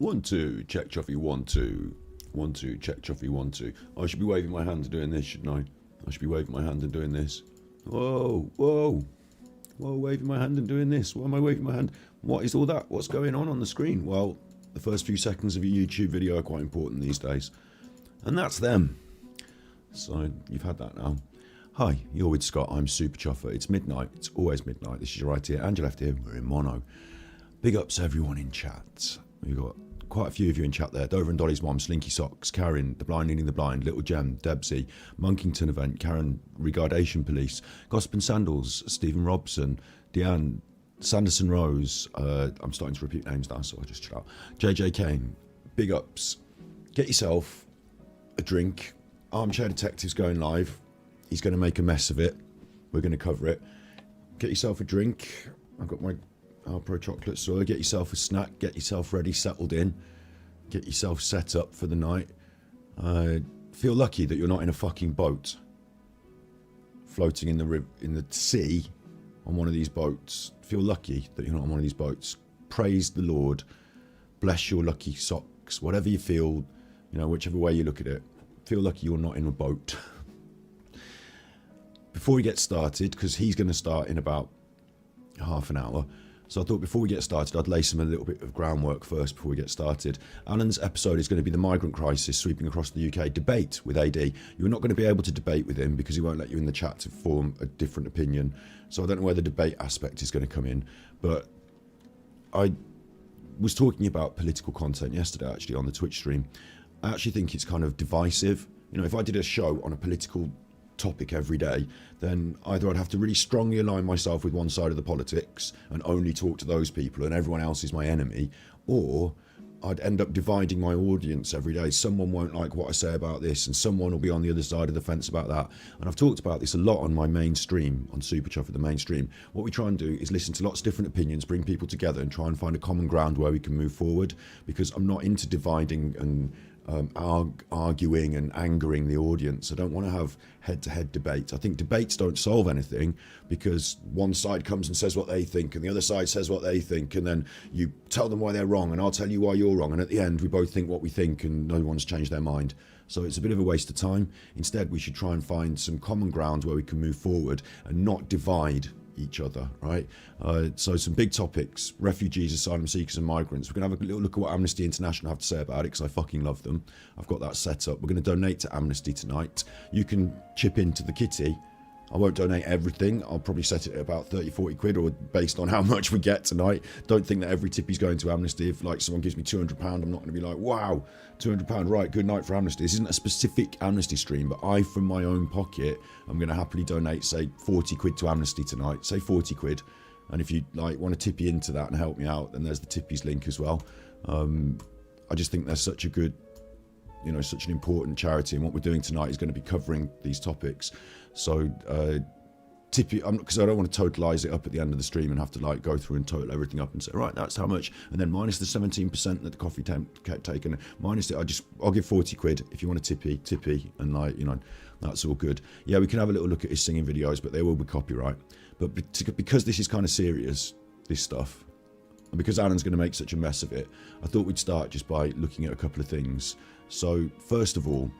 1, 2, check Chuffy, 1, 2. 1, 2, check Chuffy, 1, 2. I should be waving my hand and doing this, shouldn't I? I should be waving my hand and doing this. Whoa, whoa. Whoa, waving my hand and doing this. Why am I waving my hand? What is all that? What's going on the screen? Well, the first few seconds of a YouTube video are quite important these days. And that's them. So, you've had that now. Hi, you're with Scott. I'm Super Chuffer. It's midnight. It's always midnight. This is your right ear and your left ear. We're in mono. Big ups everyone in chat. We've got quite a few of you in chat there. Dover and Dolly's mom, Slinky Socks, Karen, The Blind Leading the Blind, Little Gem, Debsy, Monkington Event, Karen, Regardation Police, Gossip and Sandals, Stephen Robson, Deanne, Sanderson Rose. I'm starting to repeat names now, so I'll just chill out. JJ Kane, big ups. Get yourself a drink. Armchair Detective's going live. He's going to make a mess of it. We're going to cover it. Get yourself a drink. I've got my Alpro chocolate soda. Get yourself a snack. Get yourself ready, settled in. Get yourself set up for the night. Feel lucky that you're not in a fucking boat, floating in the sea on one of these boats. Feel lucky that you're not on one of these boats. Praise the Lord. Bless your lucky socks. Whatever you feel, whichever way you look at it. Feel lucky you're not in a boat. Before we get started, because he's going to start in about half an hour. So I thought before we get started, I'd lay some a little bit of groundwork first before we get started. Alan's episode is going to be the migrant crisis sweeping across the UK. Debate with AD. You're not going to be able to debate with him because he won't let you in the chat to form a different opinion. So I don't know where the debate aspect is going to come in. But I was talking about political content yesterday, actually, on the Twitch stream. I actually think it's kind of divisive. If I did a show on a political topic every day, then either I'd have to really strongly align myself with one side of the politics and only talk to those people and everyone else is my enemy, or I'd end up dividing my audience every day. Someone won't like what I say about this and someone will be on the other side of the fence about that. And I've talked about this a lot on my main stream, on Super Chuffer, the main stream. What we try and do is listen to lots of different opinions, bring people together and try and find a common ground where we can move forward, because I'm not into dividing and arguing and angering the audience. I don't want to have head-to-head debates. I think debates don't solve anything, because one side comes and says what they think and the other side says what they think, and then you tell them why they're wrong and I'll tell you why you're wrong, and at the end we both think what we think and no one's changed their mind. So it's a bit of a waste of time. Instead, we should try and find some common ground where we can move forward and not divide each other, right? So some big topics: refugees, asylum seekers and migrants. We're going to have a little look at what Amnesty International have to say about it, because I fucking love them. I've got that set up. We're going to donate to Amnesty tonight. You can chip into the kitty. I won't donate everything. I'll probably set it at about 30-40 quid, or based on how much we get tonight. Don't think that every tippy's going to Amnesty. If someone gives me £200, I'm not going to be like, wow, £200, right, good night for Amnesty. This isn't a specific Amnesty stream, but I, from my own pocket, I'm going to happily donate, say, 40 quid to Amnesty tonight. Say 40 quid. And if you want to tippy into that and help me out, then there's the tippies link as well. I just think there's such a good, such an important charity, and what we're doing tonight is going to be covering these topics. So tippy, because I don't want to totalize it up at the end of the stream and have to go through and total everything up and say, right, that's how much, and then minus the 17% that the coffee kept taken, minus it, I'll give 40 quid if you want a tippy, and that's all good. Yeah, we can have a little look at his singing videos, but they will be copyright. But because this is kind of serious, this stuff, and because Alan's going to make such a mess of it, I thought we'd start just by looking at a couple of things. So first of all,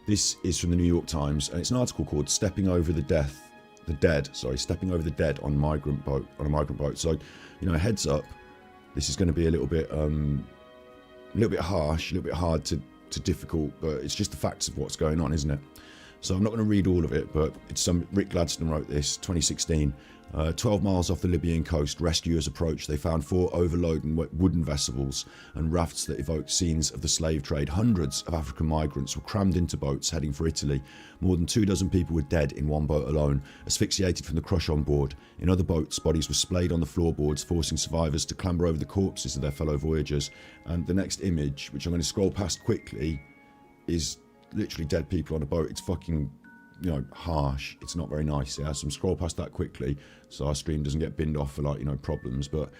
this is from the New York Times, and it's an article called "Stepping Over the Dead on a migrant boat." So, heads up, this is going to be a little bit harsh, a little bit hard to difficult, but it's just the facts of what's going on, isn't it? So I'm not going to read all of it, but Rick Gladstone wrote this, 2016. 12 miles off the Libyan coast, rescuers approached. They found 4 overloaded wooden vessels and rafts that evoked scenes of the slave trade. Hundreds of African migrants were crammed into boats heading for Italy. More than 24 people were dead in one boat alone, asphyxiated from the crush on board. In other boats, bodies were splayed on the floorboards, forcing survivors to clamber over the corpses of their fellow voyagers. And the next image, which I'm going to scroll past quickly, is literally dead people on a boat. It's fucking, harsh. It's not very nice. Yeah, so I'm scroll past that quickly so our stream doesn't get binned off for problems. But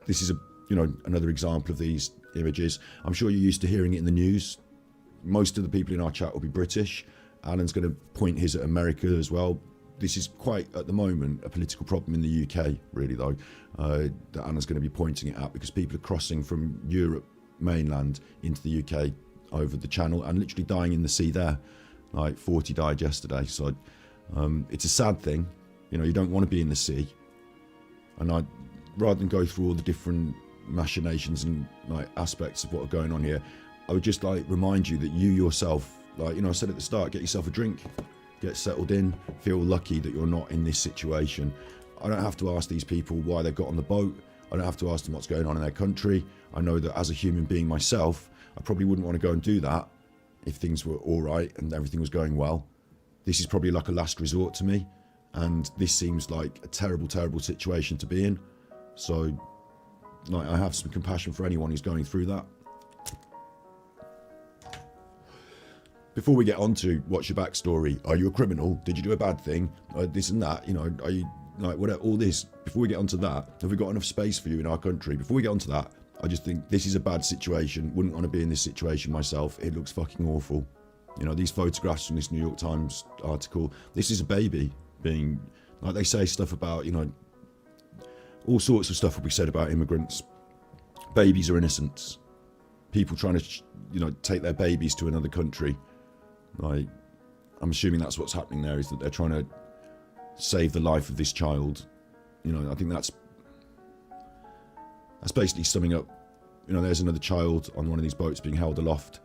this is another example of these images. I'm sure you're used to hearing it in the news. Most of the people in our chat will be British. Alan's going to point his at America as well. this is quite, at the moment, a political problem in the UK, really, though, that Anna's going to be pointing it at, because people are crossing from Europe mainland into the UK over the channel and literally dying in the sea there. Like 40 died yesterday. So it's a sad thing. You know, you don't want to be in the sea. And rather than go through all the different machinations and like aspects of what are going on here, I would just like remind you that you yourself, like, you know, I said at the start, get yourself a drink, get settled in, feel lucky that you're not in this situation. I don't have to ask these people why they got on the boat. I don't have to ask them what's going on in their country. I know that as a human being myself, I probably wouldn't want to go and do that if things were all right and everything was going well. This is probably like a last resort to me, and this seems like a terrible, terrible situation to be in. So, like, I have some compassion for anyone who's going through that. Before we get on to what's your backstory, are you a criminal? Did you do a bad thing? This and that, you know, are you, like, whatever, all this, before we get onto that, have we got enough space for you in our country? Before we get onto that, I just think this is a bad situation. Wouldn't want to be in this situation myself. It looks fucking awful. You know, these photographs from this New York Times article, this is a baby being, like, they say stuff about, you know, all sorts of stuff will be said about immigrants. Babies are innocents. People trying to, you know, take their babies to another country. Like, I'm assuming that's what's happening there, is that they're trying to save the life of this child. You know, I think that's basically summing up, you know, there's another child on one of these boats being held aloft.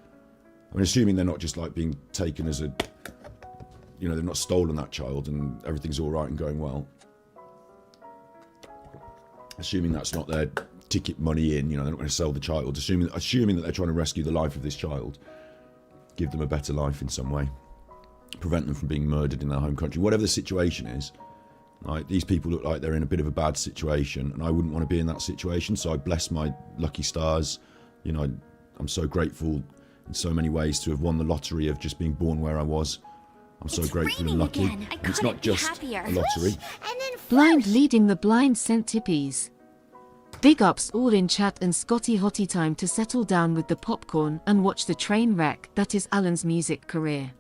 I'm assuming they're not just like being taken as a, you know, they've not stolen that child and everything's all right and going well. Assuming that's not their ticket money in, you know, they're not going to sell the child. Assuming that they're trying to rescue the life of this child, give them a better life in some way, prevent them from being murdered in their home country, whatever the situation is. Like, these people look like they're in a bit of a bad situation, and I wouldn't want to be in that situation. So I bless my lucky stars. You know, I'm so grateful in so many ways to have won the lottery of just being born where I was. I'm so grateful and lucky. And it's not just a lottery. Blind leading the blind sent tippies. Big ups all in chat, and Scotty Hottie, time to settle down with the popcorn and watch the train wreck that is Alan's music career.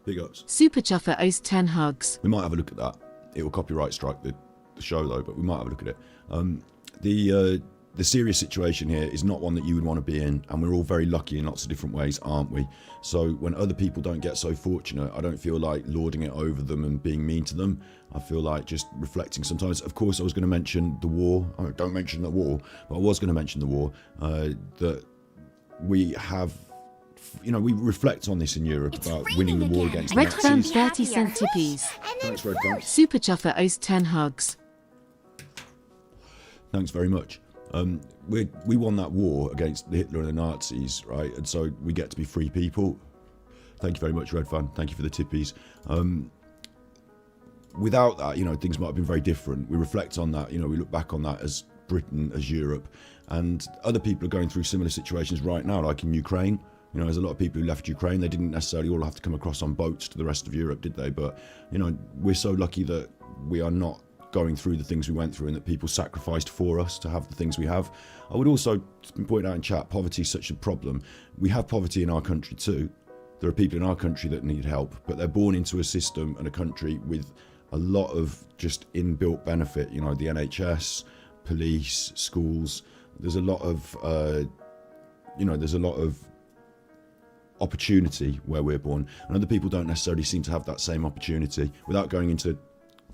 Big ups. Super Chuffer owes 10 hugs. We might have a look at that. It will copyright strike the show though, but we might have a look at it. The serious situation here is not one that you would want to be in, and we're all very lucky in lots of different ways, aren't we? So when other people don't get so fortunate, I don't feel like lording it over them and being mean to them. I feel like just reflecting sometimes. Of course, I was going to mention the war. Oh, don't mention the war, but I was going to mention the war. That we have, you know, we reflect on this in Europe about winning the war against the Red Fan Nazis. 30 cent tippies. Thanks, Red Fan. Super Chuffer owes 10 hugs. Thanks very much. We won that war against Hitler and the Nazis, right? And so we get to be free people. Thank you very much, Red Fan. Thank you for the tippies. Without that, you know, things might have been very different. We reflect on that, you know, we look back on that as Britain, as Europe, and other people are going through similar situations right now, like in Ukraine. You know, there's a lot of people who left Ukraine. They didn't necessarily all have to come across on boats to the rest of Europe, did they? But, you know, we're so lucky that we are not going through the things we went through and that people sacrificed for us to have the things we have. I would also, it's been pointed out in chat, poverty is such a problem. We have poverty in our country too. There are people in our country that need help, but they're born into a system and a country with a lot of just inbuilt benefit. You know, the NHS, police, schools. There's a lot of, you know, there's a lot of opportunity where we're born, and other people don't necessarily seem to have that same opportunity, without going into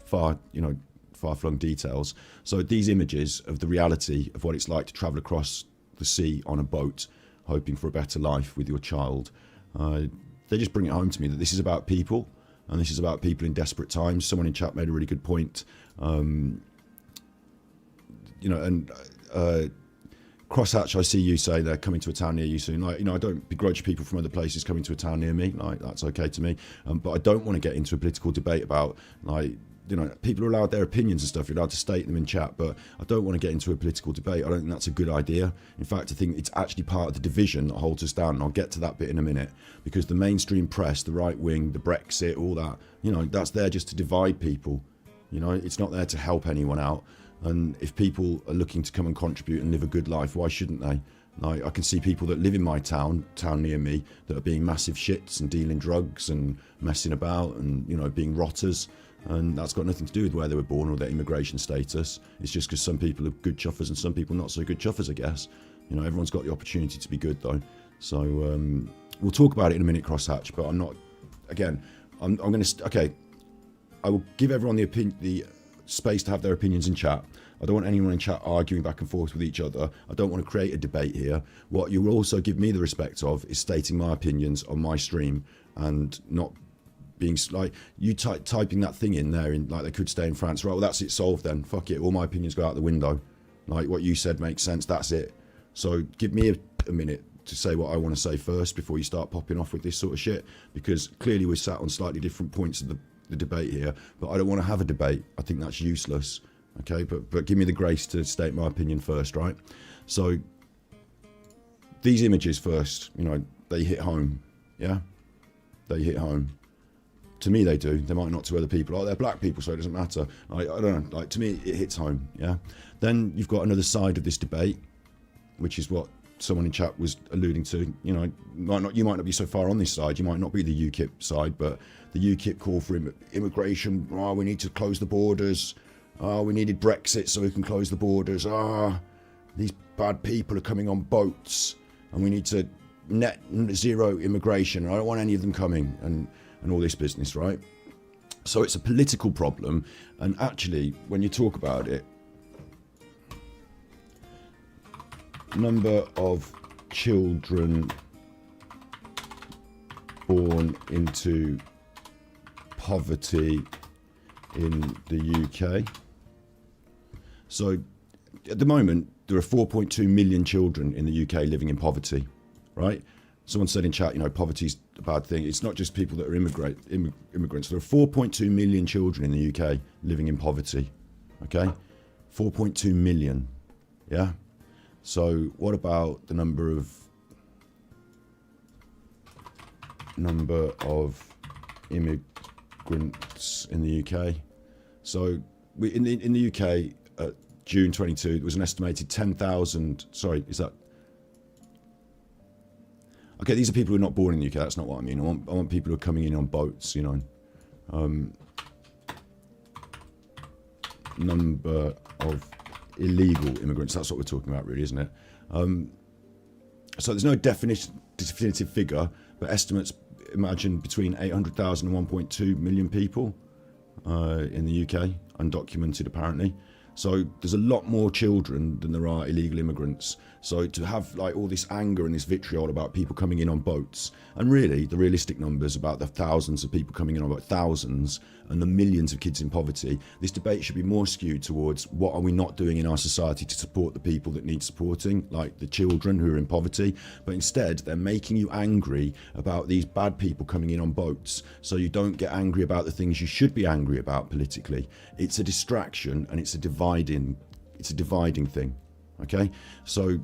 far-flung details. So these images of the reality of what it's like to travel across the sea on a boat, hoping for a better life with your child, they just bring it home to me that this is about people, and this is about people in desperate times. Someone in chat made a really good point, you know, and Crosshatch, I see you say they're coming to a town near you soon. Like, you know, I don't begrudge people from other places coming to a town near me. Like, that's okay to me. But I don't want to get into a political debate about, like, you know, people are allowed their opinions and stuff. You're allowed to state them in chat, but I don't want to get into a political debate. I don't think that's a good idea. In fact, I think it's actually part of the division that holds us down. And I'll get to that bit in a minute, because the mainstream press, the right wing, the Brexit, all that, you know, that's there just to divide people. You know, it's not there to help anyone out. And if people are looking to come and contribute and live a good life, why shouldn't they? Like, I can see people that live in my town near me, that are being massive shits and dealing drugs and messing about and, you know, being rotters. And that's got nothing to do with where they were born or their immigration status. It's just because some people are good chuffers and some people not so good chuffers, I guess. You know, everyone's got the opportunity to be good, though. So we'll talk about it in a minute, Crosshatch, but I'm not, again, I'm going to, okay, I will give everyone the space to have their opinions in chat. I don't want anyone in chat arguing back and forth with each other. I don't want to create a debate here. What you will also give me the respect of is stating my opinions on my stream and not being like you typing that thing in there in like they could stay in France. Right, well, that's it solved then. Fuck it. All my opinions go out the window. Like what you said makes sense. That's it. So give me a minute to say what I want to say first before you start popping off with this sort of shit, because clearly we're sat on slightly different points of the debate here, but I don't want to have a debate. I think that's useless. Okay, but give me the grace to state my opinion first, right? So these images first, you know, they hit home. Yeah, they hit home. To me, they do. They might not to other people. Oh, they're black people, so it doesn't matter. I don't know. Like, to me, it hits home. Yeah. Then you've got another side of this debate, which is what someone in chat was alluding to. You know, you might not be so far on this side. You might not be the UKIP side, but the UKIP call for immigration. Oh, we need to close the borders. Oh, we needed Brexit so we can close the borders. These bad people are coming on boats, and we need to net zero immigration. I don't want any of them coming, and all this business, right? So it's a political problem, and actually, when you talk about it, number of children born into poverty in the UK. So at the moment, there are 4.2 million children in the UK living in poverty, right? Someone said in chat, you know, poverty's a bad thing. It's not just people that are immigrants. There are 4.2 million children in the UK living in poverty, okay? 4.2 million, yeah? So what about the number of immigrants in the UK? So in the UK at June 22, there was an estimated 10,000. Sorry, is that? Okay, these are people who are not born in the UK. That's not what I mean. I want people who are coming in on boats. You know, number of illegal immigrants. That's what we're talking about, really, isn't it? So there's no definitive figure, but estimates imagine between 800,000 and 1.2 million people in the UK, undocumented apparently. So there's a lot more children than there are illegal immigrants. So to have like all this anger and this vitriol about people coming in on boats, and really the realistic numbers about the thousands of people coming in on boats, thousands, and the millions of kids in poverty, this debate should be more skewed towards what are we not doing in our society to support the people that need supporting, like the children who are in poverty. But instead they're making you angry about these bad people coming in on boats, so you don't get angry about the things you should be angry about politically. It's a distraction, and it's a dividing thing. Okay, so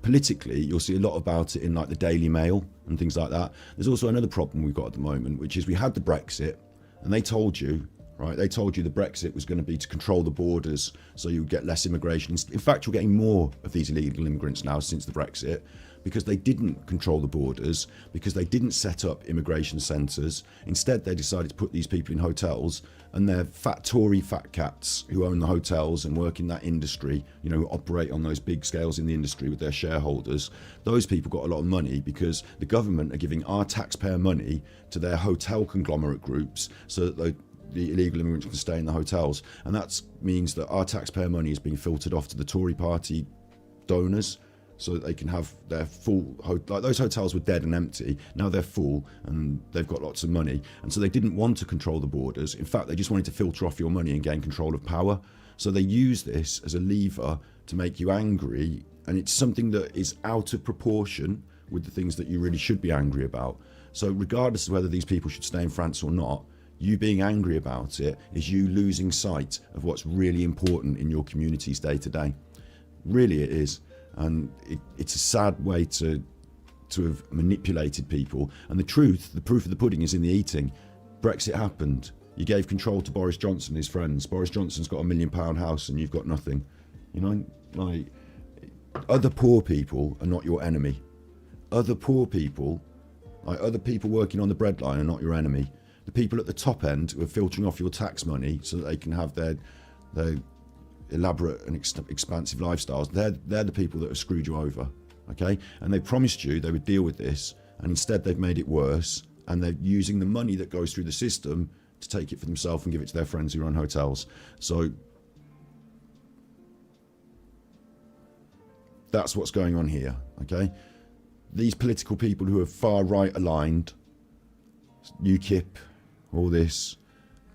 politically you'll see a lot about it in like the Daily Mail and things like that. There's also another problem we've got at the moment, which is we had the Brexit, and they told you, right, they told you the Brexit was going to be to control the borders so you would get less immigration. In fact, you're getting more of these illegal immigrants now since the Brexit, because they didn't control the borders, because they didn't set up immigration centres. Instead, they decided to put these people in hotels, and they're Tory fat cats who own the hotels and work in that industry, you know, who operate on those big scales in the industry with their shareholders. Those people got a lot of money because the government are giving our taxpayer money to their hotel conglomerate groups so that the illegal immigrants can stay in the hotels. And that means that our taxpayer money is being filtered off to the Tory party donors, so that they can have their full, like those hotels were dead and empty, now they're full and they've got lots of money. And so they didn't want to control the borders. In fact, they just wanted to filter off your money and gain control of power. So they use this as a lever to make you angry, and it's something that is out of proportion with the things that you really should be angry about. So regardless of whether these people should stay in France or not, you being angry about it is you losing sight of what's really important in your communities day to day. Really it is. And it's a sad way to have manipulated people. And the proof of the pudding is in the eating. Brexit happened. You gave control to Boris Johnson and his friends. Boris Johnson's got £1 million house and you've got nothing. You know, like, other poor people are not your enemy. Other poor people, like other people working on the breadline, are not your enemy. The people at the top end who are filtering off your tax money so that they can have their elaborate and expansive lifestyles, they're the people that have screwed you over, okay? And they promised you they would deal with this, and instead they've made it worse, and they're using the money that goes through the system to take it for themselves and give it to their friends who run hotels. So that's what's going on here, okay? These political people who are far right aligned, UKIP, all this,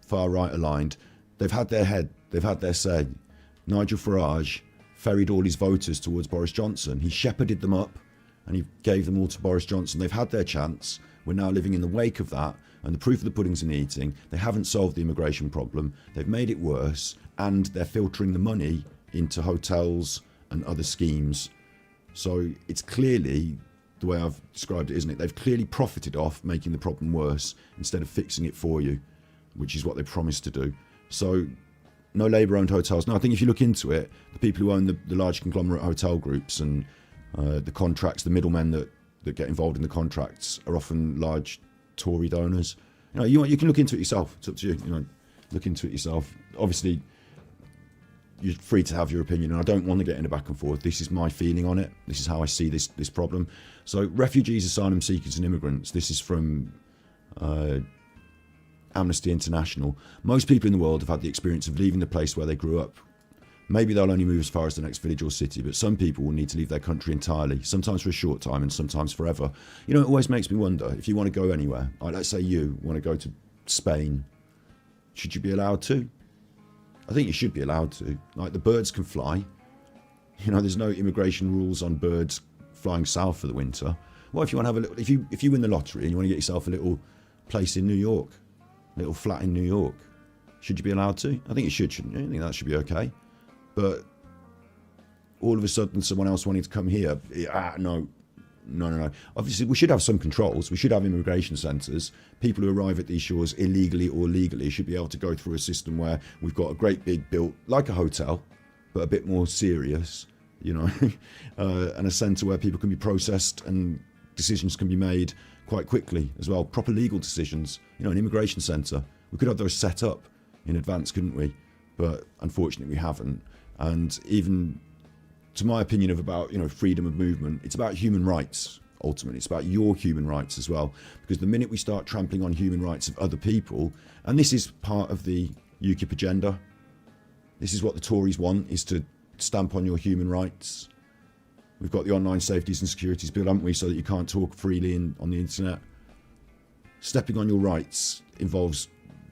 far right aligned, they've had their say. Nigel Farage ferried all his voters towards Boris Johnson. He shepherded them up and he gave them all to Boris Johnson. They've had their chance. We're now living in the wake of that, and the proof of the pudding's in the eating. They haven't solved the immigration problem. They've made it worse, and they're filtering the money into hotels and other schemes. So it's clearly the way I've described it, isn't it? They've clearly profited off making the problem worse instead of fixing it for you, which is what they promised to do. So no Labour-owned hotels. Now, I think if you look into it, the people who own the large conglomerate hotel groups and the contracts, the middlemen that get involved in the contracts are often large Tory donors. You can look into it yourself. It's up to you. Look into it yourself. Obviously, you're free to have your opinion, and I don't want to get in a back and forth. This is my feeling on it. This is how I see this problem. So, refugees, asylum seekers, and immigrants. This is from Amnesty International. Most people in the world have had the experience of leaving the place where they grew up. Maybe they'll only move as far as the next village or city, but some people will need to leave their country entirely, sometimes for a short time and sometimes forever. It always makes me wonder, if you want to go anywhere, like let's say you want to go to Spain, should you be allowed to? I think you should be allowed to. Like, the birds can fly. There's no immigration rules on birds flying south for the winter. What if you want to have a little, if you win the lottery and you want to get yourself a little place in New York, a little flat in New York, should you be allowed to? I think you should, shouldn't you? I think that should be okay. But all of a sudden, someone else wanting to come here, no. Obviously, we should have some controls. We should have immigration centres. People who arrive at these shores illegally or legally should be able to go through a system where we've got a great big built, like a hotel, but a bit more serious, and a centre where people can be processed and decisions can be made quite quickly as well. Proper legal decisions, an immigration centre. We could have those set up in advance, couldn't we? But unfortunately, we haven't. And even to my opinion about freedom of movement, it's about human rights. Ultimately, it's about your human rights as well, because the minute we start trampling on human rights of other people, and this is part of the UKIP agenda, this is what the Tories want, is to stamp on your human rights. We've got the Online Safeties and Securities Bill, haven't we, so that you can't talk freely on the internet. Stepping on your rights involves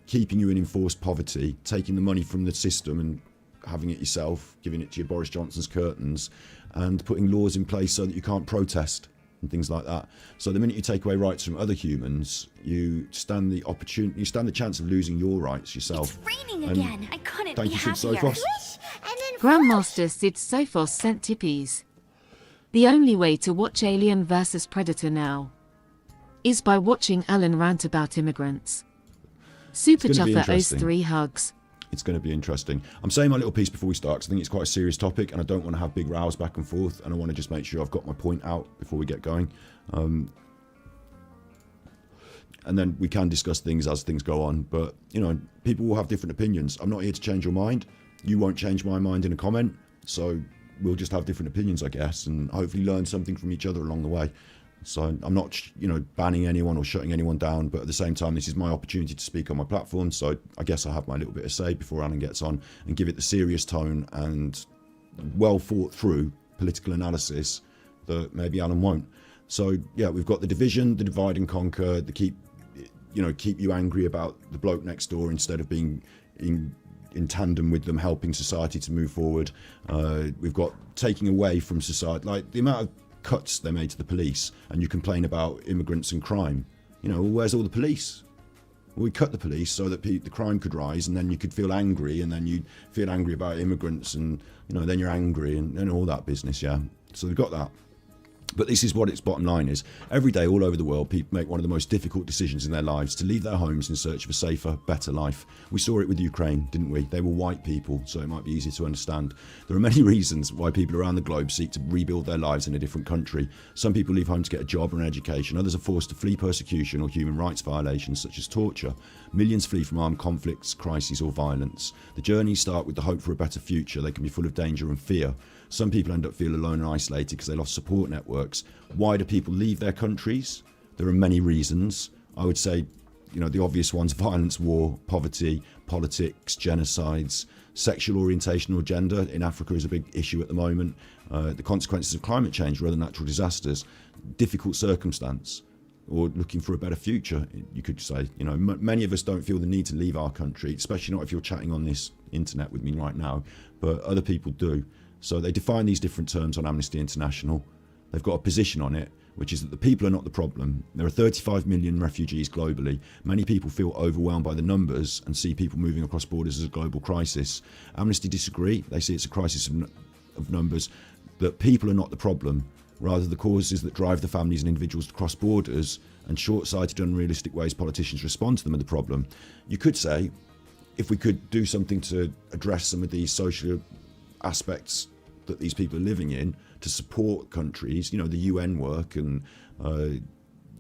keeping you in enforced poverty, taking the money from the system and having it yourself, giving it to your Boris Johnson's curtains, and putting laws in place so that you can't protest and things like that. So the minute you take away rights from other humans, you stand the chance of losing your rights yourself. It's raining again. I couldn't thank be you, Sid happier. Sophos. Grandmaster Sid Sophos sent tippies. The only way to watch Alien vs Predator now is by watching Alan rant about immigrants. Super Chuffer owes 3 hugs. It's going to be interesting. I'm saying my little piece before we start because I think it's quite a serious topic and I don't want to have big rows back and forth, and I want to just make sure I've got my point out before we get going. And then we can discuss things as things go on, but people will have different opinions. I'm not here to change your mind. You won't change my mind in a comment, so we'll just have different opinions, I guess, and hopefully learn something from each other along the way. So I'm not, banning anyone or shutting anyone down, but at the same time, this is my opportunity to speak on my platform. So I guess I have my little bit of say before Alan gets on and give it the serious tone and well thought through political analysis that maybe Alan won't. So yeah, we've got the division, the divide and conquer, the keep you angry about the bloke next door instead of being in tandem with them, helping society to move forward. We've got taking away from society, like the amount of cuts they made to the police, and you complain about immigrants and crime. Where's all the police? Well, we cut the police so that the crime could rise, and then you could feel angry, and then you'd feel angry about immigrants, and then you're angry and all that business. Yeah, so we've got that. But this is what its bottom line is. Every day, all over the world, people make one of the most difficult decisions in their lives to leave their homes in search of a safer, better life. We saw it with Ukraine, didn't we? They were white people, so it might be easier to understand. There are many reasons why people around the globe seek to rebuild their lives in a different country. Some people leave home to get a job or an education. Others are forced to flee persecution or human rights violations, such as torture. Millions flee from armed conflicts, crises or violence. The journeys start with the hope for a better future. They can be full of danger and fear. Some people end up feeling alone and isolated because they lost support networks. Why do people leave their countries? There are many reasons. I would say, the obvious ones: violence, war, poverty, politics, genocides, sexual orientation or gender in Africa is a big issue at the moment, the consequences of climate change or other natural disasters, difficult circumstance, or looking for a better future, you could say. Many of us don't feel the need to leave our country, especially not if you're chatting on this internet with me right now, but other people do. So they define these different terms on Amnesty International. They've got a position on it, which is that the people are not the problem. There are 35 million refugees globally. Many people feel overwhelmed by the numbers and see people moving across borders as a global crisis. Amnesty disagree. They see it's a crisis of numbers, that people are not the problem. Rather, the causes that drive the families and individuals to cross borders and short-sighted, unrealistic ways politicians respond to them are the problem. You could say, if we could do something to address some of these social aspects that these people are living in, to support countries, the UN work, and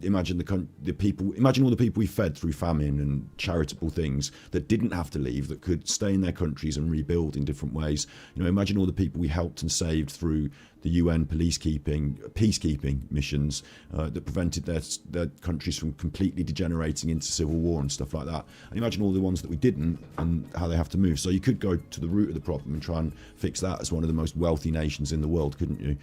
imagine imagine all the people we fed through famine and charitable things that didn't have to leave, that could stay in their countries and rebuild in different ways. Imagine all the people we helped and saved through the UN peacekeeping missions that prevented their countries from completely degenerating into civil war and stuff like that. And imagine all the ones that we didn't and how they have to move. So you could go to the root of the problem and try and fix that as one of the most wealthy nations in the world, couldn't you?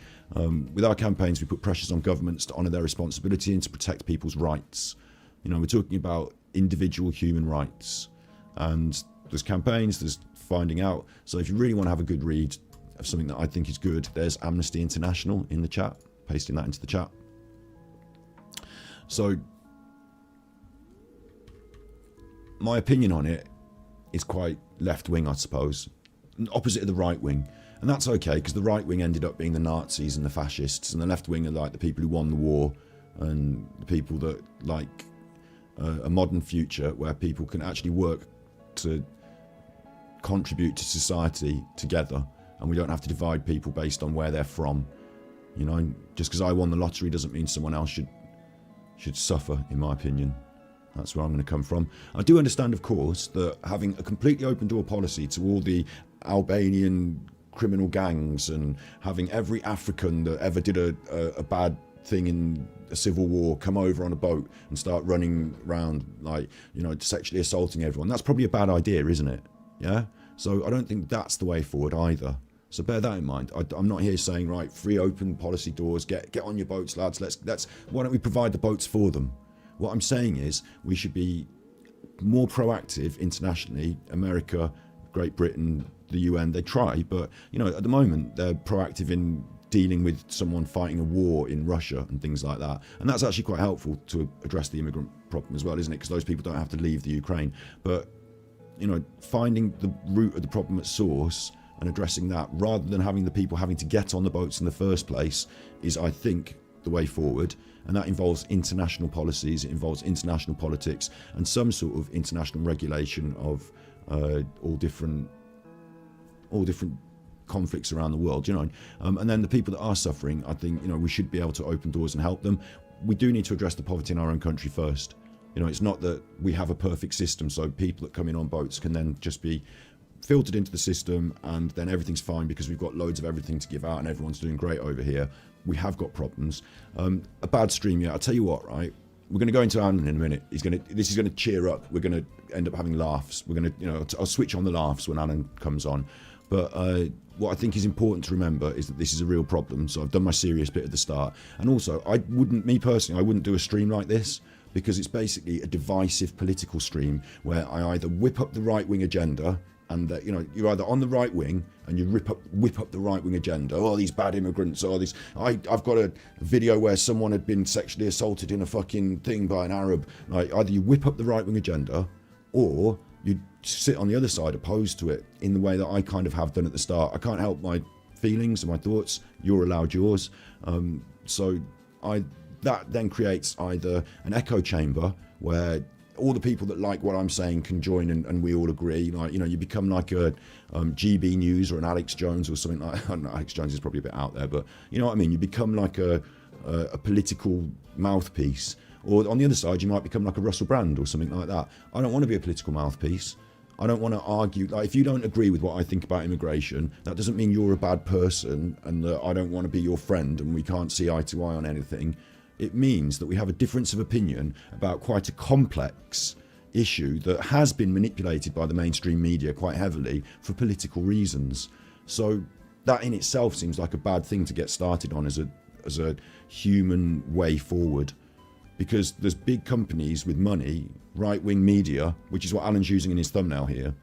With our campaigns, we put pressures on governments to honour their responsibility and to protect people's rights. We're talking about individual human rights. And there's campaigns, there's finding out. So if you really want to have a good read of something that I think is good, there's Amnesty International in the chat, pasting that into the chat. So my opinion on it is quite left-wing, I suppose, opposite of the right-wing. And that's okay, because the right-wing ended up being the Nazis and the fascists, and the left-wing are like the people who won the war and the people that like a modern future where people can actually work to contribute to society together, and we don't have to divide people based on where they're from. Just because I won the lottery doesn't mean someone else should suffer, in my opinion. That's where I'm going to come from. I do understand, of course, that having a completely open door policy to all the Albanian criminal gangs and having every African that ever did a bad thing in a civil war come over on a boat and start running around sexually assaulting everyone, that's probably a bad idea, isn't it? Yeah. So I don't think that's the way forward either. So bear that in mind. I'm not here saying, right, free open policy doors, get on your boats, lads. Let's why don't we provide the boats for them? What I'm saying is we should be more proactive internationally. America, Great Britain, the UN, they try, but at the moment they're proactive in dealing with someone fighting a war in Russia and things like that. And that's actually quite helpful to address the immigrant problem as well, isn't it? Because those people don't have to leave the Ukraine. But finding the root of the problem at source and addressing that, rather than having the people having to get on the boats in the first place, is, I think, the way forward. And that involves international policies, it involves international politics, and some sort of international regulation of all different conflicts around the world, and then the people that are suffering, I think, we should be able to open doors and help them. We do need to address the poverty in our own country first. It's not that we have a perfect system, so people that come in on boats can then just be filtered into the system and then everything's fine because we've got loads of everything to give out and everyone's doing great over here. We have got problems. A bad stream, yeah, I'll tell you what, right? We're going to go into Alan in a minute. This is going to cheer up. We're going to end up having laughs. We're going to, I'll switch on the laughs when Alan comes on. But what I think is important to remember is that this is a real problem. So I've done my serious bit at the start. And also, I wouldn't do a stream like this, because it's basically a divisive political stream where I either whip up the right-wing agenda, and you're either on the right wing and you whip up the right wing agenda. Oh, these bad immigrants. Oh, these. I've got a video where someone had been sexually assaulted in a fucking thing by an Arab. Either you whip up the right wing agenda, or you sit on the other side opposed to it in the way that I kind of have done at the start. I can't help my feelings and my thoughts. You're allowed yours. So that then creates either an echo chamber where all the people that like what I'm saying can join and we all agree. Like, you become like a GB News or an Alex Jones or something like. I don't know, Alex Jones is probably a bit out there, but you know what I mean. You become like a political mouthpiece. Or on the other side, you might become like a Russell Brand or something like that. I don't want to be a political mouthpiece. I don't want to argue. Like, if you don't agree with what I think about immigration, that doesn't mean you're a bad person and that I don't want to be your friend and we can't see eye to eye on anything. It means that we have a difference of opinion about quite a complex issue that has been manipulated by the mainstream media quite heavily for political reasons. So that in itself seems like a bad thing to get started on as a human way forward. Because there's big companies with money, right-wing media, which is what Alan's using in his thumbnail here,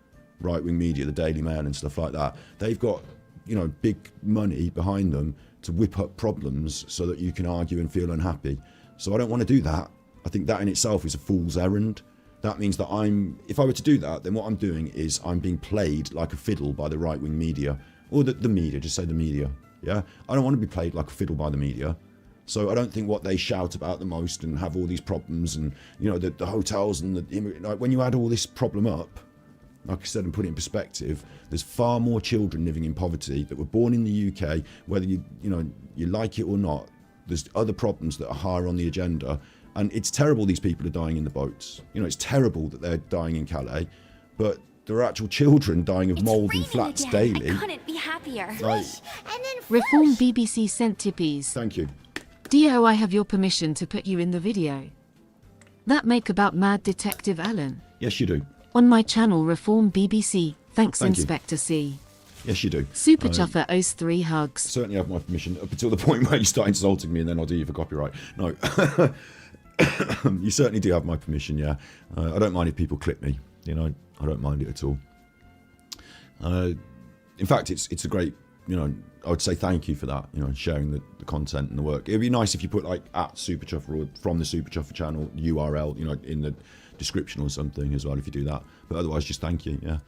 right-wing media, the Daily Mail and stuff like that. They've got, big money behind them to whip up problems so that you can argue and feel unhappy. So I don't want to do that. I think that in itself is a fool's errand. That means that if I were to do that, then what I'm doing is I'm being played like a fiddle by the right-wing media, or the media, just say the media, yeah? I don't want to be played like a fiddle by the media. So I don't think what they shout about the most and have all these problems and, the hotels and when you add all this problem up, like I said, and put it in perspective, there's far more children living in poverty that were born in the UK, whether you like it or not. There's other problems that are higher on the agenda. And it's terrible these people are dying in the boats. It's terrible that they're dying in Calais, but there are actual children dying of mould in flats daily. I couldn't be happier. Reform BBC sent tippies. Thank you. Dio, I have your permission to put you in the video. That make about Mad Detective Alan. Yes, you do. On my channel, Reform BBC. Thank You. Inspector C. Yes, you do. Super Chuffer owes 3 hugs. Certainly have my permission up until the point where you start insulting me and then I'll do you for copyright. No. You certainly do have my permission, yeah. I don't mind if people clip me. I don't mind it at all. In fact, it's a great, I would say thank you for that, sharing the content and the work. It'd be nice if you put like at Super Chuffer or from the Super Chuffer channel URL, in the description or something as well if you do that. But otherwise, just thank you, yeah.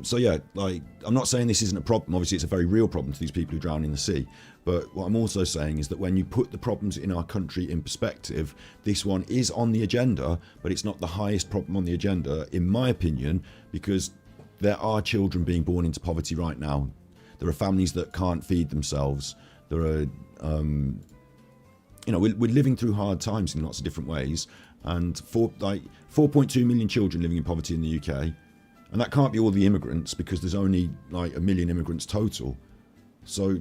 So yeah, like, I'm not saying this isn't a problem. Obviously, it's a very real problem to these people who drown in the sea. But what I'm also saying is that when you put the problems in our country in perspective, this one is on the agenda, but it's not the highest problem on the agenda, in my opinion, because there are children being born into poverty right now. There are families that can't feed themselves. There are, we're living through hard times in lots of different ways. And 4.2 million children living in poverty in the UK. And that can't be all the immigrants because there's only like 1 million immigrants total. So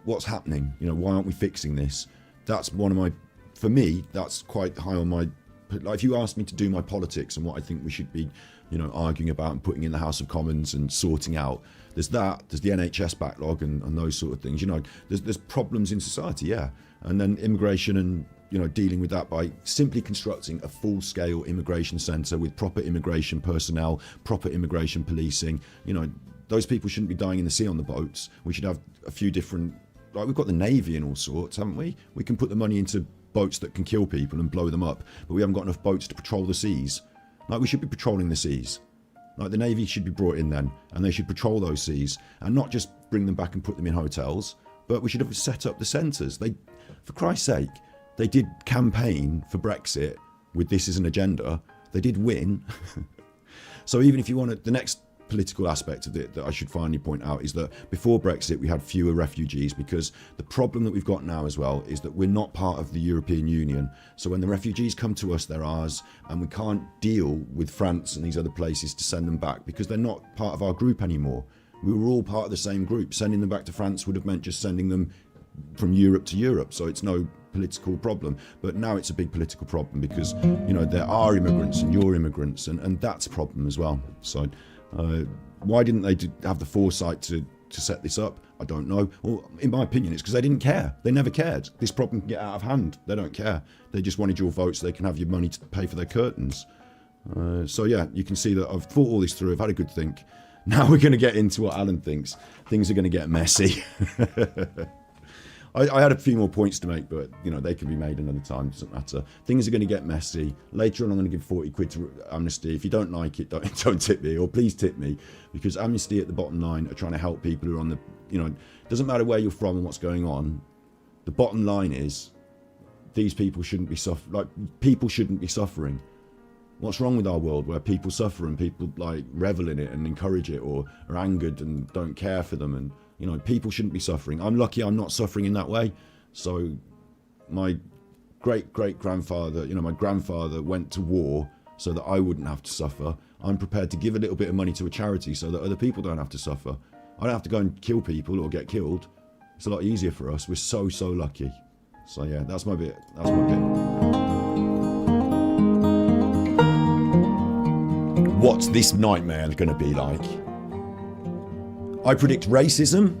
what's happening? Why aren't we fixing this? That's for me, that's quite high on my, like, if you asked me to do my politics and what I think we should be, arguing about and putting in the House of Commons and sorting out, there's the NHS backlog and those sort of things. There's problems in society, yeah. And then immigration and, dealing with that by simply constructing a full-scale immigration centre with proper immigration personnel, proper immigration policing. Those people shouldn't be dying in the sea on the boats. We should have a few different, like, we've got the Navy and all sorts, haven't we? We can put the money into boats that can kill people and blow them up, but we haven't got enough boats to patrol the seas. Like, we should be patrolling the seas. Like, the Navy should be brought in then, and they should patrol those seas, and not just bring them back and put them in hotels, but we should have set up the centres. For Christ's sake, they did campaign for Brexit with this as an agenda. They did win. So even if you want to, the next political aspect of it that I should finally point out is that before Brexit we had fewer refugees, because the problem that we've got now as well is that we're not part of the European Union. So when the refugees come to us, they're ours, and we can't deal with France and these other places to send them back because they're not part of our group anymore. We were all part of the same group. Sending them back to France would have meant just sending them from Europe to Europe, so it's no political problem. But now it's a big political problem because there are immigrants and you're immigrants, and that's a problem as well. So why didn't they have the foresight to set this up? I don't know. Well, in my opinion, it's because they didn't care. They never cared. This problem can get out of hand. They don't care. They just wanted your vote so they can have your money to pay for their curtains. So yeah, you can see that I've thought all this through. I've had a good think. Now we're going to get into what Alan thinks. Things are going to get messy. I had a few more points to make, but they can be made another time. Doesn't matter. Things are going to get messy. Later on, I'm going to give 40 quid to Amnesty. If you don't like it, don't tip me, or please tip me, because Amnesty at the bottom line are trying to help people who are on the Doesn't matter where you're from and what's going on. The bottom line is, these people shouldn't be people shouldn't be suffering. What's wrong with our world where people suffer and people like revel in it and encourage it, or are angered and don't care for them? And you know, people shouldn't be suffering. I'm lucky I'm not suffering in that way. So my great-great-grandfather, you know, my grandfather went to war so that I wouldn't have to suffer. I'm prepared to give a little bit of money to a charity so that other people don't have to suffer. I don't have to go and kill people or get killed. It's a lot easier for us. We're so lucky. So yeah, that's my bit. That's my bit. What's this nightmare going to be like? I predict racism.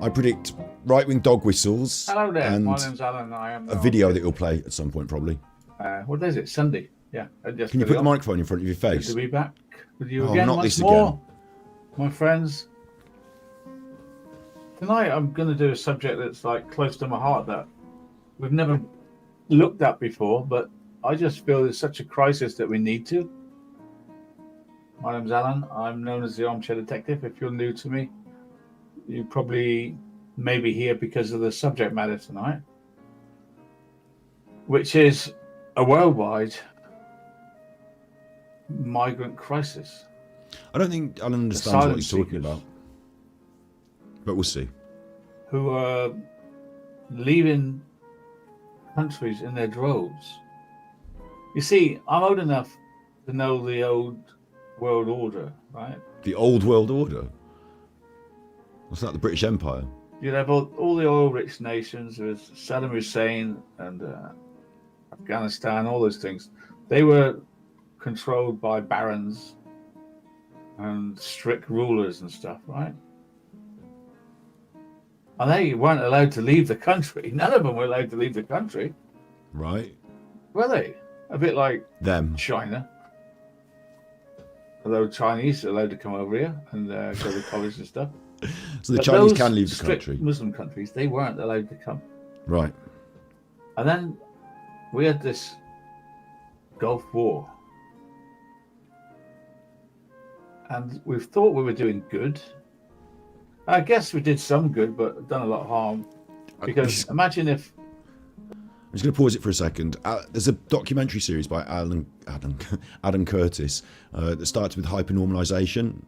I predict right-wing dog whistles. Hello there, and my name's Alan. I am a video that you'll play at some point, probably. What is it? Sunday. Yeah. Can you put the microphone in front of your face? Good to be back with you again. Not once this more, again. my friends. Tonight I'm going to do a subject that's like close to my heart that we've never looked at before, but I just feel it's such a crisis that we need to. My name's Alan. I'm known as the Armchair Detective. If you're new to me, you probably may be here because of the subject matter tonight, which is a worldwide migrant crisis. I don't think Alan understands Asylum what he's talking seekers. about. But we'll see. Who are leaving countries in their droves. You see, I'm old enough to know the old world order, right? The old world order? What's that, the British Empire? You'd have all the oil-rich nations with Saddam Hussein and Afghanistan, all those things. They were controlled by barons and strict rulers and stuff, right? And they weren't allowed to leave the country. None of them were allowed to leave the country. Right. Were they? A bit like Them. China. Although Chinese are allowed to come over here and go to college and stuff. So the But Chinese those can leave the strict country. Muslim countries, they weren't allowed to come. Right. And then we had this Gulf War. And we thought we were doing good. I guess we did some good, but done a lot of harm. Because imagine if... I'm just going to pause it for a second. There's a documentary series by Adam Curtis that starts with hypernormalization,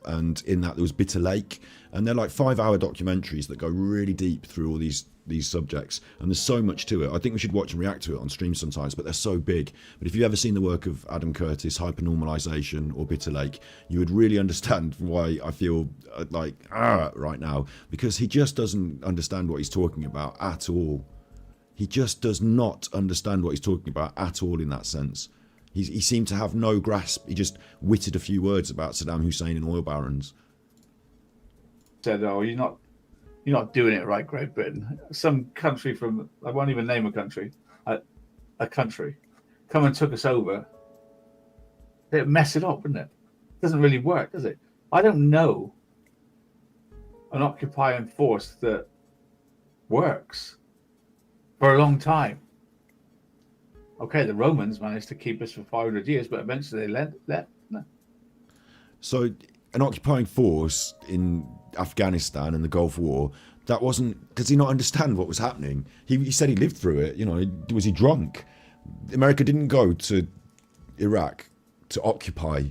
and in that there was Bitter Lake, and they're like 5-hour documentaries that go really deep through all these subjects, and there's so much to it. I think we should watch and react to it on stream sometimes, but they're so big. But if you've ever seen the work of Adam Curtis, hypernormalization or Bitter Lake, you would really understand why I feel like right now, because he just doesn't understand what he's talking about at all. He just does not understand what he's talking about at all in that sense. He seemed to have no grasp. He just witted a few words about Saddam Hussein and oil barons. Said, oh, you're not doing it right, Great Britain. Some country from, I won't even name a country, a country, come and took us over. It'd mess it up, wouldn't it? It doesn't really work, does it? I don't know an occupying force that works for a long time. Okay, the Romans managed to keep us for 500 years, but eventually they left. No. So an occupying force in Afghanistan and the Gulf War, that wasn't... Does he not understand what was happening? He said he lived through it. You know, was he drunk? America didn't go to Iraq to occupy.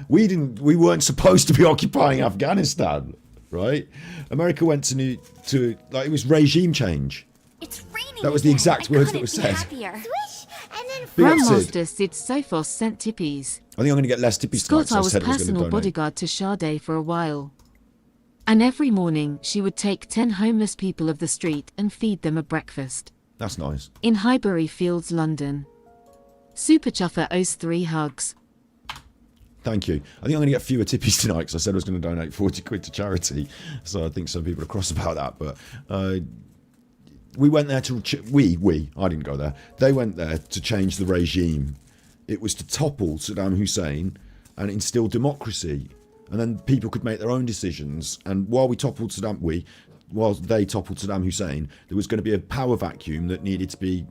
We weren't supposed to be occupying Afghanistan, right? America went to like, it was regime change. It's raining. That was the exact words that were said. Swish, and then Big up, Sid. Grandmaster Sid Sophos sent tippies. I think I'm going to get less tippies tonight, Scott, so I I was said I was going to personal donate. bodyguard to Sade for a while. And every morning she would take 10 homeless people of the street and feed them a breakfast. That's nice. In Highbury Fields, London. Super Chuffer owes 3 hugs. Thank you. I think I'm going to get fewer tippies tonight because I said I was going to donate 40 quid to charity. So I think some people are cross about that. But we went there to... I didn't go there. They went there to change the regime. It was to topple Saddam Hussein and instill democracy. And then people could make their own decisions. And while they toppled Saddam Hussein, there was going to be a power vacuum that needed to be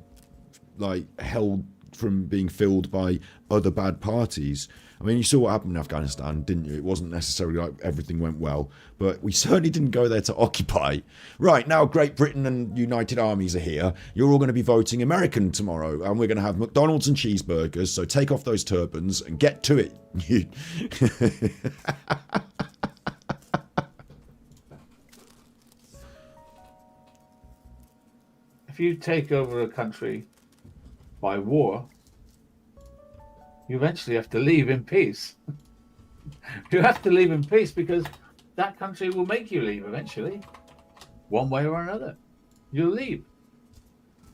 like held from being filled by other bad parties. I mean, you saw what happened in Afghanistan, didn't you? It wasn't necessarily like everything went well, but we certainly didn't go there to occupy. Right, now Great Britain and United Armies are here. You're all going to be voting American tomorrow, and we're going to have McDonald's and cheeseburgers, so take off those turbans and get to it. If you take over a country by war, you eventually have to leave in peace. You have to leave in peace because that country will make you leave eventually, one way or another. You'll leave.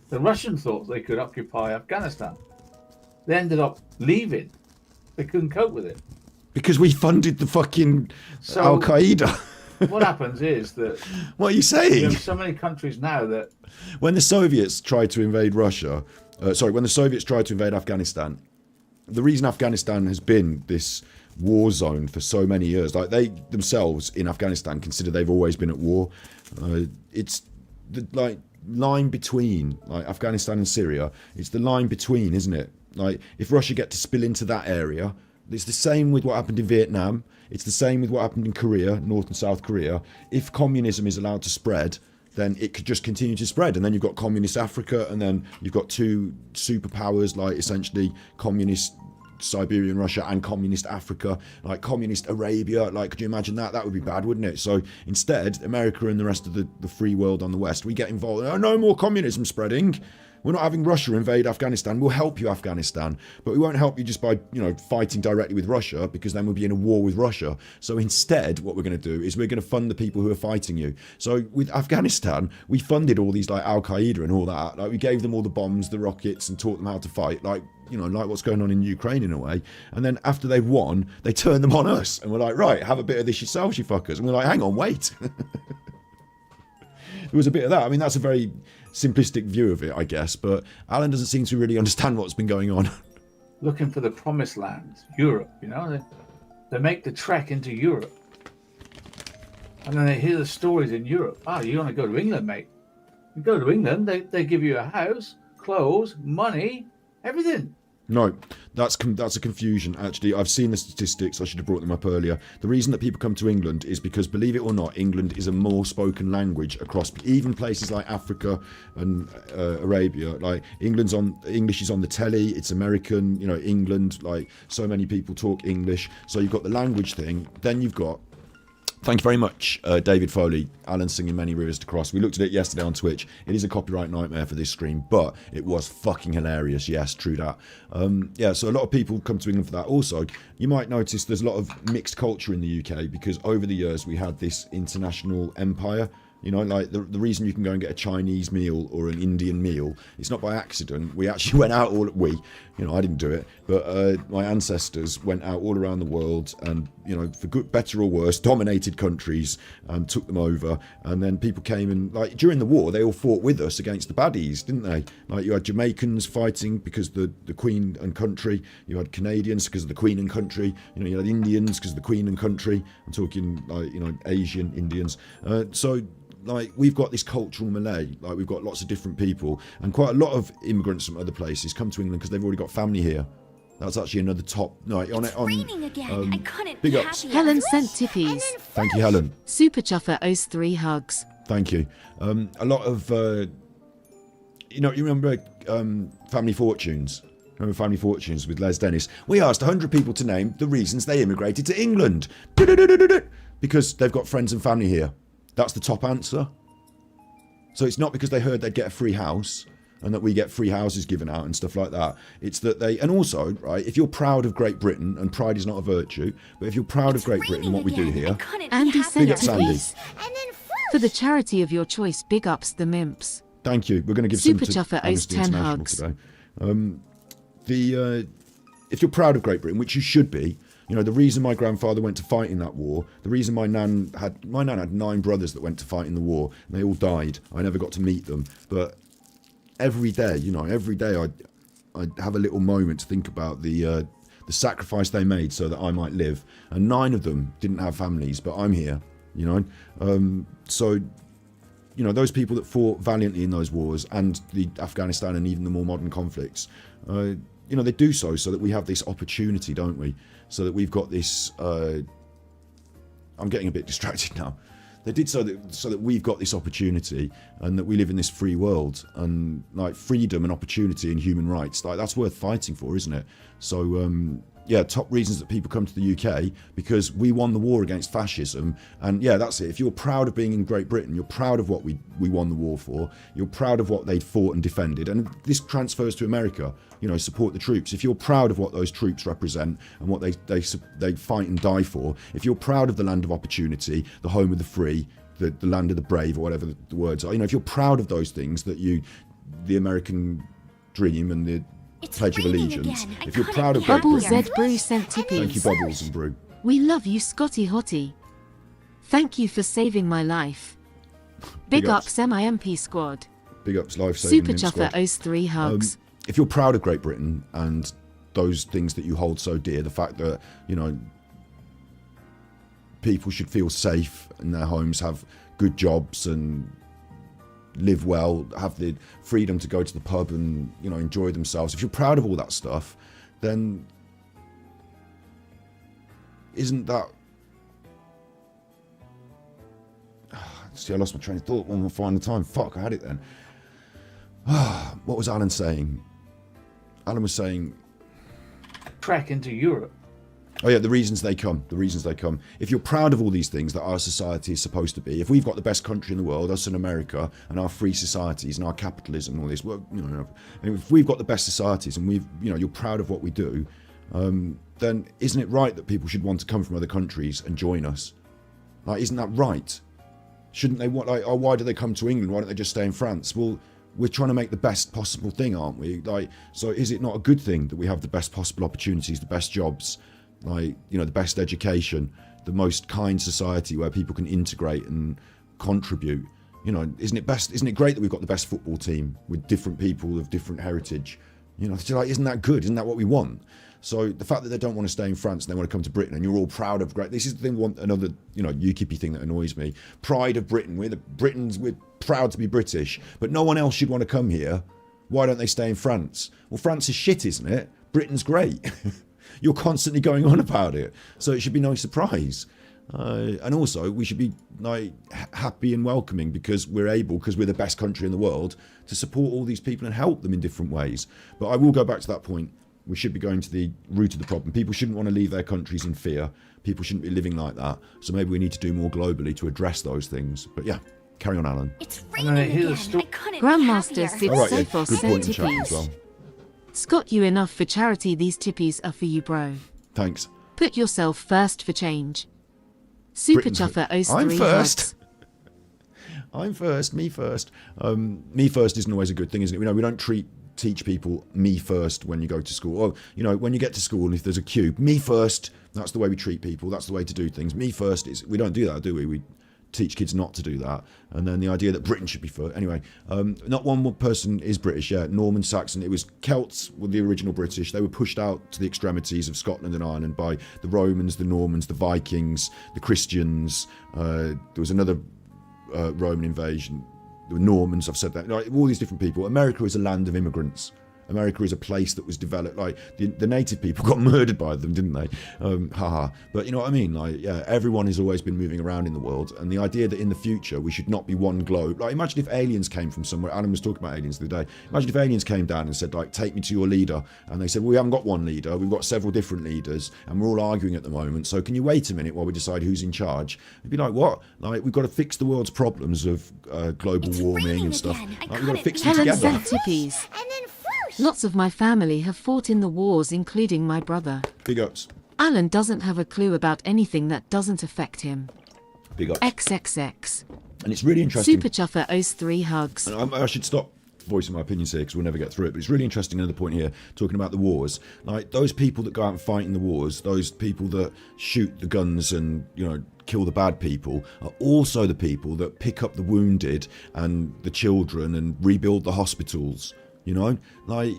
The Russians thought they could occupy Afghanistan. They ended up leaving. They couldn't cope with it. Because we funded the fucking Al Qaeda. What happens is that what are you you saying? have so many countries now that When the Soviets tried to invade when the Soviets tried to invade Afghanistan, the reason Afghanistan has been this war zone for so many years, like they themselves in Afghanistan consider they've always been at war. It's the line between like Afghanistan and Syria. It's the line between, isn't it? Like if Russia get to spill into that area, it's the same with what happened in Vietnam. It's the same with what happened in Korea, North and South Korea. If communism is allowed to spread, then it could just continue to spread. And then you've got communist Africa, and then you've got two superpowers, like essentially communist Siberian Russia and communist Africa, like communist Arabia. Like, could you imagine that? That would be bad, wouldn't it? So instead, America and the rest of the free world on the West, we get involved. Oh, no more communism spreading. We're not having Russia invade Afghanistan. We'll help you, Afghanistan. But we won't help you just by, fighting directly with Russia, because then we'll be in a war with Russia. So instead, what we're going to do is we're going to fund the people who are fighting you. So with Afghanistan, we funded all these, like, Al-Qaeda and all that. Like, we gave them all the bombs, the rockets, and taught them how to fight. Like, like what's going on in Ukraine in a way. And then after they've won, they turn them on us. And we're like, right, have a bit of this yourselves, you fuckers. And we're like, hang on, wait. There was a bit of that. I mean, that's a very simplistic view of it, I guess, but Alan doesn't seem to really understand what's been going on. looking for the promised land, Europe, they make the trek into Europe. And then they hear the stories in Europe. Oh, you want to go to England, mate? You go to England, they give you a house, clothes, money, everything. No, that's a confusion, actually. I've seen the statistics. I should have brought them up earlier. The reason that people come to England is because, believe it or not, England is a more spoken language across even places like Africa and Arabia. Like, English is on the telly. It's American, England. Like, so many people talk English. So you've got the language thing. Then you've got... Thank you very much, David Foley. Alan singing Many Rivers to Cross. We looked at it yesterday on Twitch. It is a copyright nightmare for this stream, but it was fucking hilarious. Yes, true that. So a lot of people come to England for that. Also, you might notice there's a lot of mixed culture in the UK because over the years we had this international empire. Like the reason you can go and get a Chinese meal or an Indian meal, it's not by accident. We actually went out I didn't do it, but my ancestors went out all around the world and, for good, better or worse, dominated countries and took them over. And then people came and, like, during the war, they all fought with us against the baddies, didn't they? Like, you had Jamaicans fighting because the Queen and country. You had Canadians because of the Queen and country. You had Indians because of the Queen and country. I'm talking, Asian Indians. Like, we've got this cultural melee. Like, we've got lots of different people, and quite a lot of immigrants from other places come to England because they've already got family here. That's actually another top. No, on it. Raining again. I couldn't big be ups. happier. Helen sent tippies. Thank you, Helen. Super Chuffer owes 3 hugs. Thank you. A lot of, you remember Family Fortunes? Remember Family Fortunes with Les Dennis? We asked 100 people to name the reasons they immigrated to England. Because they've got friends and family here. That's the top answer. So it's not because they heard they'd get a free house and that we get free houses given out and stuff like that. It's that and also, right, if you're proud of Great Britain, and pride is not a virtue, but if you're proud of Great Britain and what we do here, Andy big up sent Sandy. tippies. For the charity of your choice, big ups the Mimps. Thank you. We're going to give Super some to Chuffer owes Amnesty 10 International hugs. today. If you're proud of Great Britain, which you should be, the reason my grandfather went to fight in that war, the reason my nan had 9 brothers that went to fight in the war, and they all died. I never got to meet them, but every day I'd have a little moment to think about the sacrifice they made so that I might live. And 9 of them didn't have families, but I'm here, So, those people that fought valiantly in those wars and the Afghanistan and even the more modern conflicts, you know, they do so that we have this opportunity, don't we? So that we've got this. I'm getting a bit distracted now. They did so that we've got this opportunity, and that we live in this free world, and like freedom and opportunity and human rights, like that's worth fighting for, isn't it? So yeah, top reasons that people come to the UK, because we won the war against fascism. And yeah, that's it. If you're proud of being in Great Britain, you're proud of what we won the war for, you're proud of what they'd fought and defended, and this transfers to America. You know, support the troops. If you're proud of what those troops represent and what they fight and die for, if you're proud of the land of opportunity, the home of the free, the land of the brave, or whatever the words are, you know, if you're proud of those things, that the American dream and the Pledge of Allegiance, if you're proud of Great Bubbles Britain, Z Brew sent tippies. thank you, Bubbles and Brew. We love you, Scotty Hottie. Thank you for saving my life. Big ups MIMP squad. Big ups, life saving Super Chuffer squad. owes 3 hugs. If you're proud of Great Britain and those things that you hold so dear, the fact that, you know, people should feel safe in their homes, have good jobs and live well, have the freedom to go to the pub and, you know, enjoy themselves. If you're proud of all that stuff, then isn't that... See, I lost my train of thought one more final time. Fuck, I had it then. What was Alan saying? Alan was saying... Trek into Europe. Oh yeah, the reasons they come. If you're proud of all these things that our society is supposed to be, if we've got the best country in the world, us in America, and our free societies and our capitalism and all this, well, you know, if we've got the best societies and you're proud of what we do, then isn't it right that people should want to come from other countries and join us? Like, isn't that right? Shouldn't they want, like, oh, why do they come to England? Why don't they just stay in France? Well, we're trying to make the best possible thing, aren't we? Like, so is it not a good thing that we have the best possible opportunities, the best jobs, like, you know, the best education, the most kind society where people can integrate and contribute? You know, isn't it great that we've got the best football team with different people of different heritage? You know, it's like, isn't that good? Isn't that what we want? So the fact that they don't want to stay in France and they want to come to Britain, and you're all proud of great. This is the thing. Another, you know, UKIP thing that annoys me. Pride of Britain. We're proud to be British, but no one else should want to come here. Why don't they stay in France? Well, France is shit, isn't it? Britain's great. You're constantly going on about it, so it should be no surprise. And also, we should be like happy and welcoming because we're the best country in the world, to support all these people and help them in different ways. But I will go back to that point. We should be going to the root of the problem. People shouldn't want to leave their countries in fear. People shouldn't be living like that. So maybe we need to do more globally to address those things. But yeah, carry on, Alan. It's And then raining here's a again. sto- I couldn't Grandmaster be happier. Sid All right, yeah, Sophos good sent point in chat as tippies. well. Scott, you enough for charity. These tippies are for you, bro. Thanks. Put yourself first for change. Super Britain- Chuffer owes I'm 3 first. hugs. I'm first, me first. Me first isn't always a good thing, isn't it? We don't teach people me first when you go to school. Or, you know, when you get to school and if there's a queue, me first, that's the way we treat people. That's the way to do things. Me first is, we don't do that, do we? We teach kids not to do that. And then the idea that Britain should be first. Anyway, not one person is British, yeah. Norman, Saxon, it was Celts were the original British. They were pushed out to the extremities of Scotland and Ireland by the Romans, the Normans, the Vikings, the Christians. There was another Roman invasion. The Normans, I've said that. Like, all these different people. America is a land of immigrants. America is a place that was developed, like the native people got murdered by them, didn't they? Haha. But you know what I mean? Like, yeah, everyone has always been moving around in the world, and the idea that in the future we should not be one globe. Like, imagine if aliens came from somewhere. Alan was talking about aliens the other day. Imagine if aliens came down and said, like, take me to your leader, and they said, well, we haven't got one leader, we've got several different leaders, and we're all arguing at the moment. So can you wait a minute while we decide who's in charge? It'd be like, what? Like, we've got to fix the world's problems of global It's warming raining and stuff. again. I Like, we've got to couldn't fix be them Helen together. sent tippies. And then whoosh. Lots of my family have fought in the wars, including my brother. Big ups. Alan doesn't have a clue about anything that doesn't affect him. Big ups. XXX. And it's really interesting. Super Chuffer owes 3 hugs. And I should stop voicing my opinions here because we'll never get through it, but it's really interesting. Another point here, talking about the wars, like those people that go out and fight in the wars, those people that shoot the guns and, you know, kill the bad people, are also the people that pick up the wounded and the children and rebuild the hospitals. You know, like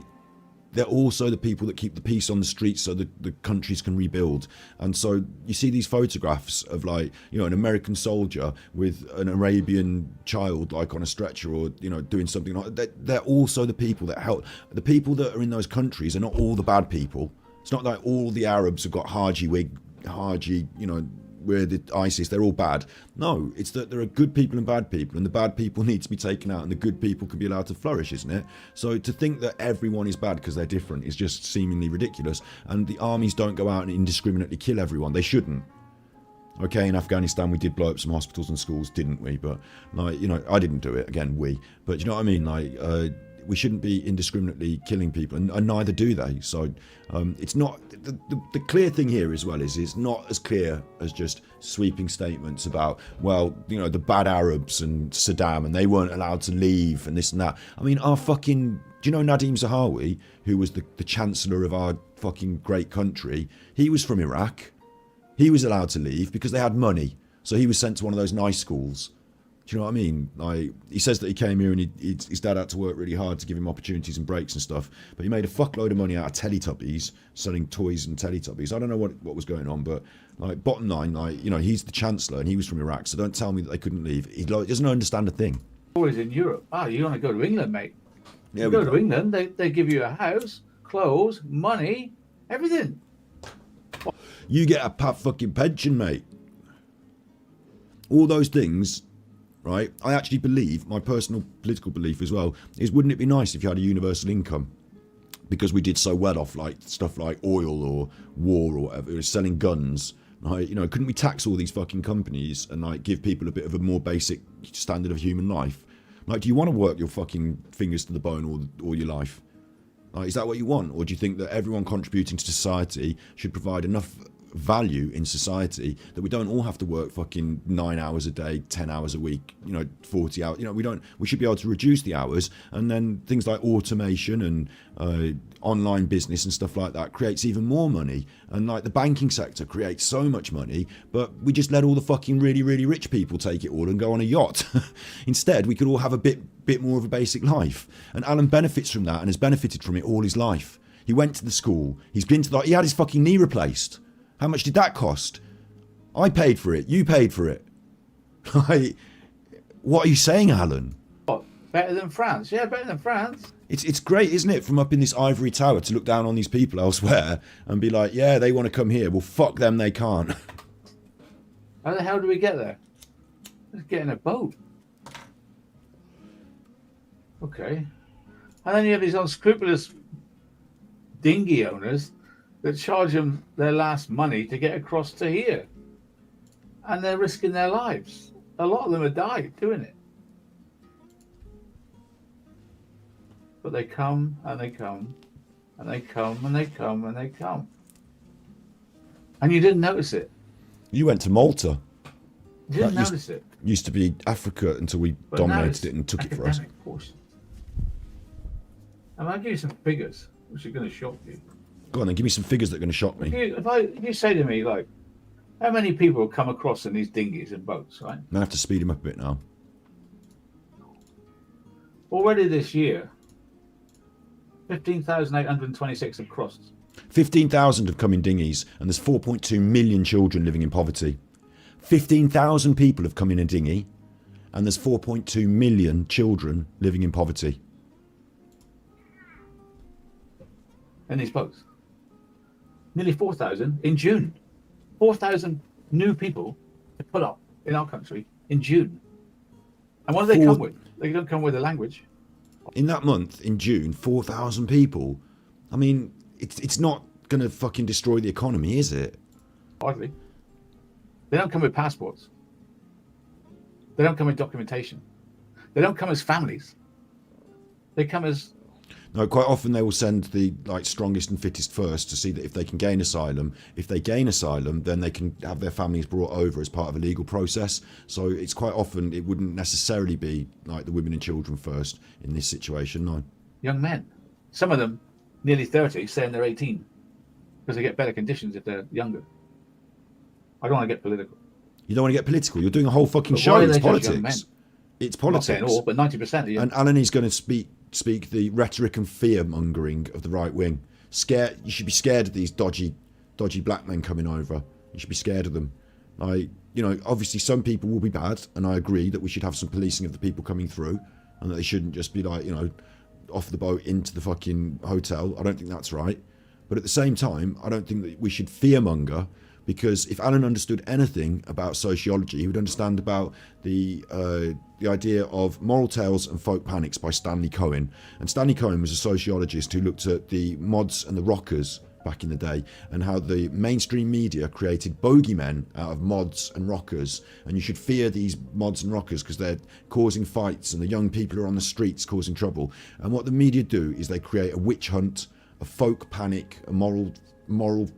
they're also the people that keep the peace on the streets so the countries can rebuild. And so you see these photographs of, like, you know, an American soldier with an Arabian child, like, on a stretcher, or, you know, doing something like that. They're also the people that help. The people that are in those countries are not all the bad people. It's not like all the Arabs have got Haji, you know, we're the ISIS, they're all bad. No, it's that there are good people and bad people, and the bad people need to be taken out and the good people can be allowed to flourish, isn't it? So to think that everyone is bad because they're different is just seemingly ridiculous. And the armies don't go out and indiscriminately kill everyone. They shouldn't. Okay, in Afghanistan we did blow up some hospitals and schools, didn't we? But, like, you know, I didn't do it, again, but you know what I mean? Like, we shouldn't be indiscriminately killing people, and neither do they. So it's not the clear thing here as well is it's not as clear as just sweeping statements about, well, you know, the bad Arabs and Saddam and they weren't allowed to leave and this and that. I mean, do you know Nadim Zahawi, who was the chancellor of our fucking great country? He was from Iraq. He was allowed to leave because they had money, so he was sent to one of those nice schools. Do you know what I mean? Like, he says that he came here and his dad had to work really hard to give him opportunities and breaks and stuff, but he made a fuckload of money out of Teletubbies, selling toys and Teletubbies. I don't know what was going on, but, like, bottom line, like, you know, he's the chancellor and he was from Iraq, so don't tell me that they couldn't leave. He doesn't understand a thing. Boris in Europe. You want to go to England, mate? Yeah, you go to England, they give you a house, clothes, money, everything. You get a fucking pension, mate. All those things. Right, I actually believe, my personal political belief as well, is wouldn't it be nice if you had a universal income? Because we did so well off, like, stuff like oil or war or whatever, it was selling guns. Right, you know, couldn't we tax all these fucking companies and, like, give people a bit of a more basic standard of human life? Like, do you want to work your fucking fingers to the bone all your life? Like, is that what you want? Or do you think that everyone contributing to society should provide enough value in society that we don't all have to work fucking 9 hours a day, 10 hours a week, you know, 40 hours, you know, we should be able to reduce the hours, and then things like automation and online business and stuff like that creates even more money, and, like, the banking sector creates so much money, but we just let all the fucking really, really rich people take it all and go on a yacht. Instead, we could all have a bit more of a basic life, and Alan benefits from that and has benefited from it all his life. He went to the school, he had his fucking knee replaced. How much did that cost? I paid for it. You paid for it. Like, what are you saying, Alan? What? Better than France? Yeah, better than France. It's great, isn't it, from up in this ivory tower to look down on these people elsewhere and be like, yeah, they want to come here. Well, fuck them, they can't. How the hell do we get there? Let's get in a boat. Okay. And then you have these unscrupulous dinghy owners that charge them their last money to get across to here. And they're risking their lives. A lot of them have died doing it. But they come and they come and they come and they come and they come. And you didn't notice it. You went to Malta. You didn't notice it. Used to be Africa until we dominated it and took it for us. And I'll give you some figures, which are going to shock you. Go on then, give me some figures that are going to shock me. If you say to me, like, how many people come across in these dinghies and boats, right? I have to speed him up a bit now. Already this year, 15,826 have crossed. 15,000 have come in dinghies, and there's 4.2 million children living in poverty. 15,000 people have come in a dinghy, and there's 4.2 million children living in poverty. In these boats. Nearly 4,000 in June. 4,000 new people to put up in our country in June. And what do they come with? They don't come with a language. In that month, in June, 4,000 people. I mean, it's not going to fucking destroy the economy, is it? Hardly. They don't come with passports. They don't come with documentation. They don't come as families. They come as... No, quite often they will send the, like, strongest and fittest first to see that if they can gain asylum. If they gain asylum, then they can have their families brought over as part of a legal process. So it's quite often, it wouldn't necessarily be like the women and children first in this situation, no. Young men. Some of them, nearly 30, saying they're 18. Because they get better conditions if they're younger. I don't want to get political. You don't want to get political? You're doing a whole fucking show. It's politics. It's politics. I'm not saying all, but 90% of you. And Alan is going to speak speak the rhetoric and fear mongering of the right wing. You should be scared of these dodgy black men coming over. You should be scared of them. Obviously some people will be bad, and I agree that we should have some policing of the people coming through, and that they shouldn't just be like, off the boat into the fucking hotel. I don't think that's right. But at the same time, I don't think that we should fearmonger, because if Alan understood anything about sociology, he would understand about the idea of Moral Tales and Folk Panics by Stanley Cohen. And Stanley Cohen was a sociologist who looked at the mods and the rockers back in the day, and how the mainstream media created bogeymen out of mods and rockers, and you should fear these mods and rockers because they're causing fights, and the young people are on the streets causing trouble. And what the media do is they create a witch hunt, a folk panic, a moral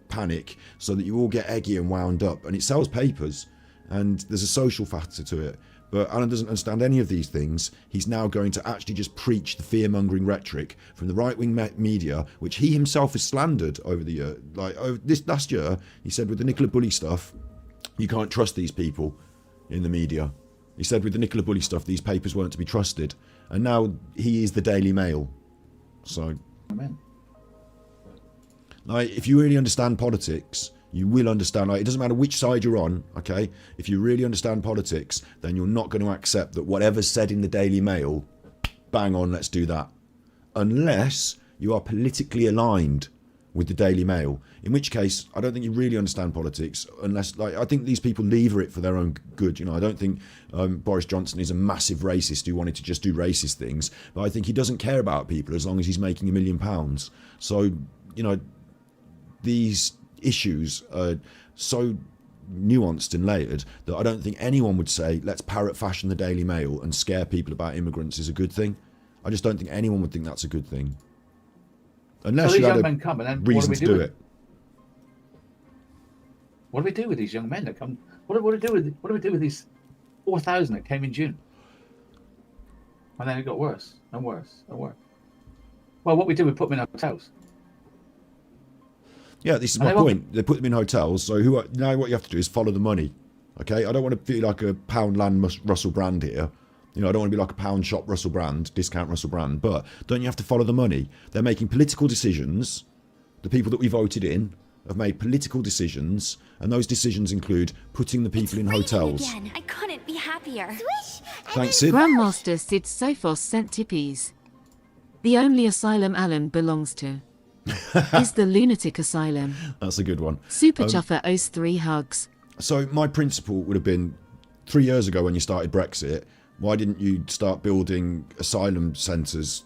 panic, so that you all get eggy and wound up, and it sells papers, and there's a social factor to it. But Alan doesn't understand any of these things. He's now going to actually just preach the fear-mongering rhetoric from the right-wing media, which he himself has slandered over the year. Like this last year, he said with the Nicola Bulley stuff, you can't trust these people in the media. He said with the Nicola Bulley stuff, these papers weren't to be trusted. And now he is the Daily Mail. So, Amen. if you really understand politics, you will understand, it doesn't matter which side you're on, okay? If you really understand politics, then you're not going to accept that whatever's said in the Daily Mail, bang on, let's do that. Unless you are politically aligned with the Daily Mail, in which case, I don't think you really understand politics, unless, I think these people lever it for their own good. I don't think Boris Johnson is a massive racist who wanted to just do racist things, but I think he doesn't care about people as long as he's making £1 million. So, these issues are so nuanced and layered that I don't think anyone would say let's parrot fashion the Daily Mail and scare people about immigrants is a good thing. I just don't think anyone would think that's a good thing, unless you had a reason to do it. What do we do with these young men that come? What do we do with these 4,000 that came in June? And then it got worse and worse and worse. Well, what we do, we put them in hotels. Yeah, this is my point. They put them in hotels. So now what you have to do is follow the money. Okay, I don't want to feel like a Poundland Russell Brand here. I don't want to be like a pound shop Russell Brand, discount Russell Brand. But don't you have to follow the money? They're making political decisions. The people that we voted in have made political decisions, and those decisions include putting the people in hotels. Again. I couldn't be happier. Swish. Thanks, Sid. Grandmaster Sid Sophos sent tippies. The only asylum Alan belongs to is the lunatic asylum. That's a good one. Super Chuffer owes 3 hugs. So my principle would have been 3 years ago when you started Brexit, why didn't you start building asylum centres,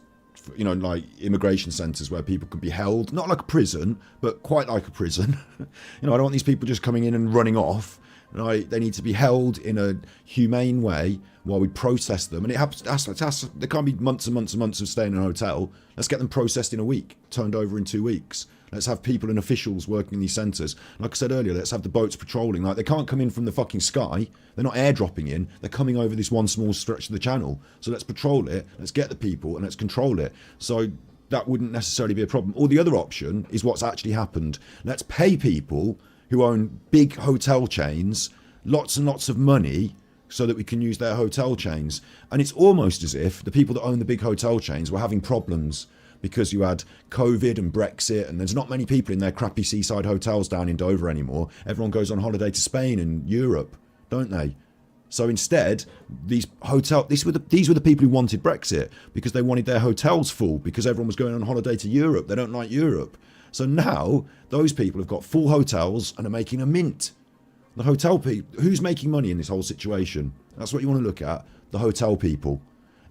like immigration centres where people could be held, not like a prison, but quite like a prison. I don't want these people just coming in and running off. They need to be held in a humane way while we process them. And it happens. There can't be months and months and months of staying in a hotel. Let's get them processed in a week, turned over in 2 weeks. Let's have people and officials working in these centres. Like I said earlier, let's have the boats patrolling. They can't come in from the fucking sky. They're not airdropping in. They're coming over this one small stretch of the channel. So let's patrol it. Let's get the people and let's control it. So that wouldn't necessarily be a problem. Or the other option is what's actually happened. Let's pay people who own big hotel chains lots and lots of money so that we can use their hotel chains. And it's almost as if the people that own the big hotel chains were having problems because you had COVID and Brexit, and there's not many people in their crappy seaside hotels down in Dover anymore. Everyone goes on holiday to Spain and Europe, don't they? So instead, these were the people who wanted Brexit because they wanted their hotels full because everyone was going on holiday to Europe. They don't like Europe. So now those people have got full hotels and are making a mint. The hotel people, who's making money in this whole situation? That's what you want to look at, the hotel people.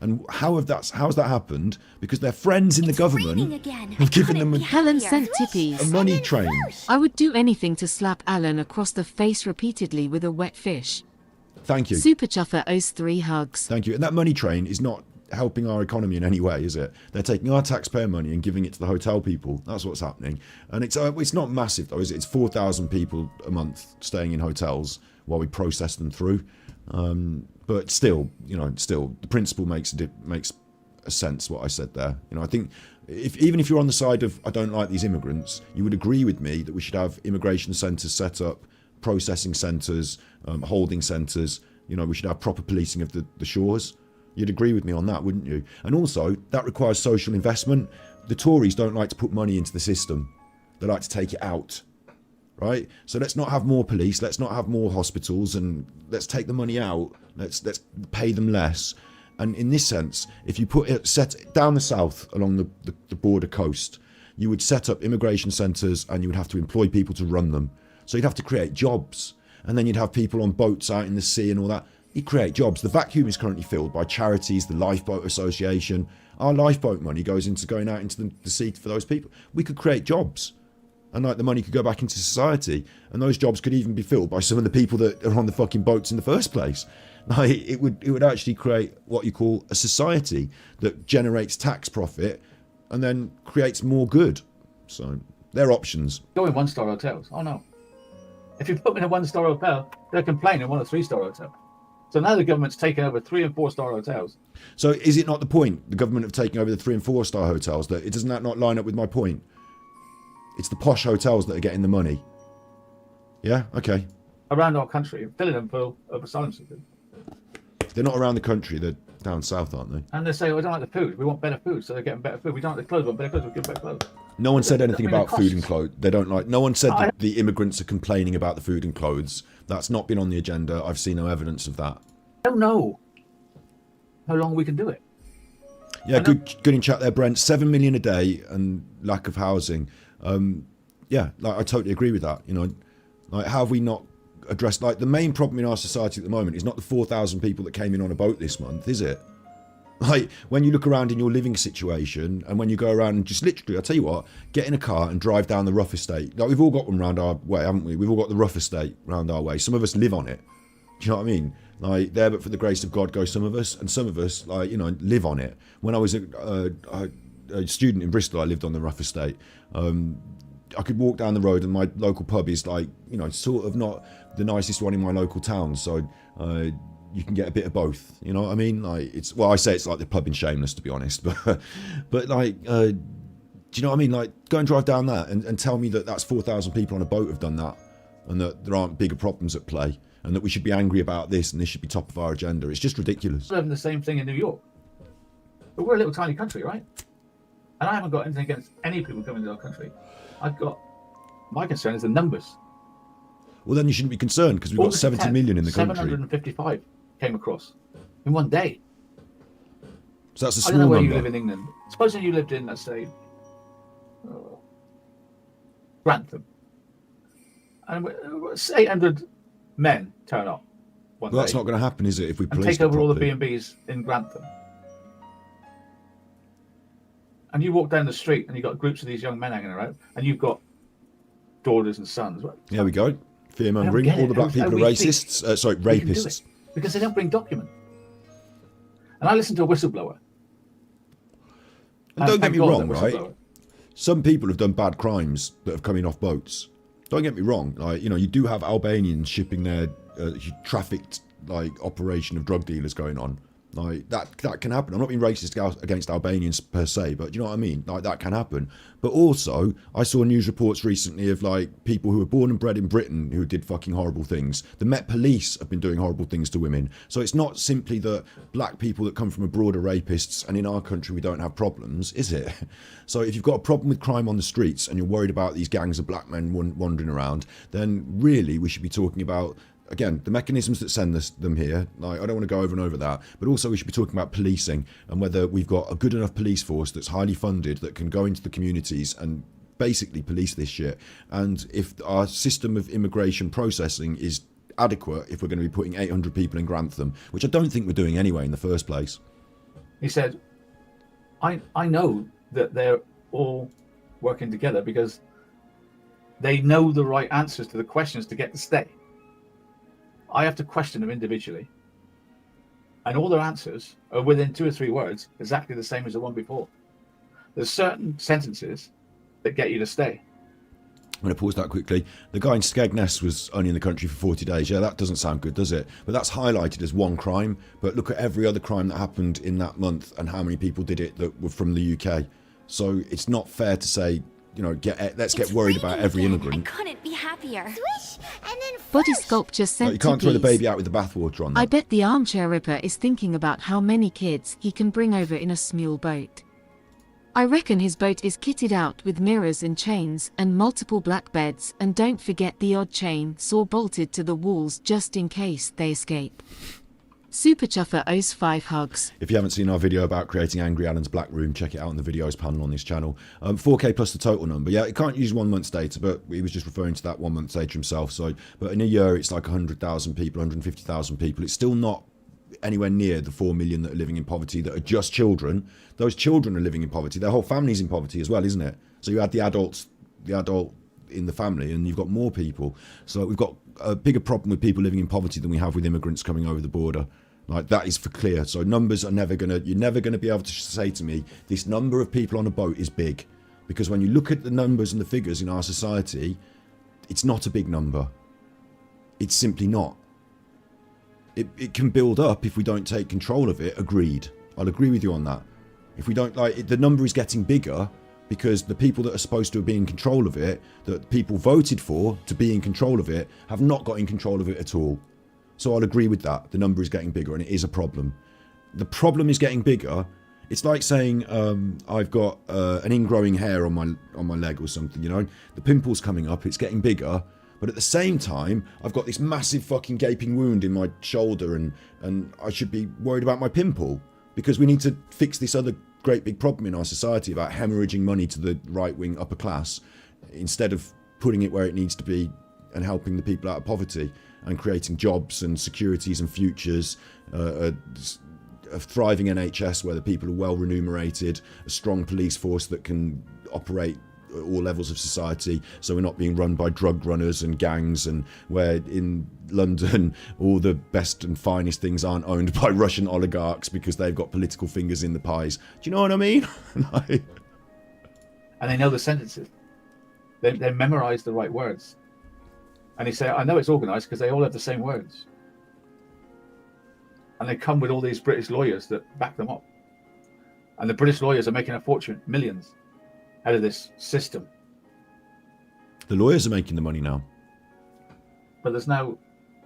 And how's that happened? Because their friends in the government have given them Helen sent tippies. a money train. I would do anything to slap Alan across the face repeatedly with a wet fish. Thank you. Super Chuffer owes 3 hugs. Thank you. And that money train is not helping our economy in any way, is it? They're taking our taxpayer money and giving it to the hotel people. That's what's happening. And it's not massive though, is it? It's 4,000 people a month staying in hotels while we process them through. But still, the principle makes a sense what I said there. I think even if you're on the side of I don't like these immigrants, you would agree with me that we should have immigration centres set up, processing centres, holding centres. We should have proper policing of the shores. You'd agree with me on that, wouldn't you? And also, that requires social investment. The Tories don't like to put money into the system. They like to take it out, right? So let's not have more police. Let's not have more hospitals, and let's take the money out. Let's pay them less. And in this sense, if you set down the south along the border coast, you would set up immigration centres and you would have to employ people to run them. So you'd have to create jobs. And then you'd have people on boats out in the sea and all that. You create jobs. The vacuum is currently filled by charities, the Lifeboat Association. Our lifeboat money goes into going out into the sea for those people. We could create jobs, and like the money could go back into society, and those jobs could even be filled by some of the people that are on the fucking boats in the first place. Like it would actually create what you call a society that generates tax profit and then creates more good. So they're options. Go in one-star hotels. Oh no. If you put me in a one-star hotel, they'll complain in one or three-star hotel. So now the government's taken over 3- and 4-star hotels. So is it not the point, the government of taking over the 3- and 4-star hotels, that doesn't that not line up with my point? It's the posh hotels that are getting the money. Yeah? Okay. Around our country, filling them full of asylum seekers. They're not around the country, they're down south, aren't they? And they say, oh, we don't like the food. We want better food, so they're getting better food. We don't like the clothes, we want better clothes, we'll give better clothes. No one said anything about costs. food and clothes. They don't like. No one said that the immigrants are complaining about the food and clothes. That's not been on the agenda. I've seen no evidence of that. I don't know how long we can do it. Yeah, good in chat there, Brent. 7 million a day and lack of housing. Yeah, like I totally agree with that. You know, like how have we not addressed? Like the main problem in our society at the moment is not the 4,000 people that came in on a boat this month, is it? Like when you look around in your living situation, and when you go around and just literally, I'll tell you what, get in a car and drive down the rough estate. Like we've all got one round our way, haven't we? We've all got the rough estate round our way. Some of us live on it. Do you know what I mean? Like there, but for the grace of God go some of us, and some of us, like, you know, live on it. When I was a student in Bristol, I lived on the rough estate. I could walk down the road, and my local pub is like, you know, sort of not the nicest one in my local town. So you can get a bit of both. You know what I mean? Like it's, well, I say it's like the pub in Shameless, to be honest, but like, do you know what I mean? Like go and drive down that and tell me that that's 4,000 people on a boat have done that, and that there aren't bigger problems at play, and that we should be angry about this, and this should be top of our agenda. It's just ridiculous. We're having the same thing in New York. But we're a little tiny country, right? And I haven't got anything against any people coming to our country. My concern is the numbers. Well, then you shouldn't be concerned, because we've got 70 million in the country. 755 came across in one day. So that's a I small don't know where number. you live in England. Supposing you lived in, let's say, Grantham, and 800 men turn up one Well, that's day not going to happen, is it, if we and police take over all the properly? B&Bs in Grantham. And you walk down the street and you've got groups of these young men hanging around, and you've got daughters and sons. There we go. Fear-mongering. get All it. the black How people are we think racists. Sorry, we can do rapists. it, because they don't bring document. And I listened to a whistleblower. And don't get thank me God wrong, that right? whistleblower. Some people have done bad crimes that have come in off boats. Don't get me wrong. Like, you know, you do have Albanians shipping their trafficked like operation of drug dealers going on. Like that can happen. I'm not being racist against Albanians per se, but you know what I mean? Like that can happen. But also, I saw news reports recently of like people who were born and bred in Britain who did fucking horrible things. The Met Police have been doing horrible things to women. So it's not simply that black people that come from abroad are rapists, and in our country we don't have problems, is it? So if you've got a problem with crime on the streets and you're worried about these gangs of black men wandering around, then really we should be talking about, again, the mechanisms that send them here. Like, I don't want to go over and over that, but also we should be talking about policing and whether we've got a good enough police force that's highly funded that can go into the communities and basically police this shit. And if our system of immigration processing is adequate, if we're going to be putting 800 people in Grantham, which I don't think we're doing anyway in the first place. He said, I know that they're all working together because they know the right answers to the questions to get to stay. I have to question them individually, and all their answers are within 2 or 3 words, exactly the same as the one before. There's certain sentences that get you to stay. I'm going to pause that quickly. The guy in Skegness was only in the country for 40 days. Yeah, that doesn't sound good, does it? But that's highlighted as one crime. But look at every other crime that happened in that month and how many people did it that were from the UK. So it's not fair to say you know, let's get worried about every immigrant. I couldn't be happier. Swish and then Body sculpture sent You can't throw the tippies. baby out with the bathwater on that. I bet the Armchair Ripper is thinking about how many kids he can bring over in a small boat. I reckon his boat is kitted out with mirrors and chains and multiple black beds, and don't forget the odd chain saw bolted to the walls just in case they escape. Super Chuffer owes 5 hugs. If you haven't seen our video about creating Angry Alan's Black Room, check it out in the videos panel on this channel. 4K plus the total number. Yeah, it can't use 1 month's data, but he was just referring to that 1 month's data himself. So, but in a year, it's like 100,000 people, 150,000 people. It's still not anywhere near the 4 million that are living in poverty that are just children. Those children are living in poverty. Their whole family's in poverty as well, isn't it? So you add the adult in the family, and you've got more people. So we've got a bigger problem with people living in poverty than we have with immigrants coming over the border. Like, that is for clear. So numbers are you're never gonna be able to say to me this number of people on a boat is big, because when you look at the numbers and the figures in our society, it's not a big number. It's simply not. It can build up if we don't take control of it. Agreed. I'll agree with you on that. If we don't, like, the number is getting bigger because the people that are supposed to be in control of it, that people voted for to be in control of it, have not got in control of it at all. So I'll agree with that. The number is getting bigger, and it is a problem. The problem is getting bigger. It's like saying I've got an ingrowing hair on my leg or something, you know. The pimple's coming up, it's getting bigger, but at the same time, I've got this massive fucking gaping wound in my shoulder, and I should be worried about my pimple, because we need to fix this other great big problem in our society about hemorrhaging money to the right-wing upper class instead of putting it where it needs to be and helping the people out of poverty and creating jobs and securities and futures, a thriving NHS where the people are well remunerated, a strong police force that can operate at all levels of society, so we're not being run by drug runners and gangs, and where in London all the best and finest things aren't owned by Russian oligarchs because they've got political fingers in the pies. Do you know what I mean? And they know the sentences. They memorize the right words. And they say, I know it's organised because they all have the same words. And they come with all these British lawyers that back them up. And the British lawyers are making a fortune, millions, out of this system. The lawyers are making the money now. But there's now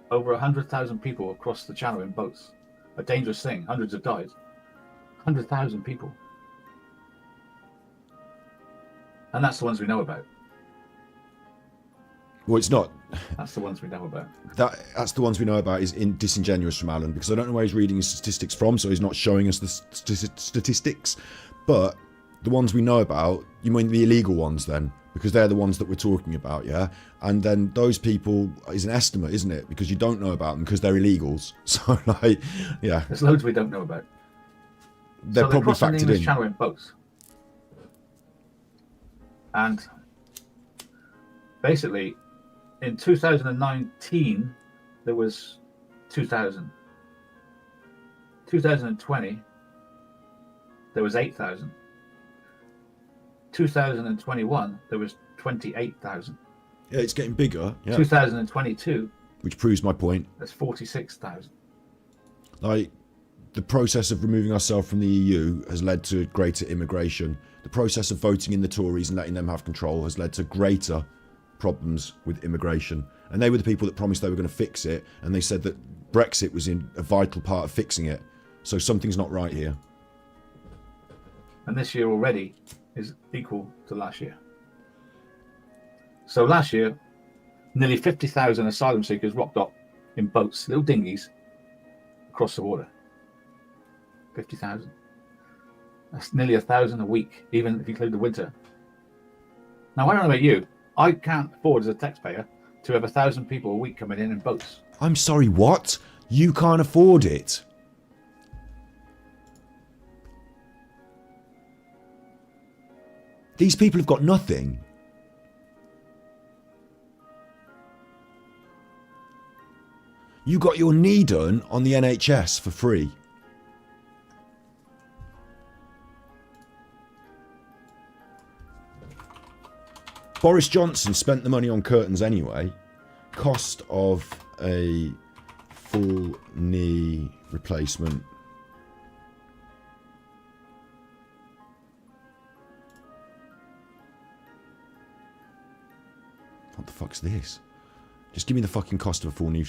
over 100,000 people across the channel in boats. A dangerous thing. Hundreds have died. 100,000 people. And that's the ones we know about. Well, it's not. That's the ones we know about. That's the ones we know about is disingenuous from Alan, because I don't know where he's reading his statistics from, so he's not showing us the statistics. But the ones we know about, you mean the illegal ones then? Because they're the ones that we're talking about, yeah? And then those people is an estimate, isn't it? Because you don't know about them because they're illegals. So, like, yeah. There's loads we don't know about. They're probably crossing the factored English in. Channel in boats. And basically, in 2019, there was 2,000. 2020, there was 8,000. 2021, there was 28,000. Yeah, it's getting bigger. Yeah. 2022, Which proves my point. there's 46,000. Like, the process of removing ourselves from the EU has led to greater immigration. The process of voting in the Tories and letting them have control has led to greater problems with immigration. And they were the people that promised they were going to fix it, and they said that Brexit was a vital part of fixing it. So something's not right here. And this year already is equal to last year. So last year, nearly 50,000 asylum seekers rocked up in boats, little dinghies, across the water. 50,000. That's nearly 1,000 a week, even if you include the winter. Now, I don't know about you. I can't afford as a taxpayer to have 1,000 people a week coming in boats. I'm sorry, what? You can't afford it? These people have got nothing. You got your knee done on the NHS for free. Boris Johnson spent the money on curtains anyway. Cost of a full knee replacement. fuck's this? Just give me the fucking cost of a full knee.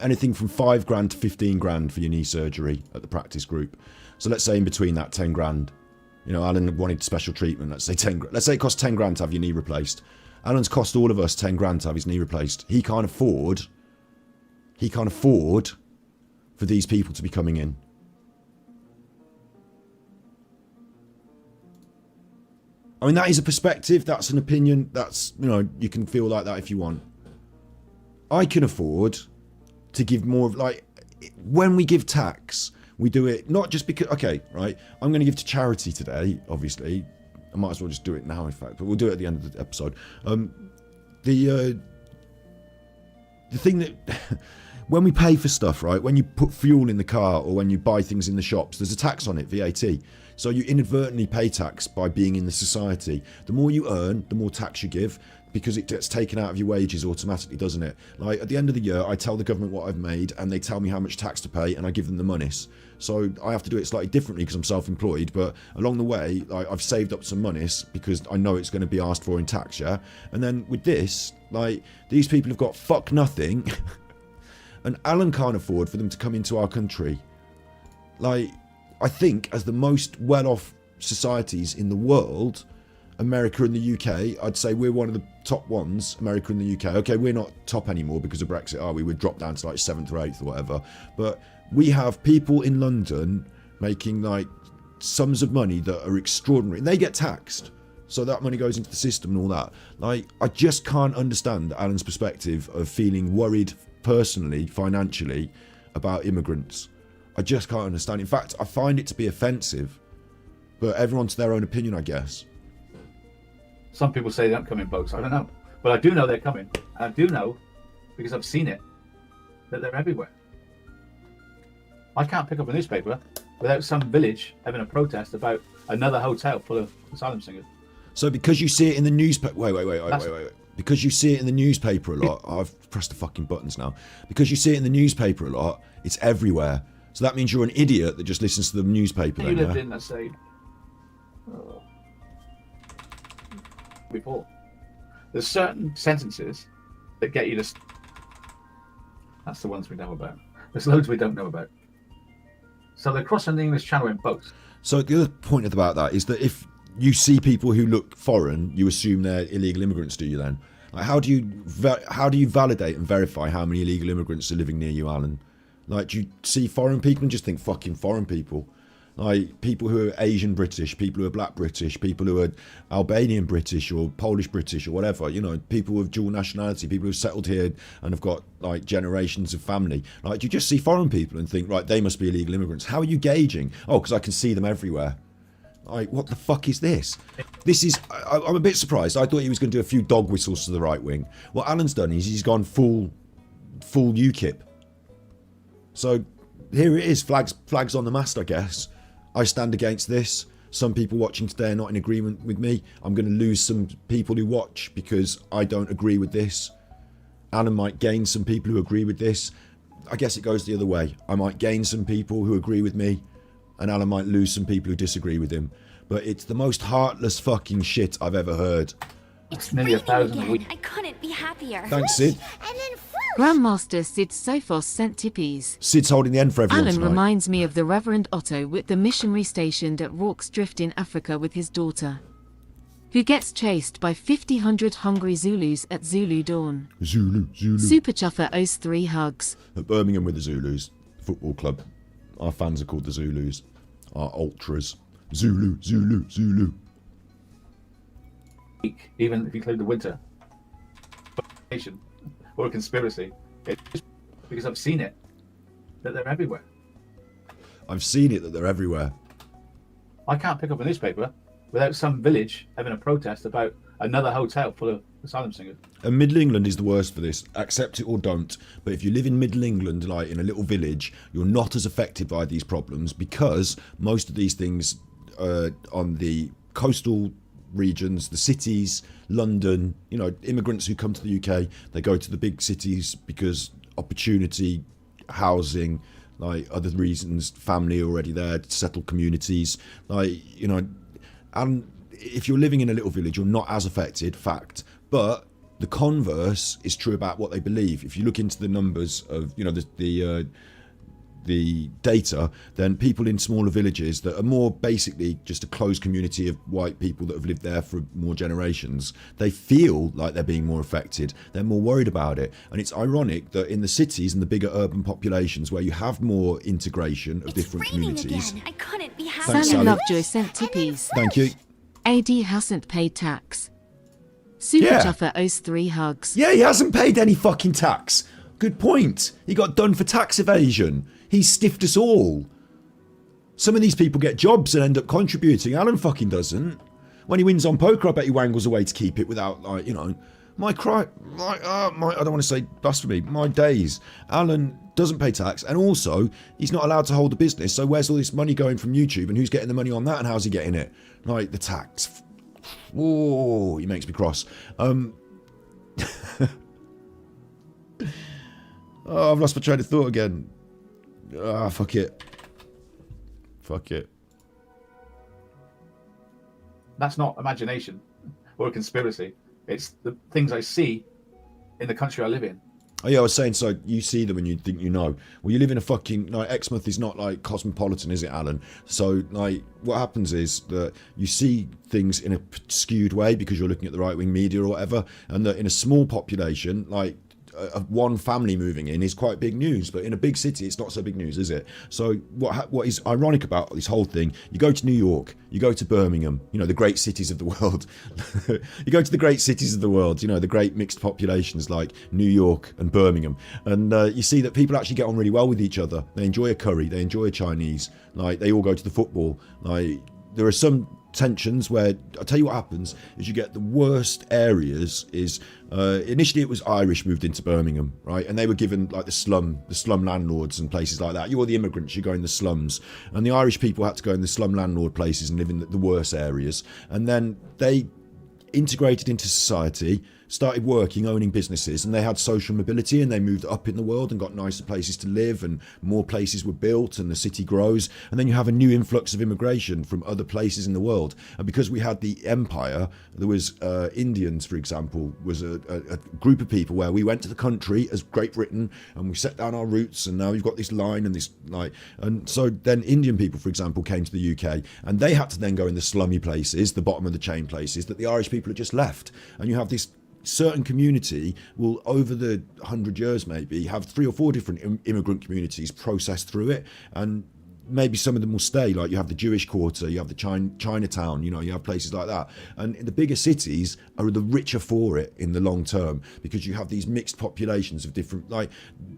Anything from 5 grand to 15 grand for your knee surgery at the practice group. So let's say in between that 10 grand. You know, Alan wanted special treatment. Let's say 10 grand. Let's say it costs 10 grand to have your knee replaced. Alan's cost all of us 10 grand to have his knee replaced. He can't afford for these people to be coming in. I mean, that is a perspective. That's an opinion. That's, you know, you can feel like that if you want. I can afford to give more of, like, when we give tax, we do it not just because, okay, right, I'm going to give to charity today, obviously. I might as well just do it now, in fact, but we'll do it at the end of the episode. The thing that, when we pay for stuff, right, when you put fuel in the car or when you buy things in the shops, there's a tax on it, VAT. So you inadvertently pay tax by being in the society. The more you earn, the more tax you give, because it gets taken out of your wages automatically, doesn't it? Like, at the end of the year, I tell the government what I've made, and they tell me how much tax to pay, and I give them the monies. So I have to do it slightly differently because I'm self-employed, but along the way, like, I've saved up some monies because I know it's going to be asked for in tax, yeah? And then with this, like, these people have got fuck nothing, and Alan can't afford for them to come into our country. Like, I think as the most well-off societies in the world, America and the UK, I'd say we're one of the top ones, America and the UK. Okay, we're not top anymore because of Brexit, are we? We'd drop down to like 7th or 8th or whatever. But we have people in London making like sums of money that are extraordinary. And they get taxed. So that money goes into the system and all that. Like, I just can't understand Alan's perspective of feeling worried personally, financially, about immigrants. I just can't understand. In fact, I find it to be offensive. But everyone to their own opinion, I guess. Some people say they don't come in boats. I don't know. But I do know they're coming. And I do know, because I've seen it, that they're everywhere. I can't pick up a newspaper without some village having a protest about another hotel full of asylum singers. So because you see it in the newspaper... Wait. Because you see it in the newspaper a lot... I've pressed the fucking buttons now. Because you see it in the newspaper a lot, it's everywhere. So that means you're an idiot that just listens to the newspaper. You lived in, let's say... before. There's certain sentences that get you to... That's the ones we know about. There's loads we don't know about. So they're crossing the English Channel in boats. So the other point about that is that if you see people who look foreign, you assume they're illegal immigrants, do you then? Like, how do you validate and verify how many illegal immigrants are living near you, Alan? Like, do you see foreign people and just think fucking foreign people? Like, people who are Asian British, people who are black British, people who are Albanian British or Polish British or whatever, you know, people with dual nationality, people who've settled here and have got like generations of family. Like, you just see foreign people and think, right, they must be illegal immigrants. How are you gauging? Oh, because I can see them everywhere. Like, what the fuck is this? This is, I'm a bit surprised. I thought he was going to do a few dog whistles to the right wing. What Alan's done is he's gone full UKIP. So here it is, flags on the mast, I guess. I stand against this. Some people watching today are not in agreement with me. I'm going to lose some people who watch because I don't agree with this. Alan might gain some people who agree with this. I guess it goes the other way. I might gain some people who agree with me, and Alan might lose some people who disagree with him. But it's the most heartless fucking shit I've ever heard. It's nearly 1,000 a week. I couldn't be happier. Thanks, Sid. And then Grandmaster Sid Sophos sent tippies. Sid's holding the end for everyone Alan tonight. reminds me of the Reverend Otto with the missionary stationed at Rorke's Drift in Africa with his daughter, who gets chased by 50 hungry Zulus at Zulu dawn. Zulu. Super Chuffer owes 3 hugs. At Birmingham with the Zulus football club. Our fans are called the Zulus. Our ultras. Zulu. Even if you include the winter. Or a conspiracy. It's just because I've seen it, that they're everywhere. I've seen it that they're everywhere. I can't pick up a newspaper without some village having a protest about another hotel full of asylum singers. And Middle England is the worst for this. Accept it or don't. But if you live in Middle England, like in a little village, you're not as affected by these problems because most of these things are on the coastal regions, the cities, London, you know, immigrants who come to the UK, they go to the big cities because opportunity, housing, like other reasons, family already there, settled communities, like, you know, and if you're living in a little village, you're not as affected, fact, but The converse is true about what they believe. If you look into the numbers of, you know, the data, then people in smaller villages that are more basically just a closed community of white people that have lived there for more generations, they feel like they're being more affected. They're more worried about it. And it's ironic that in the cities and the bigger urban populations where you have more integration of different communities. Again. I couldn't be happier. Thanks, Sally Sally. Lovejoy sent tippies. Thank you. AD hasn't paid tax. Super Yeah. Chuffer owes 3 hugs. Yeah, he hasn't paid any fucking tax. Good point. He got done for tax evasion. He stiffed us all. Some of these people get jobs and end up contributing. Alan fucking doesn't. When he wins on poker, I bet he wangles away to keep it without, like, you know, I don't want to say blasphemy, my days. Alan doesn't pay tax, and also he's not allowed to hold a business. So where's all this money going from YouTube, and who's getting the money on that, and how's he getting it? Like, the tax. Oh, he makes me cross. Oh, I've lost my train of thought again. Ah, fuck it. Fuck it. That's not imagination or a conspiracy. It's the things I see in the country I live in. Oh yeah, I was saying, so you see them and you think you know. Well, you live in a fucking, like, Exmouth is not like cosmopolitan, is it, Alan? So, like, what happens is that you see things in a skewed way because you're looking at the right-wing media or whatever, and that in a small population, like, one family moving in is quite big news, but in a big city it's not so big news, is it? So what is ironic about this whole thing, you go to New York, you go to Birmingham, you know, the great cities of the world. You go to the great cities of the world, you know, the great mixed populations like New York and Birmingham, and you see that people actually get on really well with each other. They enjoy a curry, they enjoy a Chinese, like, they all go to the football. Like, there are some tensions where, I'll tell you what happens is you get the worst areas is initially it was Irish moved into Birmingham, right, and they were given like the slum landlords and places like that. You're the immigrants, you go in the slums, and the Irish people had to go in the slum landlord places and live in the worst areas, and then they integrated into society, started working, owning businesses, and they had social mobility, and they moved up in the world and got nicer places to live, and more places were built, and the city grows, and then you have a new influx of immigration from other places in the world. And because we had the empire, there was Indians, for example, was a group of people where we went to the country as Great Britain, and we set down our roots, and now you've got this line and this, like, and so then Indian people, for example, came to the UK, and they had to then go in the slummy places, the bottom of the chain places that the Irish people had just left, and you have this certain community will, over the 100 years maybe, have 3 or 4 different immigrant communities process through it, and maybe some of them will stay. Like, you have the Jewish quarter, you have the Chinatown, you know, you have places like that, and the bigger cities are the richer for it in the long term, because you have these mixed populations of different, like,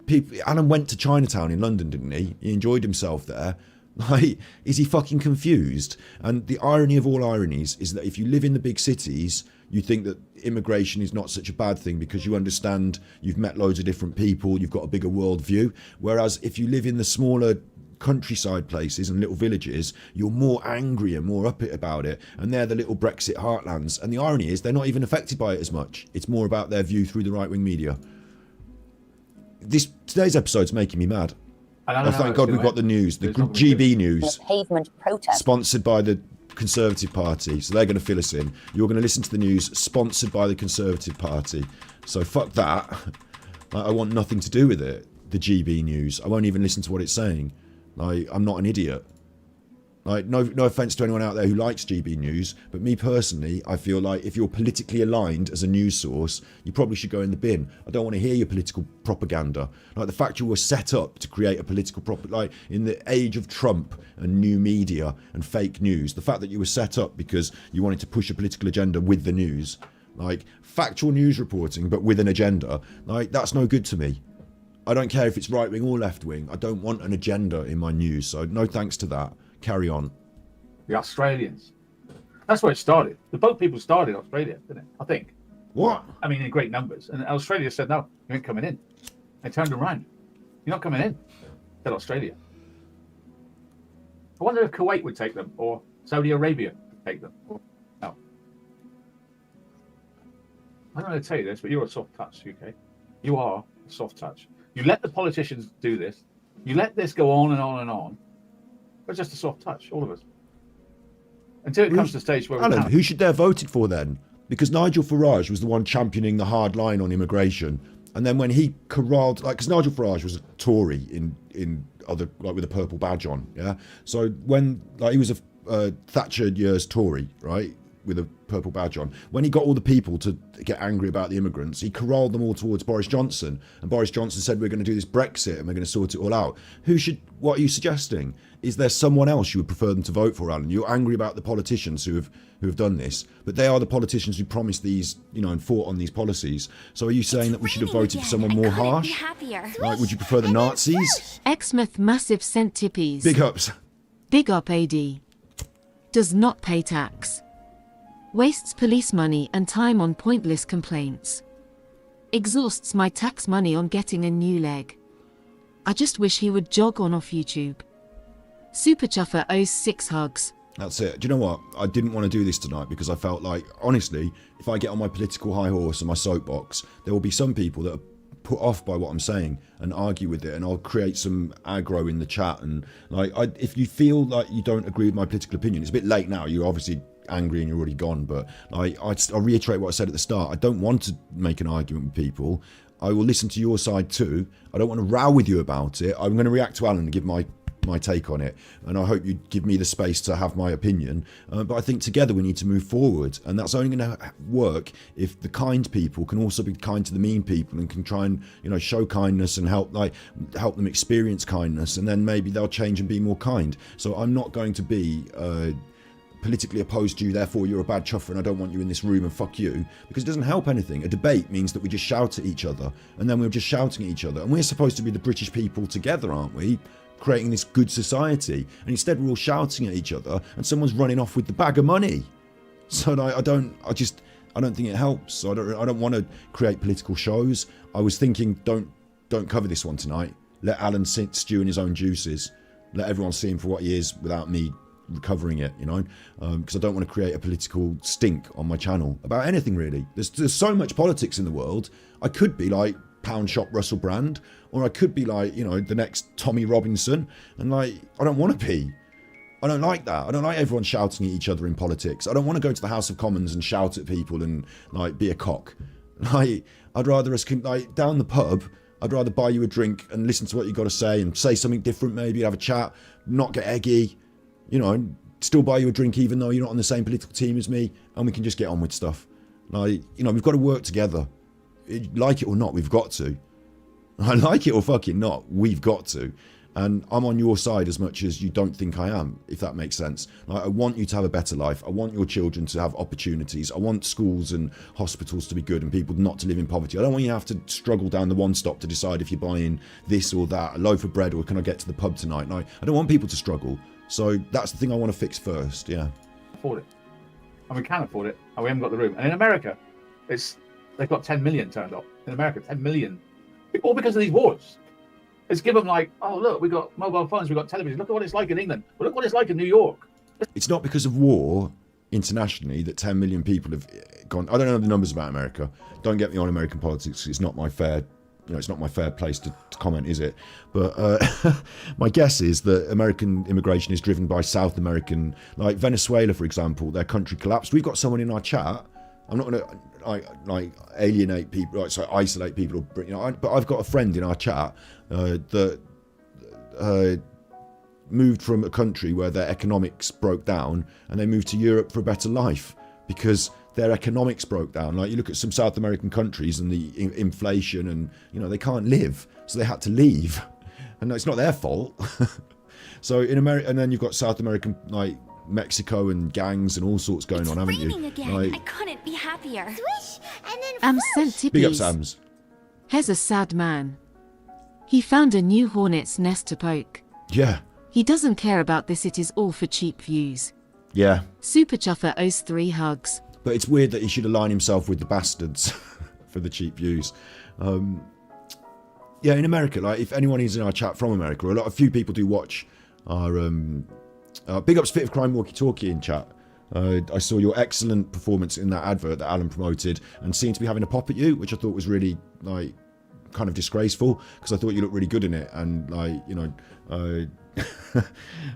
people. Alan went to Chinatown in London, didn't he? He enjoyed himself there. Like, is he fucking confused? And the irony of all ironies is that if you live in the big cities, you think that immigration is not such a bad thing because you understand, you've met loads of different people, you've got a bigger world view. Whereas if you live in the smaller countryside places and little villages, you're more angry and more up it about it, and they're the little Brexit heartlands. And the irony is they're not even affected by it as much. It's more about their view through the right-wing media. Today's episode's making me mad. Oh, thank God we've got the news, the GB news, pavement protest, sponsored by the Conservative Party. So they're going to fill us in. You're going to listen to the news sponsored by the Conservative Party. So fuck that. I want nothing to do with it. The GB news. I won't even listen to what it's saying. Like, I'm not an idiot. Like, no offense to anyone out there who likes GB News, but me personally, I feel like if you're politically aligned as a news source, you probably should go in the bin. I don't want to hear your political propaganda. Like, the fact you were set up to create a political like, in the age of Trump and new media and fake news, the fact that you were set up because you wanted to push a political agenda with the news, like, factual news reporting, but with an agenda, like, that's no good to me. I don't care if it's right wing or left wing. I don't want an agenda in my news, so no thanks to that. Carry on. The Australians. That's where it started. The boat people started Australia, didn't it? I think. What? I mean, in great numbers. And Australia said, no, you ain't coming in. They turned around. You're not coming in. Said Australia. I wonder if Kuwait would take them, or Saudi Arabia would take them. No. I don't know how to tell you this, but you're a soft touch, UK. You are a soft touch. You let the politicians do this. You let this go on and on and on. But just a soft touch, all of us. Until it comes to the stage where Alan, who should they have voted for then? because Nigel Farage was the one championing the hard line on immigration, and then when he corralled, like, because Nigel Farage was a Tory in other, like, with a purple badge on, yeah. So when, like, he was a Thatcher years Tory, right, with a purple badge on. When he got all the people to get angry about the immigrants, he corralled them all towards Boris Johnson, and Boris Johnson said, we're going to do this Brexit and we're going to sort it all out. What are you suggesting? Is there someone else you would prefer them to vote for, Alan? You're angry about the politicians who have done this, but they are the politicians who promised these, you know, and fought on these policies. So are you saying that we should have voted for someone more harsh? Like, would you prefer the Nazis? Xmas massive sent tippies. Big ups. Big up AD. Does not pay tax. Wastes police money and time on pointless complaints. Exhausts my tax money on getting a new leg. I just wish he would jog on off YouTube. Super Chuffer owes 6 hugs. That's it. Do you know what? I didn't want to do this tonight because I felt like, honestly, if I get on my political high horse and my soapbox, there will be some people that are put off by what I'm saying and argue with it, and I'll create some aggro in the chat. And like, if you feel like you don't agree with my political opinion, it's a bit late now. You're obviously angry and you're already gone, but I'll reiterate what I said at the start. I don't want to make an argument with people. I will listen to your side too. I don't want to row with you about it. I'm going to react to Alan and give my take on it, and I hope you give me the space to have my opinion, but I think together we need to move forward, and that's only going to work if the kind people can also be kind to the mean people and can try and, you know, show kindness and help them experience kindness, and then maybe they'll change and be more kind. So I'm not going to be politically opposed to you, therefore you're a bad chuffer and I don't want you in this room and fuck you, because it doesn't help anything. A debate means that we just shout at each other, and then we're just shouting at each other, and we're supposed to be the British people together, aren't we? Creating this good society, and instead we're all shouting at each other and someone's running off with the bag of money. So I don't think it helps. So I don't want to create political shows. I was thinking, don't cover this one tonight. Let Alan stew in his own juices. Let everyone see him for what he is without me recovering it, you know, because I don't want to create a political stink on my channel about anything really. There's so much politics in the world. I could be like Pound Shop Russell Brand, or I could be like, you know, the next Tommy Robinson, and like, I don't want to be. I don't like that. I don't like everyone shouting at each other in politics. I don't want to go to the House of Commons and shout at people and like be a cock. Like, I'd rather us like down the pub, I'd rather buy you a drink and listen to what you got to say and say something different, maybe have a chat, not get eggy, you know, still buy you a drink even though you're not on the same political team as me, and we can just get on with stuff. Like, you know, we've got to work together. Like it or not, we've got to. I like it or fucking not, we've got to. And I'm on your side as much as you don't think I am, if that makes sense. Like, I want you to have a better life. I want your children to have opportunities. I want schools and hospitals to be good and people not to live in poverty. I don't want you to have to struggle down the one stop to decide if you're buying this or that, a loaf of bread, or can I get to the pub tonight? Like, I don't want people to struggle. So that's the thing I want to fix first, yeah. Afford it. And we can afford it, and we haven't got the room. And in America, they've got 10 million turned up. In America, 10 million. All because of these wars. It's given like, oh, look, we got mobile phones, we got television. Look at what it's like in England. Well, look what it's like in New York. It's not because of war internationally that 10 million people have gone. I don't know the numbers about America. Don't get me on American politics. It's not my fair, you know, it's not my fair place to comment, is it? But my guess is that American immigration is driven by South American, like Venezuela, for example. Their country collapsed. We've got someone in our chat. I'm not going to like alienate people, like, so isolate people, or, you know. But I've got a friend in our chat that moved from a country where their economics broke down, and they moved to Europe for a better life because their economics broke down. Like, you look at some South American countries and the inflation, and, you know, they can't live, so they had to leave, and it's not their fault. So in America, and then you've got South American, like Mexico and gangs and all sorts going on, haven't you? Again. Like, I couldn't be happier. Swish, and then Am whoosh. sent big up tippies. Sam's. Here's a sad man. He found a new hornet's nest to poke. Yeah, He doesn't care about this, it is all for cheap views. yeah. Super Chuffer owes 3 hugs. But it's weird that he should align himself with the bastards for the cheap views. Yeah, in America, like, if anyone is in our chat from America, a few people do watch our big ups Fit of Crime Walkie Talkie in chat. I saw your excellent performance in that advert that Alan promoted, and seemed to be having a pop at you, which I thought was really, like, kind of disgraceful, because I thought you looked really good in it, and, like, you know,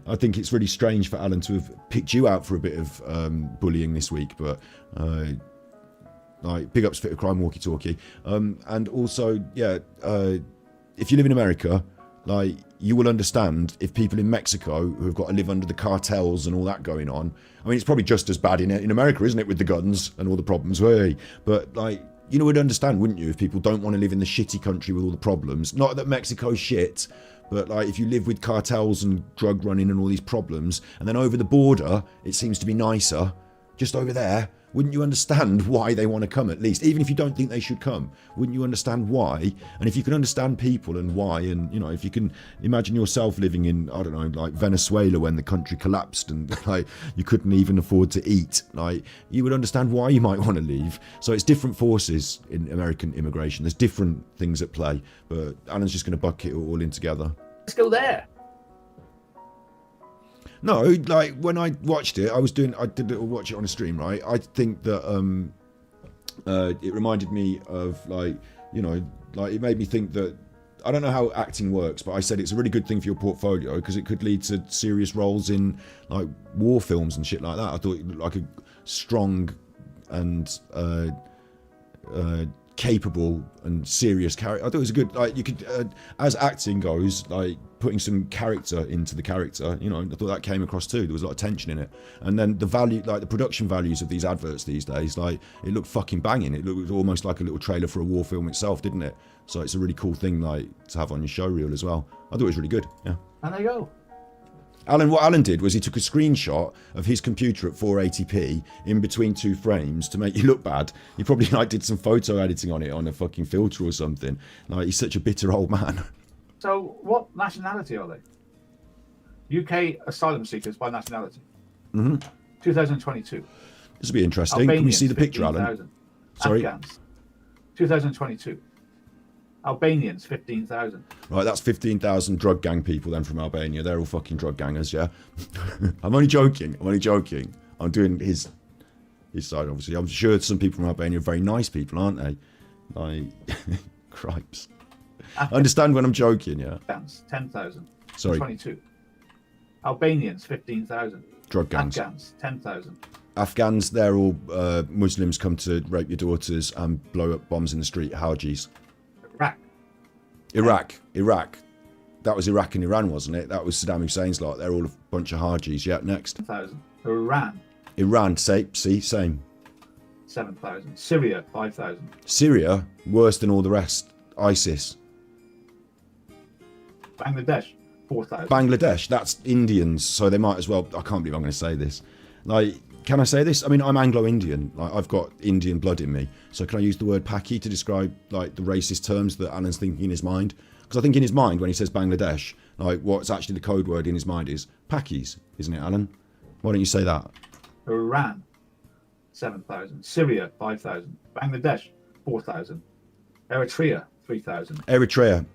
I think it's really strange for Alan to have picked you out for a bit of bullying this week, but Like, big ups Fit of Crime walkie-talkie. And also, yeah, if you live in America, like, you will understand if people in Mexico who have got to live under the cartels and all that going on. I mean, it's probably just as bad in America, isn't it, with the guns and all the problems, hey? But, like, you would understand, wouldn't you, if people don't want to live in the shitty country with all the problems. Not that Mexico's shit, but, like, if you live with cartels and drug running and all these problems, and then over the border, it seems to be nicer, just over there, wouldn't you understand why they want to come at least? Even if you don't think they should come, wouldn't you understand why? And if you can understand people and why, and, you know, if you can imagine yourself living in, I don't know, like Venezuela when the country collapsed and, like, you couldn't even afford to eat, like, you would understand why you might want to leave. So it's different forces in American immigration. There's different things at play, but Alan's just going to bucket it all in together. It's still there. No, like, when I watched it, I did watch it on a stream, right? I think that it reminded me of, like, you know, like, it made me think that, I don't know how acting works, but I said it's a really good thing for your portfolio because it could lead to serious roles in, like, war films and shit like that. I thought it looked like a strong and capable and serious character. I thought it was a good, like, you could, as acting goes, like, putting some character into the character, you know, I thought that came across too. There was a lot of tension in it. And then the value, like, the production values of these adverts these days, like, it looked fucking banging. It looked almost like a little trailer for a war film itself, didn't it? So it's a really cool thing, like, to have on your show reel as well. I thought it was really good, yeah. And there you go. What Alan did was he took a screenshot of his computer at 480p in between two frames to make you look bad. He probably, like, did some photo editing on it on a fucking filter or something. Like, he's such a bitter old man. So, what nationality are they? UK asylum seekers by nationality. 2022. This will be interesting. Albanians, Can we see the picture, 15,000. Alan? Sorry? Afghans, 2022. Albanians, 15,000. Right, that's 15,000 drug gang people then from Albania. They're all fucking drug gangers, yeah? I'm only joking. I'm doing his side, obviously. I'm sure some people from Albania are very nice people, aren't they? Like, cripes. Understand when I'm joking, yeah? Afghans, 10,000. Sorry. 22. Albanians, 15,000. Drug gangs. Afghans, 10,000. Afghans, they're all Muslims come to rape your daughters and blow up bombs in the street. Hajis. Iraq. That was Iraq and Iran, wasn't it? That was Saddam Hussein's lot. They're all a bunch of Hajis. Yeah, next. 10,000. Iran, same. 7,000. Syria, 5,000. Syria, worse than all the rest. ISIS. Bangladesh, 4,000. Bangladesh, that's Indians, so they might as well. I can't believe I'm going to say this. Like, can I say this? I mean, I'm Anglo-Indian. Like, I've got Indian blood in me. So can I use the word Paki to describe, like, the racist terms that Alan's thinking in his mind? Because I think in his mind, when he says Bangladesh, like, what's actually the code word in his mind is Pakis, isn't it, Alan? Why don't you say that? Iran, 7,000. Syria, 5,000. Bangladesh, 4,000. Eritrea, 3,000. Eritrea.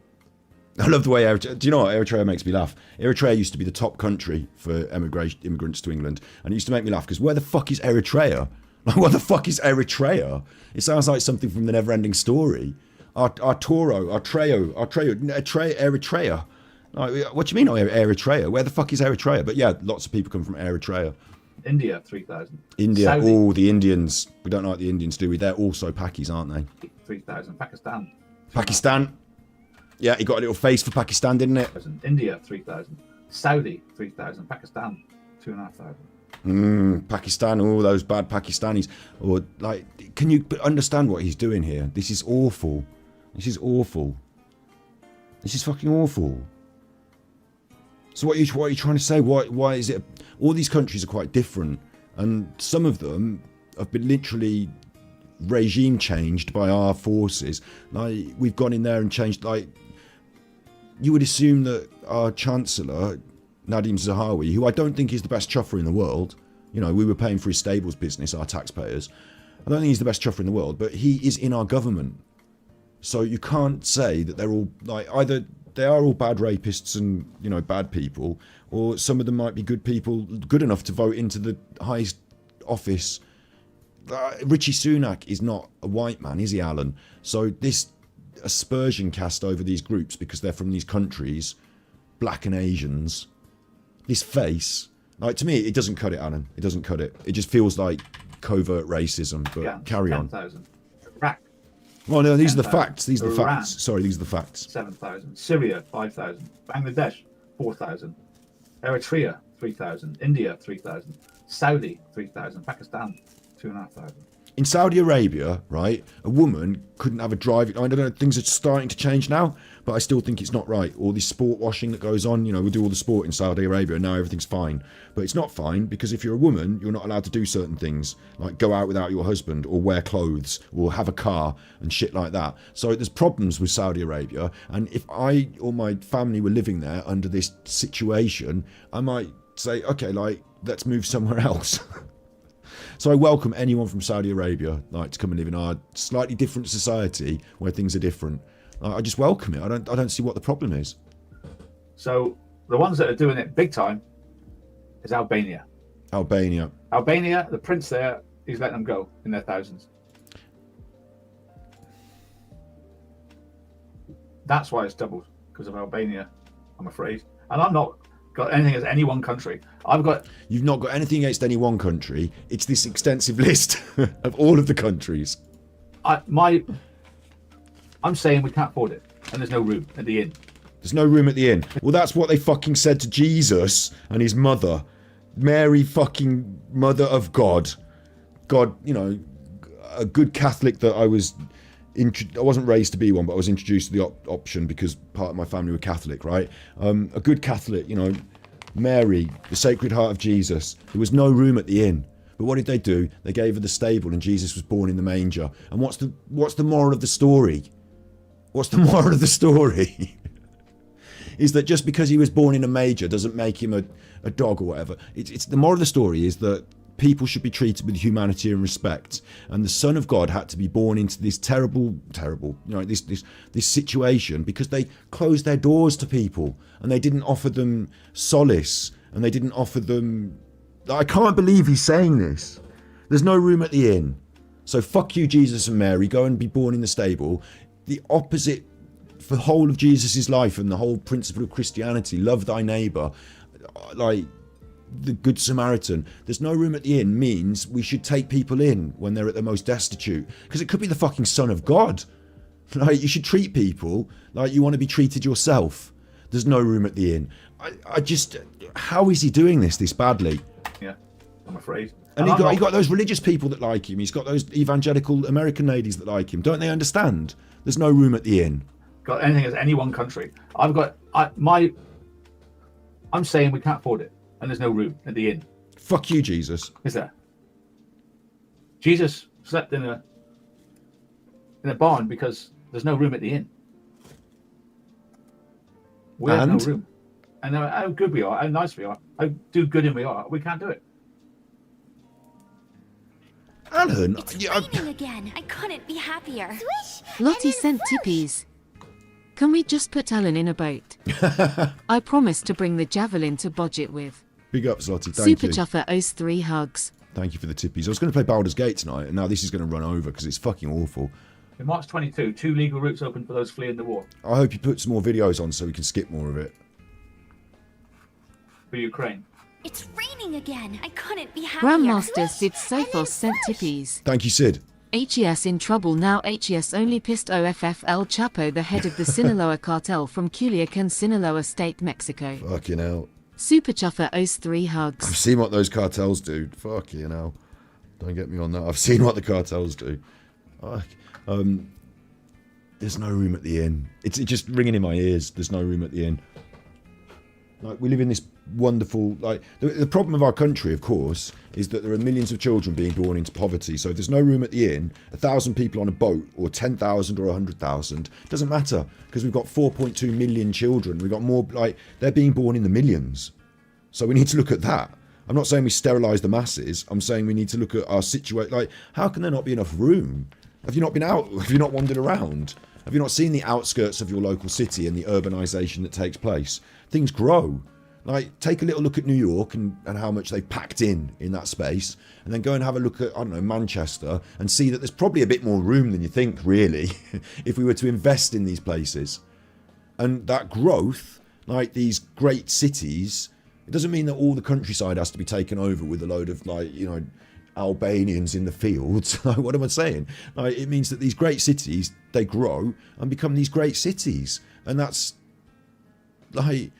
I love the way Eritrea... Do you know what? Eritrea makes me laugh. Eritrea used to be the top country for immigrants to England. And it used to make me laugh because where the fuck is Eritrea? Like, what the fuck is Eritrea? It sounds like something from the Never-Ending Story. Eritrea. Like, what do you mean, Eritrea? Where the fuck is Eritrea? But yeah, lots of people come from Eritrea. India, 3,000. India. Saudi. Oh, the Indians. We don't like the Indians, do we? They're also Pakis, aren't they? 3,000. Pakistan. Pakistan. Yeah, he got a little face for Pakistan, didn't it? India, 3,000. Saudi, 3,000. Pakistan, 2,500. Pakistan, all those bad Pakistanis. Or, like, can you understand what he's doing here? This is awful. This is fucking awful. So what are you trying to say? Why is it... All these countries are quite different. And some of them have been literally regime changed by our forces. Like, we've gone in there and changed, like... You would assume that our Chancellor, Nadim Zahawi, who I don't think is the best chuffer in the world, you know, we were paying for his stables business, our taxpayers. I don't think he's the best chuffer in the world, but he is in our government. So you can't say that they're all, like, either they are all bad rapists and, you know, bad people, or some of them might be good people, good enough to vote into the highest office. Richie Sunak is not a white man, is he, Alan? So this aspersion cast over these groups because they're from these countries, black and Asians, this face, like, to me, it doesn't cut it, Alan. It doesn't cut it. It just feels like covert racism, but carry on. 10,000. Iraq, Well, no, these are the 10,000. facts. These are the Iran. facts. Sorry, these are the facts. 7,000. Syria, 5,000. Bangladesh, 4,000. Eritrea, 3,000. India, 3,000. Saudi, 3,000. Pakistan, 2,500. In Saudi Arabia, right, a woman couldn't have a driving. I don't know, things are starting to change now, but I still think it's not right. All this sport washing that goes on, we do all the sport in Saudi Arabia and now everything's fine. But it's not fine because if you're a woman, you're not allowed to do certain things, like go out without your husband or wear clothes or have a car and shit like that. So there's problems with Saudi Arabia. And if I or my family were living there under this situation, I might say, okay, like, let's move somewhere else. So I welcome anyone from Saudi Arabia to come and live in our slightly different society where things are different. I just welcome it. I don't see what the problem is. So the ones that are doing it big time is Albania. Albania, The prince there, he's letting them go in their thousands. That's why it's doubled, because of Albania, I'm afraid. And I'm not got anything as any one country. You've not got anything against any one country. It's this extensive list of all of the countries. I'm saying we can't afford it, and there's no room at the inn. There's no room at the inn. Well, that's what they fucking said to Jesus and his mother. Mary fucking mother of God. God, a good Catholic that I wasn't raised to be one, but I was introduced to the option because part of my family were Catholic, right? A good Catholic, Mary, the Sacred Heart of Jesus. There was no room at the inn. But what did they do? They gave her the stable and Jesus was born in the manger. And what's the moral of the story? What's the moral of the story? Is that just because he was born in a manger doesn't make him a dog or whatever. It's the moral of the story is that people should be treated with humanity and respect. And the Son of God had to be born into this terrible, this situation because they closed their doors to people and they didn't offer them solace and they didn't offer them. I can't believe he's saying this. There's no room at the inn. So fuck you, Jesus and Mary. Go and be born in the stable. The opposite for the whole of Jesus' life and the whole principle of Christianity, love thy neighbour, like the Good Samaritan. There's no room at the inn means we should take people in when they're at their most destitute. Because it could be the fucking Son of God. Like, you should treat people like you want to be treated yourself. There's no room at the inn. I just, how is he doing this badly? Yeah, I'm afraid. And he got those religious people that like him. He's got those evangelical American ladies that like him. Don't they understand? There's no room at the inn. Got anything as any one country. I'm saying we can't afford it, and there's no room at the inn. Fuck you, Jesus. Is there? Jesus slept in a barn because there's no room at the inn. We have no room. And how good we are, how nice we are, how do good in we are, we can't do it. Alan, it's raining again. I couldn't be happier. Swish! Lottie sent tippies. Can we just put Alan in a boat? I promise to bring the javelin to budget with. Big ups, Lottie. Thank you. Super Chuffer owes 3 hugs. Thank you for the tippies. I was going to play Baldur's Gate tonight, and now this is going to run over because it's fucking awful. In March 22, 2 legal routes open for those fleeing the war. I hope you put some more videos on so we can skip more of it. For Ukraine. It's raining again. I couldn't be happier. Grandmaster Sid Sophos sent tippies. Thank you, Sid. HES in trouble now. HES only pissed OFF El Chapo, the head of the Sinaloa cartel from Culiacan, Sinaloa State, Mexico. Fucking hell. Super Chuffer owes 3 hugs. I've seen what those cartels do. Fucking hell. Don't get me on that. I've seen what the cartels do. There's no room at the inn. It's just ringing in my ears. There's no room at the inn. Like, we live in this wonderful, the problem of our country, of course, is that there are millions of children being born into poverty. So if there's no room at the inn, 1,000 people on a boat, or 10,000 or 100,000, doesn't matter, because we've got 4.2 million children. We've got more, they're being born in the millions. So we need to look at that. I'm not saying we sterilise the masses. I'm saying we need to look at our situation. How can there not be enough room? Have you not been out? Have you not wandered around? Have you not seen the outskirts of your local city and the urbanisation that takes place? Things grow. Take a little look at New York and how much they've packed in that space, and then go and have a look at, Manchester, and see that there's probably a bit more room than you think, really, if we were to invest in these places. And that growth, these great cities, it doesn't mean that all the countryside has to be taken over with a load of, Albanians in the fields. Like, what am I saying? Like, it means that these great cities, they grow and become these great cities. And that's like,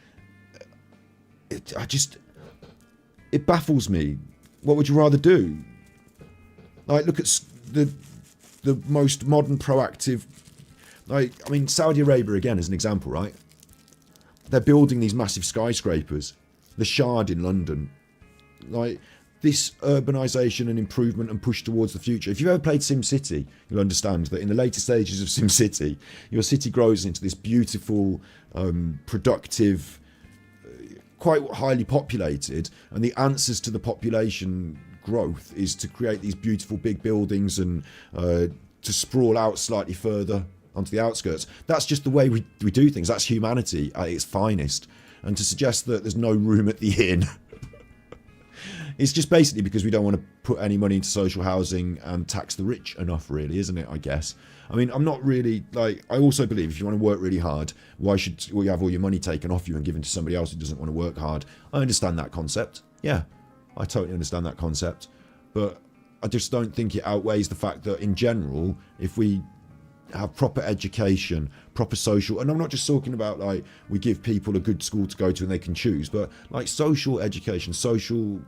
it baffles me. What would you rather do? Like, look at the most modern, proactive, like, I mean, Saudi Arabia again as an example, right? They're building these massive skyscrapers. The Shard in London. Like, this urbanisation and improvement and push towards the future. If you've ever played SimCity, you'll understand that in the later stages of SimCity, your city grows into this beautiful, productive, quite highly populated, and the answers to the population growth is to create these beautiful big buildings and to sprawl out slightly further onto the outskirts. That's just the way we do things. That's humanity at its finest. And to suggest that there's no room at the inn, it's just basically because we don't want to put any money into social housing and tax the rich enough, really, isn't it, I guess? I mean, I'm not really, like, I also believe if you want to work really hard, why should you have all your money taken off you and given to somebody else who doesn't want to work hard? I understand that concept. Yeah, I totally understand that concept. But I just don't think it outweighs the fact that, in general, if we have proper education, proper social, and I'm not just talking about like we give people a good school to go to and they can choose, but like social education, social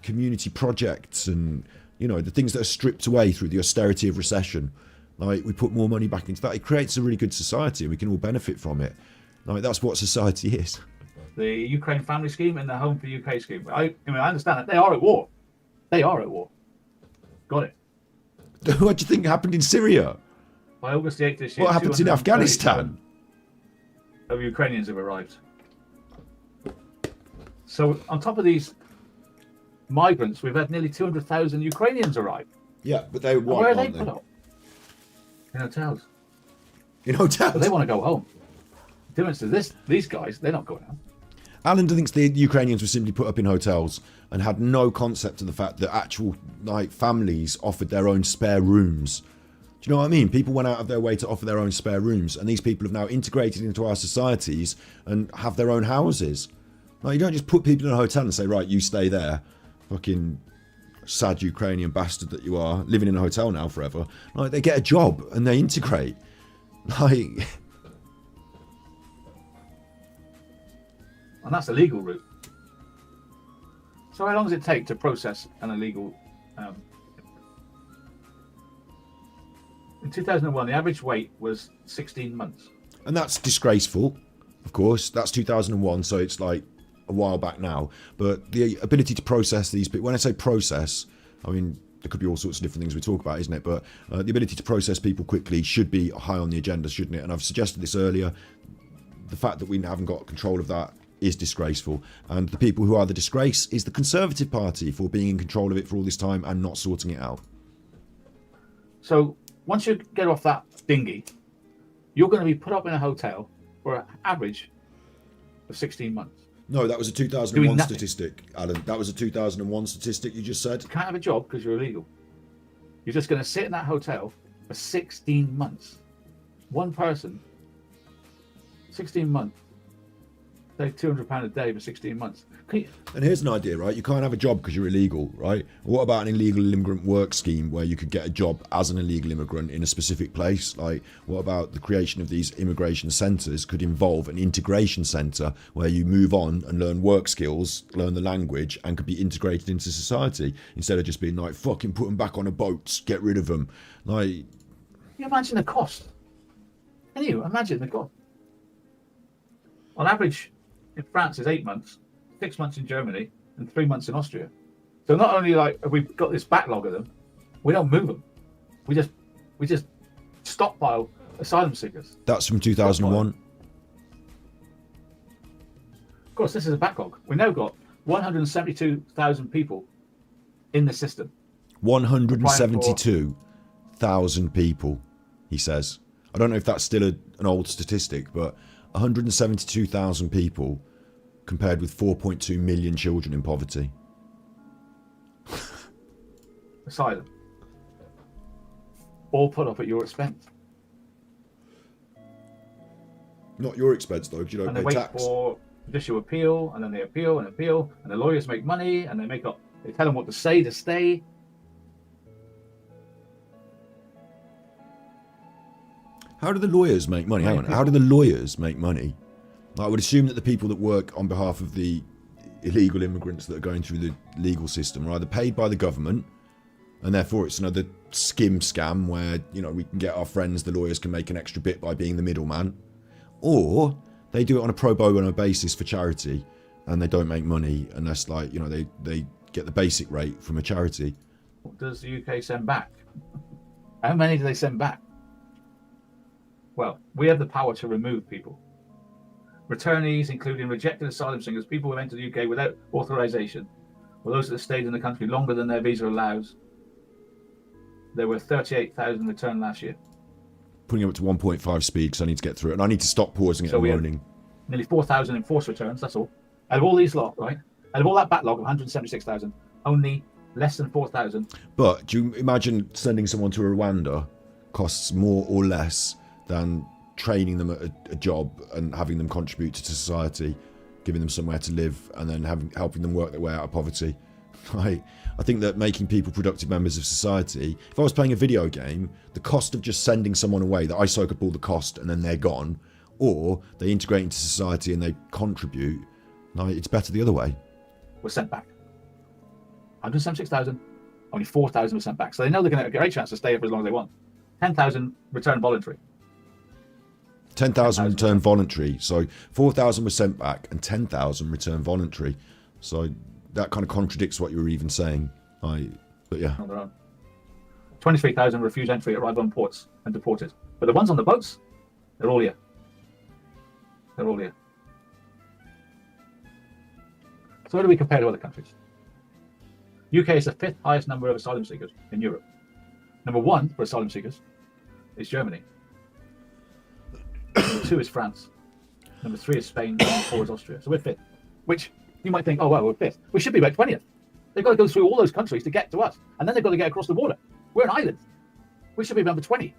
community projects, and you know, the things that are stripped away through the austerity of recession. Like, we put more money back into that. It creates a really good society and we can all benefit from it. Like, that's what society is. The Ukraine family scheme and the Home for UK scheme. I mean, I understand it. They are at war. They are at war. Got it. What do you think happened in Syria? By August the 8th this year, What happens in Afghanistan? Of Ukrainians have arrived. So on top of these migrants, we've had nearly 200,000 Ukrainians arrive. Yeah, but they were white, where are they aren't put they? up? In hotels. In hotels? But they want to go home. The difference is these guys, they're not going home. Alan thinks the Ukrainians were simply put up in hotels and had no concept of the fact that actual like families offered their own spare rooms. Do you know what I mean? People went out of their way to offer their own spare rooms, and these people have now integrated into our societies and have their own houses. Like, you don't just put people in a hotel and say, right, you stay there, fucking sad Ukrainian bastard that you are, living in a hotel now forever. Like, they get a job and they integrate. Like, and that's the legal route. So how long does it take to process an illegal? In 2001, the average wait was 16 months. and that's disgraceful, of course. That's 2001, so it's like a while back now. But the ability to process these people, when I say process, I mean, there could be all sorts of different things we talk about, isn't it? But the ability to process people quickly should be high on the agenda, shouldn't it? And I've suggested this earlier. The fact that we haven't got control of that is disgraceful. And the people who are the disgrace is the Conservative Party for being in control of it for all this time and not sorting it out. So once you get off that dinghy, you're going to be put up in a hotel for an average of 16 months. No, that was a 2001 statistic, Alan. That was a 2001 statistic you just said. You can't have a job because you're illegal. You're just going to sit in that hotel for 16 months. One person, 16 months. Say £200 a day for 16 months. And here's an idea, right? You can't have a job because you're illegal, right? What about an illegal immigrant work scheme where you could get a job as an illegal immigrant in a specific place? Like, what about the creation of these immigration centres could involve an integration centre where you move on and learn work skills, learn the language, and could be integrated into society instead of just being like, fucking put them back on a boat, get rid of them. Like, you imagine the cost? Can you imagine the cost? On average, in France, is 8 months. 6 months in Germany and 3 months in Austria. So not only like have we got this backlog of them, we don't move them. We just stockpile asylum seekers. that's from 2001. Of course, this is a backlog. We now got 172,000 people in the system. 172,000 people, he says. I don't know if that's still an old statistic, but 172,000 people compared with 4.2 million children in poverty. Asylum. All put up at your expense. Not your expense, though, because you don't And they pay wait tax. for judicial appeal, and then they appeal and appeal, and the lawyers make money, and they tell them what to say to stay. How do the lawyers make money? Hang on. How do the lawyers make money? I would assume that the people that work on behalf of the illegal immigrants that are going through the legal system are either paid by the government, and therefore it's another skim scam where, you know, we can get our friends, the lawyers can make an extra bit by being the middleman, or they do it on a pro bono basis for charity, and they don't make money unless, like, you know, they get the basic rate from a charity. What does the UK send back? How many do they send back? Well, we have the power to remove people. Returnees, including rejected asylum seekers, people who entered the UK without authorization, or those that have stayed in the country longer than their visa allows. There were 38,000 returned last year. Putting it up to 1.5 speed because I need to get through it, and I need to stop pausing it and moaning. Nearly 4,000 enforced returns, that's all. Out of all these lot, right? Out of all that backlog of 176,000, only less than 4,000. But do you imagine sending someone to Rwanda costs more or less than training them at a job and having them contribute to society, giving them somewhere to live, and then helping them work their way out of poverty? I think that making people productive members of society, if I was playing a video game, the cost of just sending someone away, that I soak up all the cost and then they're gone, or they integrate into society and they contribute, it's better the other way. Were sent back. 176,000, only 4,000 were sent back. So they know they're going to get a great chance to stay here for as long as they want. 10,000 returned voluntary. 10,000 returned voluntary. So 4,000 were sent back and 10,000 returned voluntary. So that kind of contradicts what you were even saying. But yeah. On their own. 23,000 refused entry, arrived on ports and deported. But the ones on the boats, they're all here. They're all here. So how do we compare to other countries? UK is the 5th highest number of asylum seekers in Europe. Number 1 for asylum seekers is Germany. Number 2 is France. Number 3 is Spain. Number 4 is Austria. So we're 5th. Which you might think, oh, well, we're 5th. We should be about 20th. They've got to go through all those countries to get to us. And then they've got to get across the border. We're an island. We should be number 20.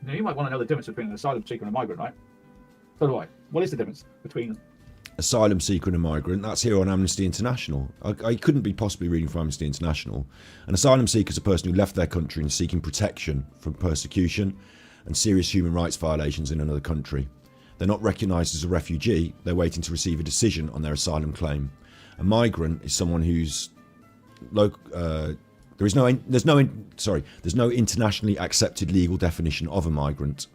Now, you might want to know the difference between an asylum seeker and a migrant, right? So do I. What is the difference between asylum seeker and a migrant? That's here on Amnesty International. I couldn't be possibly reading from Amnesty International. An asylum seeker is a person who left their country and seeking protection from persecution and serious human rights violations in another country. They're not recognised as a refugee. They're waiting to receive a decision on their asylum claim. A migrant is someone who's there's no internationally accepted legal definition of a migrant.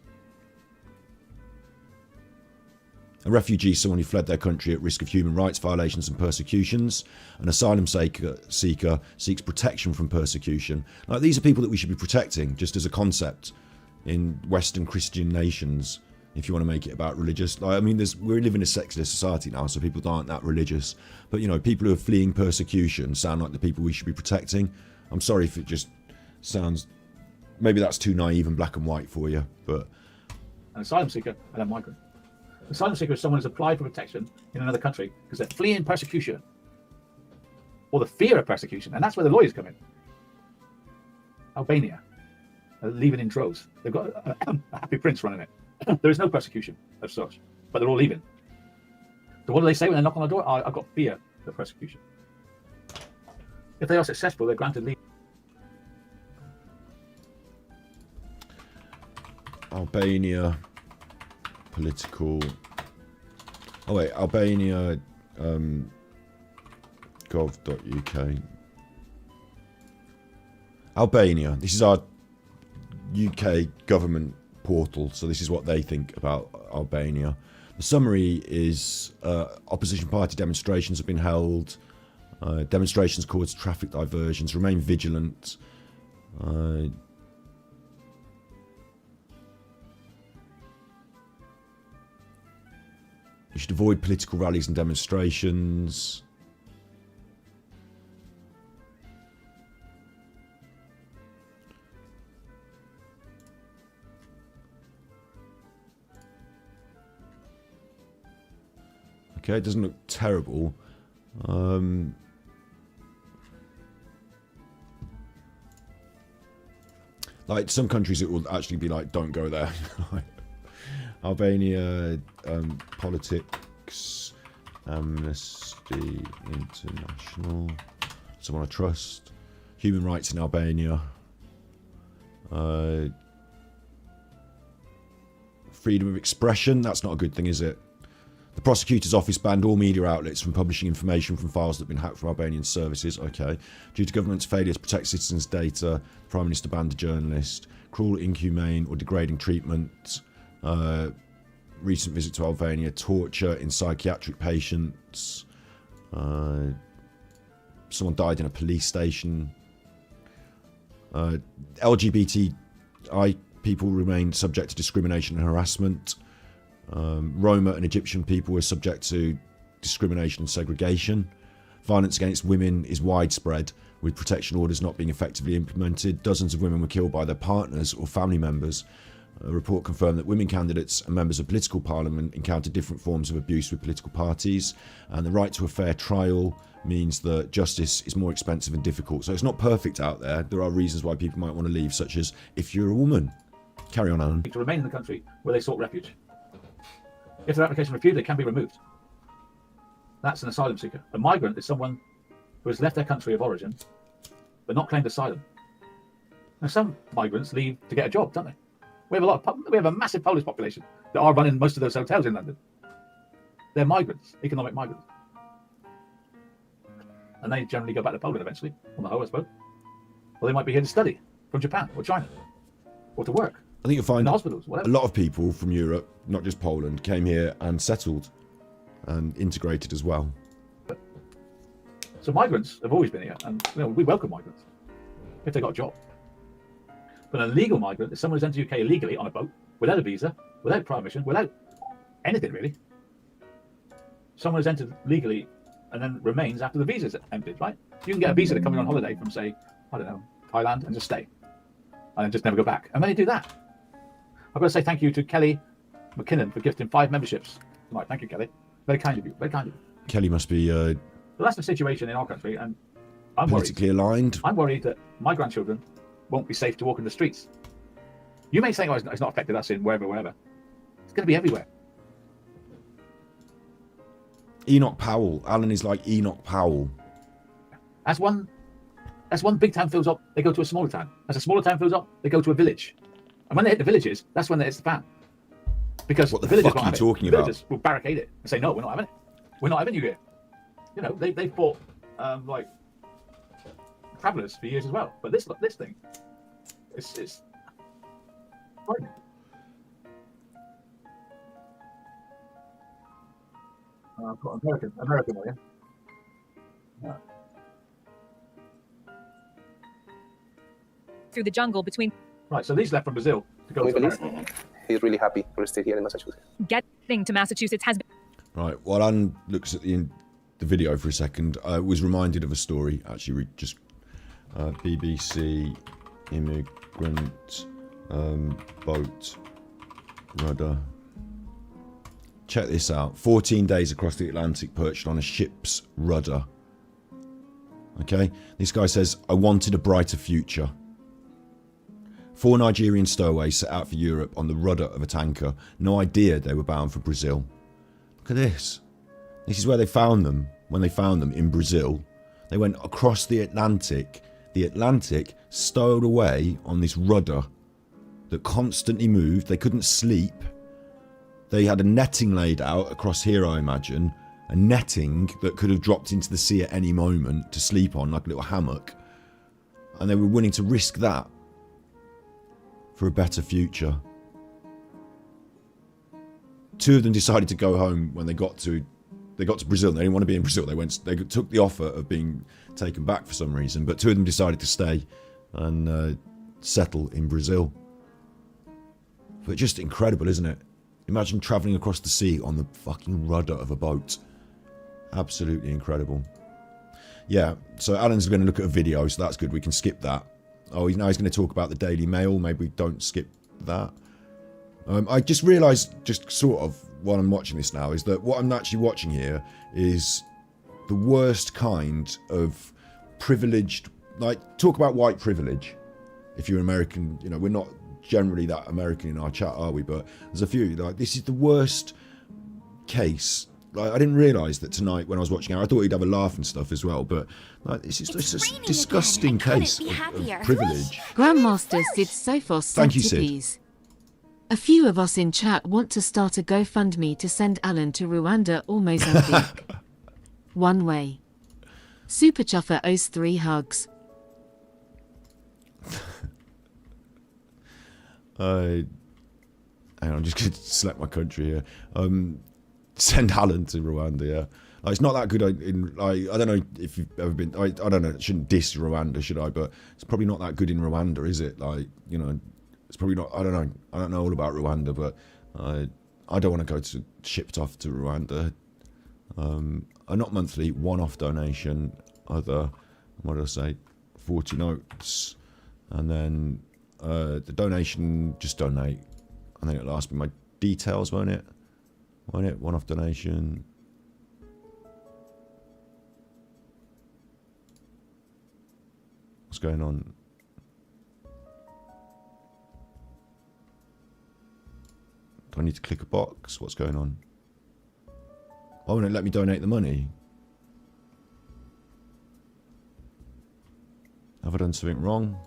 A refugee is someone who fled their country at risk of human rights violations and persecutions. An asylum seeker seeks protection from persecution. Like, these are people that we should be protecting, just as a concept in Western Christian nations, if you want to make it about religious. Like, I mean, we live in a secular society now, so people aren't that religious. But, you know, people who are fleeing persecution sound like the people we should be protecting. I'm sorry if it just sounds... Maybe that's too naive and black and white for you, but... an asylum seeker and a migrant. An asylum seeker is someone who's applied for protection in another country because they're fleeing persecution or the fear of persecution, and that's where the lawyers come in. Albania are leaving in droves. They've got a happy prince running it. There is no persecution as such, but they're all leaving. So what do they say when they knock on the door? Oh, I've got fear of persecution. If they are successful, they're granted leave. Albania political... Oh wait, Albania gov.uk. Albania. This is our UK government portal, so this is what they think about Albania. The summary is opposition party demonstrations have been held, demonstrations caused traffic diversions, remain vigilant. You should avoid political rallies and demonstrations. Okay, it doesn't look terrible. Like, some countries it will actually be like, don't go there. Albania, politics, Amnesty International, someone I trust, human rights in Albania. Freedom of expression, that's not a good thing, is it? The prosecutor's office banned all media outlets from publishing information from files that have been hacked from Albanian services. Okay. Due to government's failure to protect citizens' data, the Prime Minister banned a journalist. Cruel, inhumane or degrading treatment. Recent visit to Albania. Torture in psychiatric patients. Someone died in a police station. LGBTI people remain subject to discrimination and harassment. Roma and Egyptian people were subject to discrimination and segregation. Violence against women is widespread, with protection orders not being effectively implemented. Dozens of women were killed by their partners or family members. A report confirmed that women candidates and members of political parliament encountered different forms of abuse with political parties, and the right to a fair trial means that justice is more expensive and difficult. So it's not perfect out there. There are reasons why people might want to leave, such as if you're a woman. Carry on, Alan. To remain in the country where they sought refuge. If their application refused, they can be removed. That's an asylum seeker. A migrant is someone who has left their country of origin but not claimed asylum. Now, some migrants leave to get a job, don't they? We have a massive Polish population that are running most of those hotels in London. They're migrants, economic migrants, and they generally go back to Poland eventually. On the whole, I suppose. Or they might be here to study from Japan or China, or to work. I think you'll find in the hospitals, whatever. A lot of people from Europe, not just Poland, came here and settled and integrated as well. So migrants have always been here, and we welcome migrants if they got a job. But an illegal migrant is someone who's entered the UK illegally on a boat, without a visa, without prior mission, without anything really. Someone who's entered legally and then remains after the visa's ended, right? You can get a visa to come in on holiday from, say, I don't know, Thailand, and just stay, and then just never go back. And when they do that, I've got to say thank you to Kelly McKinnon for gifting 5 memberships tonight. Thank you, Kelly. Very kind of you. Very kind of you. Kelly must be So that's the situation in our country, and I'm politically worried. aligned. I'm worried that my grandchildren won't be safe to walk in the streets. You may think, oh, it's not affected us in wherever. It's going to be everywhere. Enoch Powell. Alan is like Enoch Powell. As one big town fills up, they go to a smaller town. As a smaller town fills up, they go to a village. And when they hit the villages, that's when it hits the fan. Because What the villagers fuck won't are you have talking it. The about? villagers will barricade it and say, no, we're not having it. We're not having you here. You know, they fought like travellers for years as well. But this thing, it's frightening. I've got American one, yeah. Through the jungle between Right, so these left from Brazil to go to America. He's really happy to stay here in Massachusetts. getting to Massachusetts has been Right, while Alan looks at the video for a second, I was reminded of a story, actually, just BBC immigrant boat rudder. Check this out. 14 days across the Atlantic perched on a ship's rudder. Okay, this guy says, I wanted a brighter future. 4 Nigerian stowaways set out for Europe on the rudder of a tanker. No idea they were bound for Brazil. Look at this. This is where they found them. When they found them in Brazil, they went across the Atlantic. The Atlantic stowed away on this rudder that constantly moved. They couldn't sleep. They had a netting laid out across here, I imagine. A netting that could have dropped into the sea at any moment to sleep on, like a little hammock. And they were willing to risk that for a better future. 2 of them decided to go home when they got to Brazil. They didn't want to be in Brazil. They took the offer of being taken back for some reason, but 2 of them decided to stay and settle in Brazil. But just incredible, isn't it? Imagine travelling across the sea on the fucking rudder of a boat. Absolutely incredible. Yeah, so Alan's going to look at a video, so that's good. We can skip that. Oh, now he's going to talk about the Daily Mail. Maybe we don't skip that. I just realised, just sort of, while I'm watching this now, is that what I'm actually watching here is the worst kind of privileged, like, talk about white privilege. If you're American, you know, we're not generally that American in our chat, are we? But there's a few, like, this is the worst case like, I didn't realise that tonight when I was watching it, I thought he'd have a laugh and stuff as well. But like, it's just It's a raining disgusting again. I case couldn't be happier. of privilege. Grandmaster Sid Sophos Thank sent you, Sid. tippies. A few of us in chat want to start a GoFundMe to send Alan to Rwanda or Mozambique. One way. Super Chuffer owes 3 hugs. Hang on, I'm just going to select my country here. Send Alan to Rwanda, yeah. Like, it's not that good in, like, I don't know if you've ever been, I don't know, I shouldn't diss Rwanda, should I? But it's probably not that good in Rwanda, is it? Like, you know, it's probably not, I don't know. I don't know all about Rwanda, but I don't want to go shipped off to Rwanda. A not monthly, one-off donation, other, what did I say, 40 notes, and then the donation, just donate, and then it'll ask me my details, won't it? Won't it? One-off donation. What's going on? Do I need to click a box? What's going on? Oh, won't it let me donate the money? Have I done something wrong?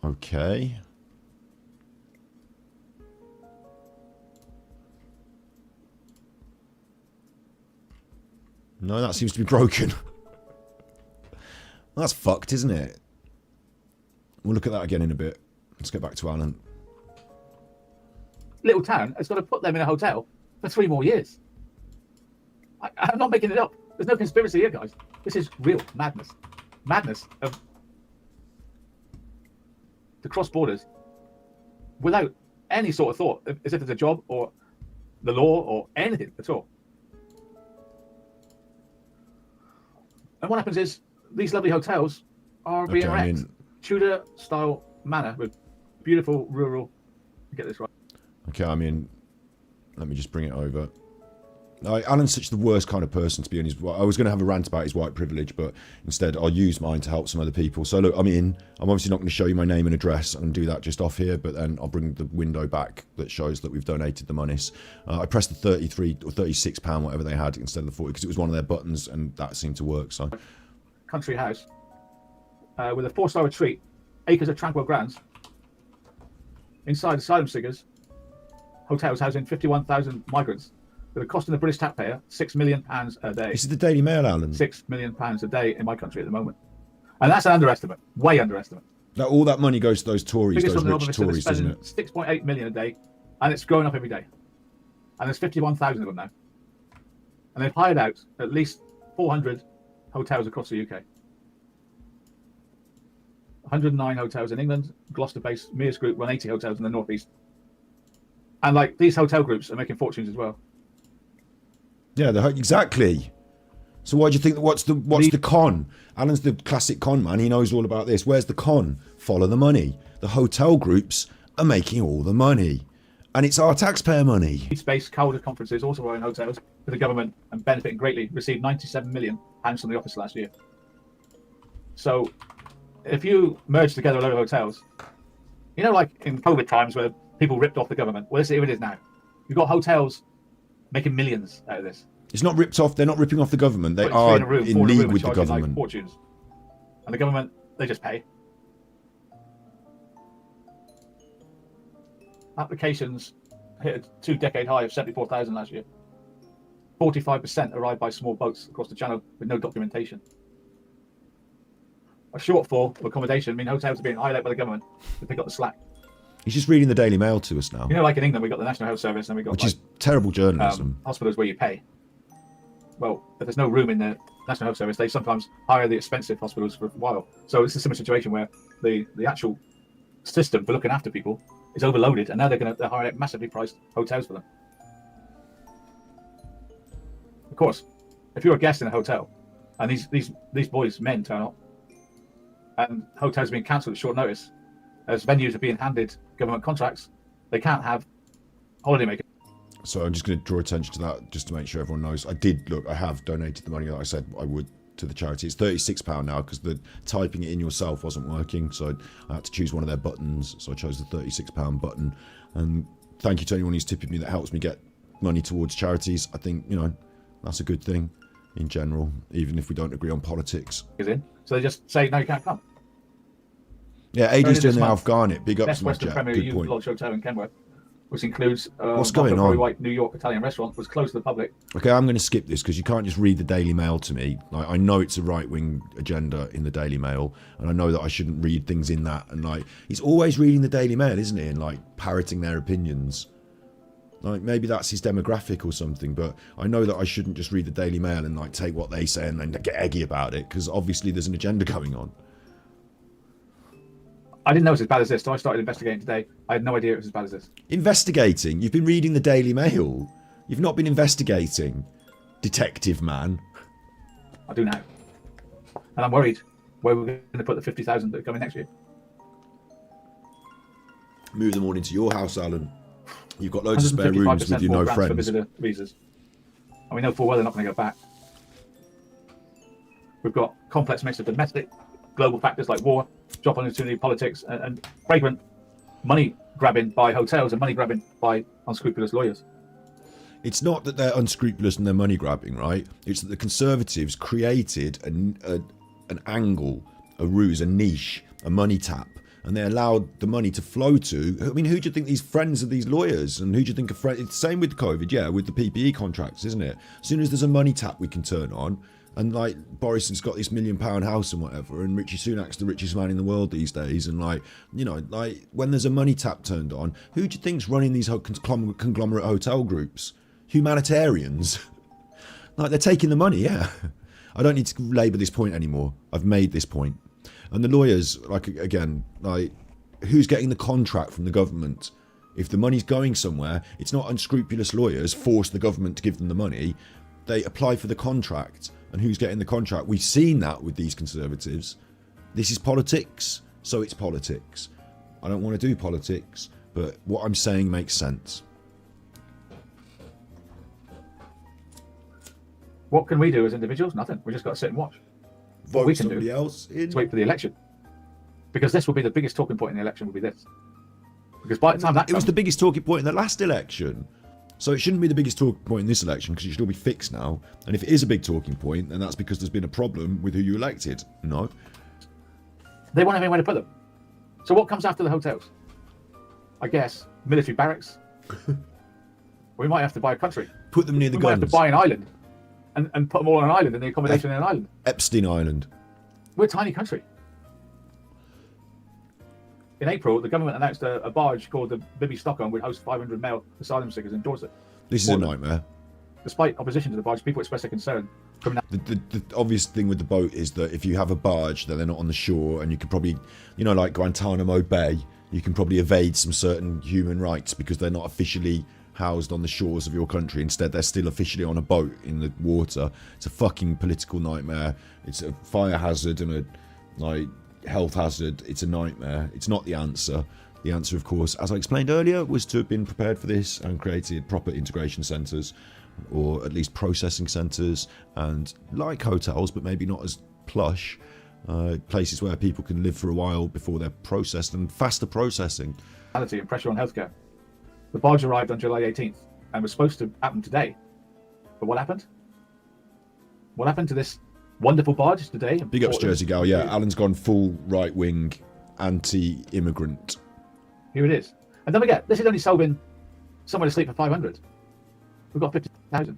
Okay. No, that seems to be broken. That's fucked, isn't it? We'll look at that again in a bit. Let's get back to Alan. Little town has got to put them in a hotel for 3 more years. I'm not making it up. There's no conspiracy here, guys. This is real madness. Madness of to cross borders without any sort of thought, as if it's a job or the law or anything at all. And what happens is these lovely hotels are being wrecked. Tudor-style manor with beautiful rural. Get this right. Okay, I mean, let me just bring it over. Alan's such the worst kind of person to be on his. I was going to have a rant about his white privilege, but instead I'll use mine to help some other people. So look, I'm obviously not going to show you my name and address and do that just off here, but then I'll bring the window back that shows that we've donated the monies. I pressed the 33 or 36 pound, whatever they had, instead of the 40, because it was one of their buttons and that seemed to work. So, country house with a 4-star retreat, acres of tranquil grounds. Inside asylum seekers, hotels housing 51,000 migrants. With a cost in the British taxpayer, £6 million a day. This is the Daily Mail, Alan. £6 million a day in my country at the moment. And that's an underestimate, way underestimate. Now, all that money goes to those Tories, Biggest those one in the rich Northern Tories, doesn't it? 6.8 million a day, and it's growing up every day. And there's 51,000 of them now. And they've hired out at least 400 hotels across the UK. 109 hotels in England, Gloucester-based Mears Group run 80 hotels in the northeast. And like these hotel groups are making fortunes as well. Yeah, exactly. So why do you think that? What's the con? Alan's the classic con man. He knows all about this. Where's the con? Follow the money. The hotel groups are making all the money, and it's our taxpayer money. Space Calder conferences also run hotels for the government and benefiting greatly. Received 97 million pounds from the office last year. So, if you merge together a load of hotels, you know, like in COVID times where people ripped off the government. Well, here it is now. You've got hotels making millions out of this. It's not ripped off. They're not ripping off the government. They are in league with the government. Like fortunes. And the government, they just pay. Applications hit a 2-decade high of 74,000 last year. 45% arrived by small boats across the channel with no documentation. A shortfall of accommodation means hotels are being highlighted by the government to pick up the slack. He's just reading the Daily Mail to us now. You know, like in England, we've got the National Health Service and we've got which is terrible journalism. Hospitals where you pay. Well, if there's no room in the National Health Service, they sometimes hire the expensive hospitals for a while. So it's a similar situation where the actual system for looking after people is overloaded, and now they're hiring massively priced hotels for them. Of course, if you're a guest in a hotel, and these boys, men, turn up, and hotels are being cancelled at short notice, as venues are being handed government contracts, they can't have holidaymakers. So I'm just going to draw attention to that just to make sure everyone knows. I have donated the money that I said I would to the charity. It's £36 now because the typing it in yourself wasn't working, so I had to choose one of their buttons, so I chose the £36 button. And thank you to anyone who's tipping me that helps me get money towards charities. I think, that's a good thing in general, even if we don't agree on politics. In. So they just say, no, you can't come. Yeah, AD's doing the Afghan. Big ups Best to my Western Jack. Premier Good Youth point. Lodge Hotel in Kenworth, which includes What's going on? White New York Italian restaurant, was closed to the public. Okay, I'm going to skip this because you can't just read the Daily Mail to me. Like, I know it's a right-wing agenda in the Daily Mail, and I know that I shouldn't read things in that. And he's always reading the Daily Mail, isn't he? And parroting their opinions. Maybe that's his demographic or something, but I know that I shouldn't just read the Daily Mail and take what they say and then get eggy about it, because obviously there's an agenda going on. I didn't know it was as bad as this, so I started investigating today. I had no idea it was as bad as this. Investigating? You've been reading the Daily Mail. You've not been investigating, detective man. I do now. And I'm worried where we're going to put the 50,000 that are coming next year. Move them all into your house, Alan. You've got loads of spare rooms with your no friends. For visitor visas. And we know full well they're not going to go back. We've got complex mix of domestic, global factors like war, job opportunity, politics, and fragrant money grabbing by hotels and money grabbing by unscrupulous lawyers. It's not that they're unscrupulous and they're money grabbing, right? It's that the Conservatives created an angle, a ruse, a niche, a money tap, and they allowed the money to flow to. I mean, who do you think these friends of these lawyers, and who do you think are friends? It's the same with COVID, yeah, with the PPE contracts, isn't it? As soon as there's a money tap we can turn on, and Boris has got this £1 million house and whatever, and Richie Sunak's the richest man in the world these days, and when there's a money tap turned on, who do you think's running these conglomerate hotel groups? Humanitarians. They're taking the money, yeah. I don't need to labour this point anymore. I've made this point. And the lawyers, who's getting the contract from the government? If the money's going somewhere, it's not unscrupulous lawyers force the government to give them the money. They apply for the contract. And who's getting the contract? We've seen that with these Conservatives. This is politics, so it's politics. I don't want to do politics, but what I'm saying makes sense. What can we do as individuals? Nothing. We just got to sit and watch. Vote what we can somebody do else in. is wait for the election. Because this will be the biggest talking point in the election, will be this. Because by the time that It was the biggest talking point in the last election. So it shouldn't be the biggest talking point in this election, because it should all be fixed now. And if it is a big talking point, then that's because there's been a problem with who you elected. No. They won't have anywhere to put them. So what comes after the hotels? I guess military barracks. We might have to buy a country. Put them near the we guns. might have to buy an island and put them all on an island and the accommodation in an island. Epstein Island. We're a tiny country. In April, the government announced a barge called the Bibi Stockholm would host 500 male asylum seekers in Dorset. This is a nightmare. Despite opposition to the barge, people expressed their concern. The obvious thing with the boat is that if you have a barge, then they're not on the shore, and you could probably, like Guantanamo Bay, you can probably evade some certain human rights because they're not officially housed on the shores of your country. Instead, they're still officially on a boat in the water. It's a fucking political nightmare. It's a fire hazard and a health hazard. It's a nightmare. It's not the answer. The answer, of course, as I explained earlier, was to have been prepared for this and created proper integration centres, or at least processing centres, and like hotels, but maybe not as plush, places where people can live for a while before they're processed, and faster processing. And pressure on healthcare. The barge arrived on July 18th and was supposed to happen today. But what happened? What happened to this wonderful barge today? Big ups Jersey Gal, yeah. Alan's gone full right-wing, anti-immigrant. Here it is. And don't forget, this is only solving somewhere to sleep for 500. We've got 50,000.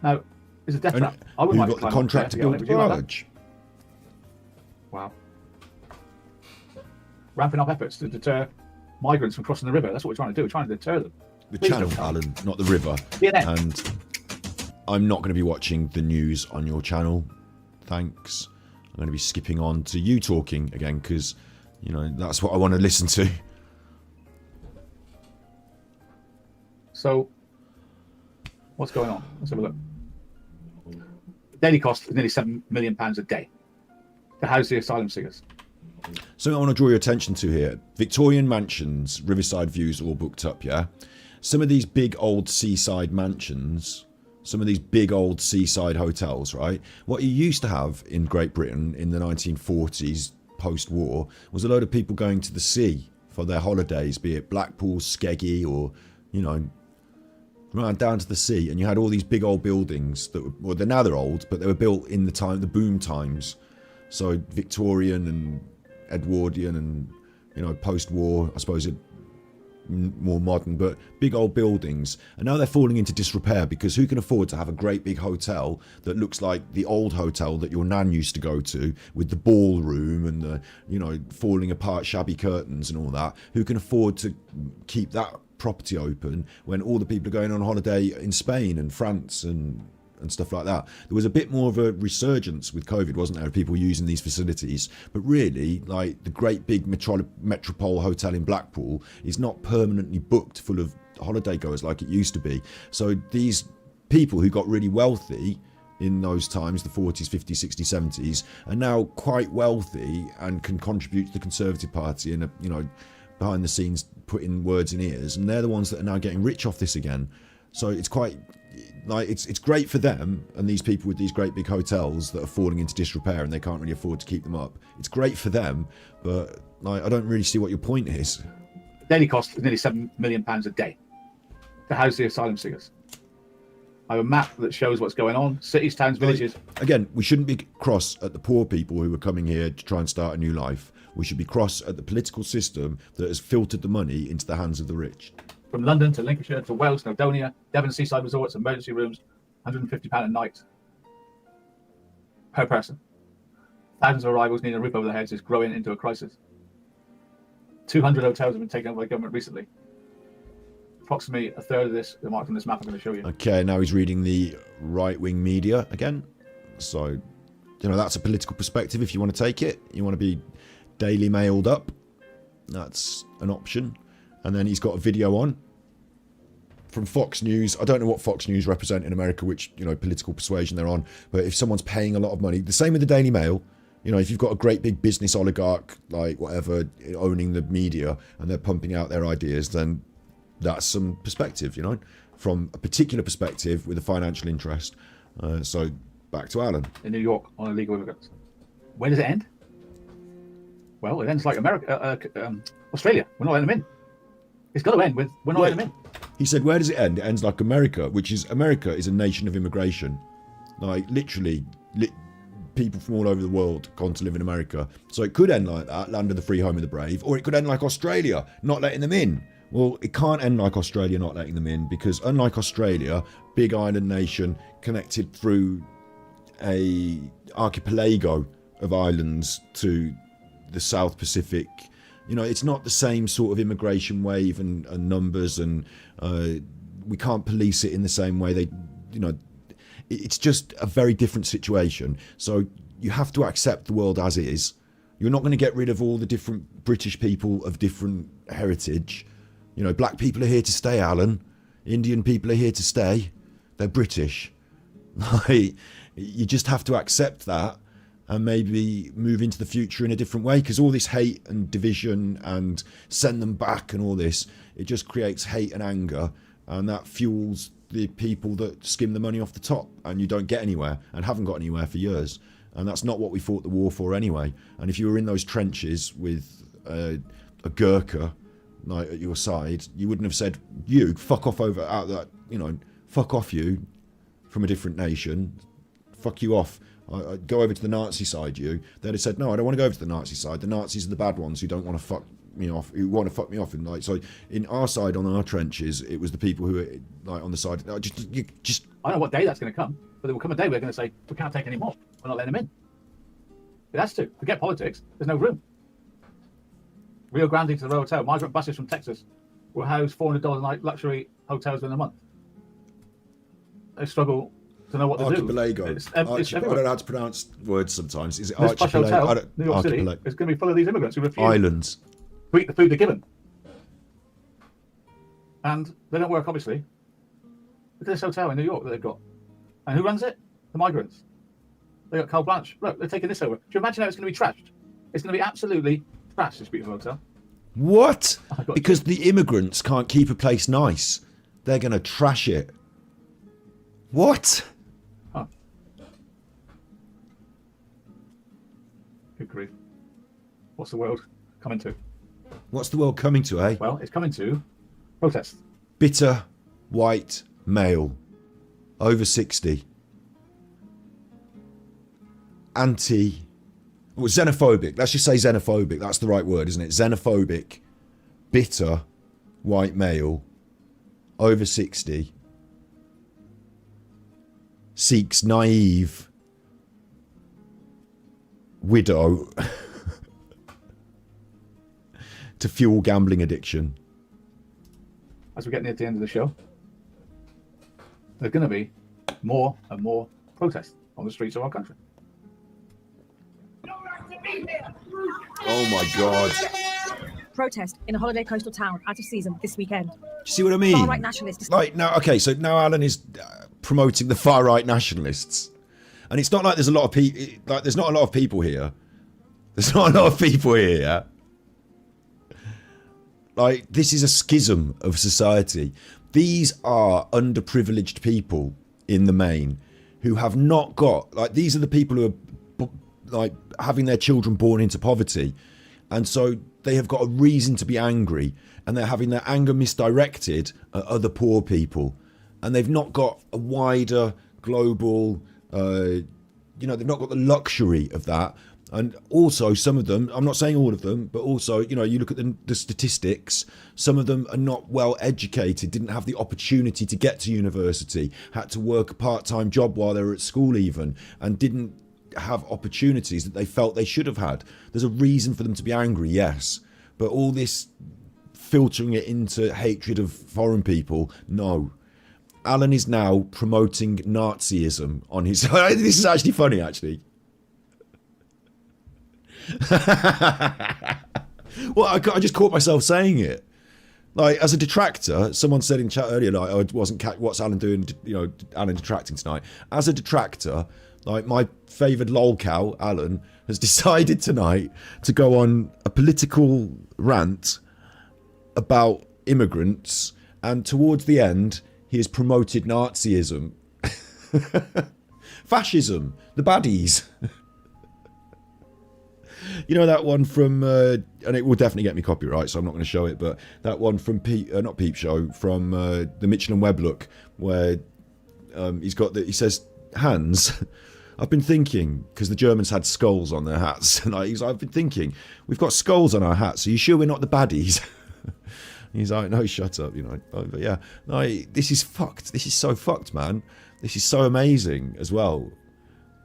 Now, it's a death trap. I wouldn't You've like got to the climb contract to up there, build the would you like that? barge. Wow. Ramping up efforts to deter migrants from crossing the river. That's what we're trying to do. We're trying to deter them. The Please channel, don't come. Alan, not the river. CNN. And I'm not going to be watching the news on your channel. Thanks. I'm going to be skipping on to you talking again, because, that's what I want to listen to. So, what's going on? Let's have a look. Daily cost is nearly £7 million a day to house the asylum seekers. Something I want to draw your attention to here. Victorian mansions, riverside views all booked up, yeah? Some of these big old seaside mansions some of these big old seaside hotels, right? What you used to have in Great Britain in the 1940s, post-war, was a load of people going to the sea for their holidays, be it Blackpool, Skeggy, or, you know, right down to the sea. And you had all these big old buildings that were, well, now they're old, but they were built in the boom times. So Victorian and Edwardian and, you know, post-war, I suppose more modern, but big old buildings. And now they're falling into disrepair because who can afford to have a great big hotel that looks like the old hotel that your nan used to go to with the ballroom and the, you know, falling apart shabby curtains and all that? Who can afford to keep that property open when all the people are going on holiday in Spain and France and stuff like that? There was a bit more of a resurgence with COVID, wasn't there, of people using these facilities, but really, like, the great big Metropole Hotel in Blackpool is not permanently booked full of holiday goers like it used to be. So these people who got really wealthy in those times, the 40s, 50s, 60s, 70s, are now quite wealthy and can contribute to the Conservative Party and, you know, behind the scenes putting words in ears, and they're the ones that are now getting rich off this again. So it's quite, like, it's great for them and these people with these great big hotels that are falling into disrepair and they can't really afford to keep them up. It's great for them, but, like, I don't really see what your point is. Daily cost is nearly £7 million a day to house the asylum seekers. I have a map that shows what's going on. Cities, towns, villages. Again, we shouldn't be cross at the poor people who are coming here to try and start a new life. We should be cross at the political system that has filtered the money into the hands of the rich. From London to Lincolnshire to Wales, Snowdonia, Devon seaside resorts, emergency rooms, £150 a night per person. Thousands of arrivals needing a roof over their heads is growing into a crisis. 200 hotels have been taken over by the government recently. Approximately a third of this is marked on this map I'm going to show you. Okay, now he's reading the right-wing media again. So, you know, that's a political perspective if you want to take it. You want to be Daily Mailed up. That's an option. And then he's got a video on from Fox News. I don't know what Fox News represent in America, which, you know, political persuasion they're on. But if someone's paying a lot of money, the same with the Daily Mail. You know, if you've got a great big business oligarch, like whatever, owning the media and they're pumping out their ideas, then that's some perspective, you know, from a particular perspective with a financial interest. So back to Alan. In New York on illegal immigrants. Where does it end? Well, it ends like Australia. We're not letting them in. It's got to end with we're not letting them in. He said, where does it end? It ends like America, which is America is a nation of immigration. Like literally, people from all over the world gone to live in America. So it could end like that, land of the free, home of the brave, or it could end like Australia, not letting them in. Well, it can't end like Australia not letting them in because unlike Australia, big island nation connected through a archipelago of islands to the South Pacific. You know, it's not the same sort of immigration wave and numbers, and we can't police it in the same way. They, you know, it's just a very different situation. So you have to accept the world as is. You're not going to get rid of all the different British people of different heritage. You know, black people are here to stay, Alan. Indian people are here to stay. They're British. Like, you just have to accept that and maybe move into the future in a different way, because all this hate and division and send them back and all this, it just creates hate and anger, and that fuels the people that skim the money off the top, and you don't get anywhere and haven't got anywhere for years. And that's not what we fought the war for anyway. And if you were in those trenches with a Gurkha like at your side, you wouldn't have said, you fuck off over out that, you know, fuck off you from a different nation, fuck you off, go over to the Nazi side. They'd have said, no, I don't want to go over to the Nazi side. The Nazis are the bad ones who don't want to fuck me off, who want to fuck me off. And like, so in our side, on our trenches, it was the people who were like on the side, just I don't know what day that's going to come, but there will come a day we're going to say we can't take any more, we're not letting them in. It has to. Forget politics, there's no room. Rio Grande to the Royal Hotel, migrant buses from Texas will house $400 a night luxury hotels within a month. They struggle to know what to Archipelago. do. It's I don't know how to pronounce words sometimes. Is it this posh archipelago? hotel, New York City, is going to be full of these immigrants who refuse Islands to eat the food they're given. And they don't work, obviously. Look at this hotel in New York that they've got. And who runs it? The migrants. They got carte blanche. Look, they're taking this over. Do you imagine how it's going to be trashed? It's going to be absolutely trashed, this beautiful hotel. What? Because the immigrants can't keep a place nice. They're going to trash it. What? Huh. Good grief. What's the world coming to? What's the world coming to, eh? Well, it's coming to protest. Bitter, white, male, over 60. Xenophobic. Let's just say xenophobic. That's the right word, isn't it? Xenophobic, bitter, white male, over 60, seeks naive widow to fuel gambling addiction. As we're getting near the end of the show, there's going to be more and more protests on the streets of our country. Oh my God. Protest in a holiday coastal town out of season this weekend. Do you see what I mean? Far-right nationalists. Like now, okay, so now Alan is promoting the far right nationalists, and it's not like there's a lot of people. Like there's not a lot of people here. There's not a lot of people here. Yeah? Like this is a schism of society. These are underprivileged people in the main, who have not got like these are the people who are like having their children born into poverty, and so they have got a reason to be angry, and they're having their anger misdirected at other poor people, and they've not got a wider global they've not got the luxury of that. And also some of them, I'm not saying all of them, but also you look at the statistics, some of them are not well educated, didn't have the opportunity to get to university, had to work a part-time job while they were at school even, and didn't have opportunities that they felt they should have had. There's a reason for them to be angry, yes, but all this filtering it into hatred of foreign people, no. Alan is now promoting Nazism on his this is actually funny actually. Well, I just caught myself saying it. Like, as a detractor, someone said in chat earlier, like, I wasn't what's Alan doing, Alan detracting tonight. As a detractor, like, my favoured lolcow, Alan, has decided tonight to go on a political rant about immigrants, and towards the end, he has promoted Nazism. Fascism, the baddies. You know that one from, and it will definitely get me copyright, so I'm not going to show it, but that one from not Peep Show, from the Mitchell and Webb look, where he says, Hans, I've been thinking, because the Germans had skulls on their hats, and I've been thinking, we've got skulls on our hats, are you sure we're not the baddies? He's like, no, shut up, but yeah, no, this is fucked, this is so fucked, man, this is so amazing as well.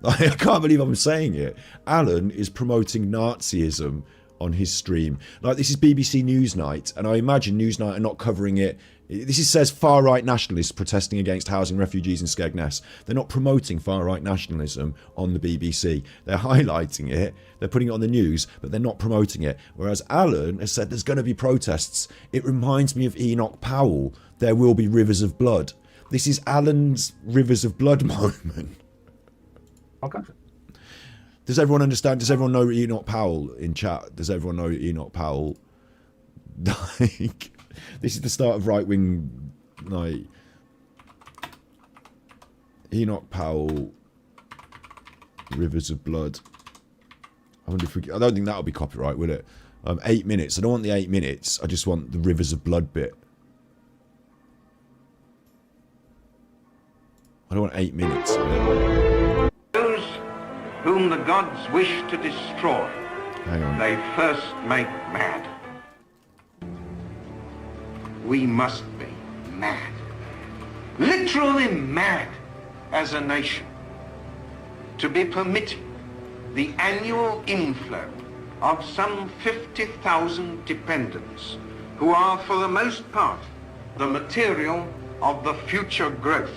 I can't believe I'm saying it. Alan is promoting Nazism on his stream. Like, this is BBC Newsnight, and I imagine Newsnight are not covering it. This says far-right nationalists protesting against housing refugees in Skegness. They're not promoting far-right nationalism on the BBC. They're highlighting it, they're putting it on the news, but they're not promoting it. Whereas Alan has said there's going to be protests. It reminds me of Enoch Powell. There will be rivers of blood. This is Alan's rivers of blood moment. Country. Does everyone understand? Does everyone know Enoch Powell in chat? Does everyone know Enoch Powell? Like, this is the start of right wing. Like, Enoch Powell, Rivers of Blood. I wonder if I don't think that'll be copyright, will it? 8 minutes. I don't want the 8 minutes. I just want the Rivers of Blood bit. I don't want 8 minutes of it. Whom the gods wish to destroy, they first make mad. We must be mad. Literally mad as a nation to be permitting the annual inflow of some 50,000 dependents who are for the most part the material of the future growth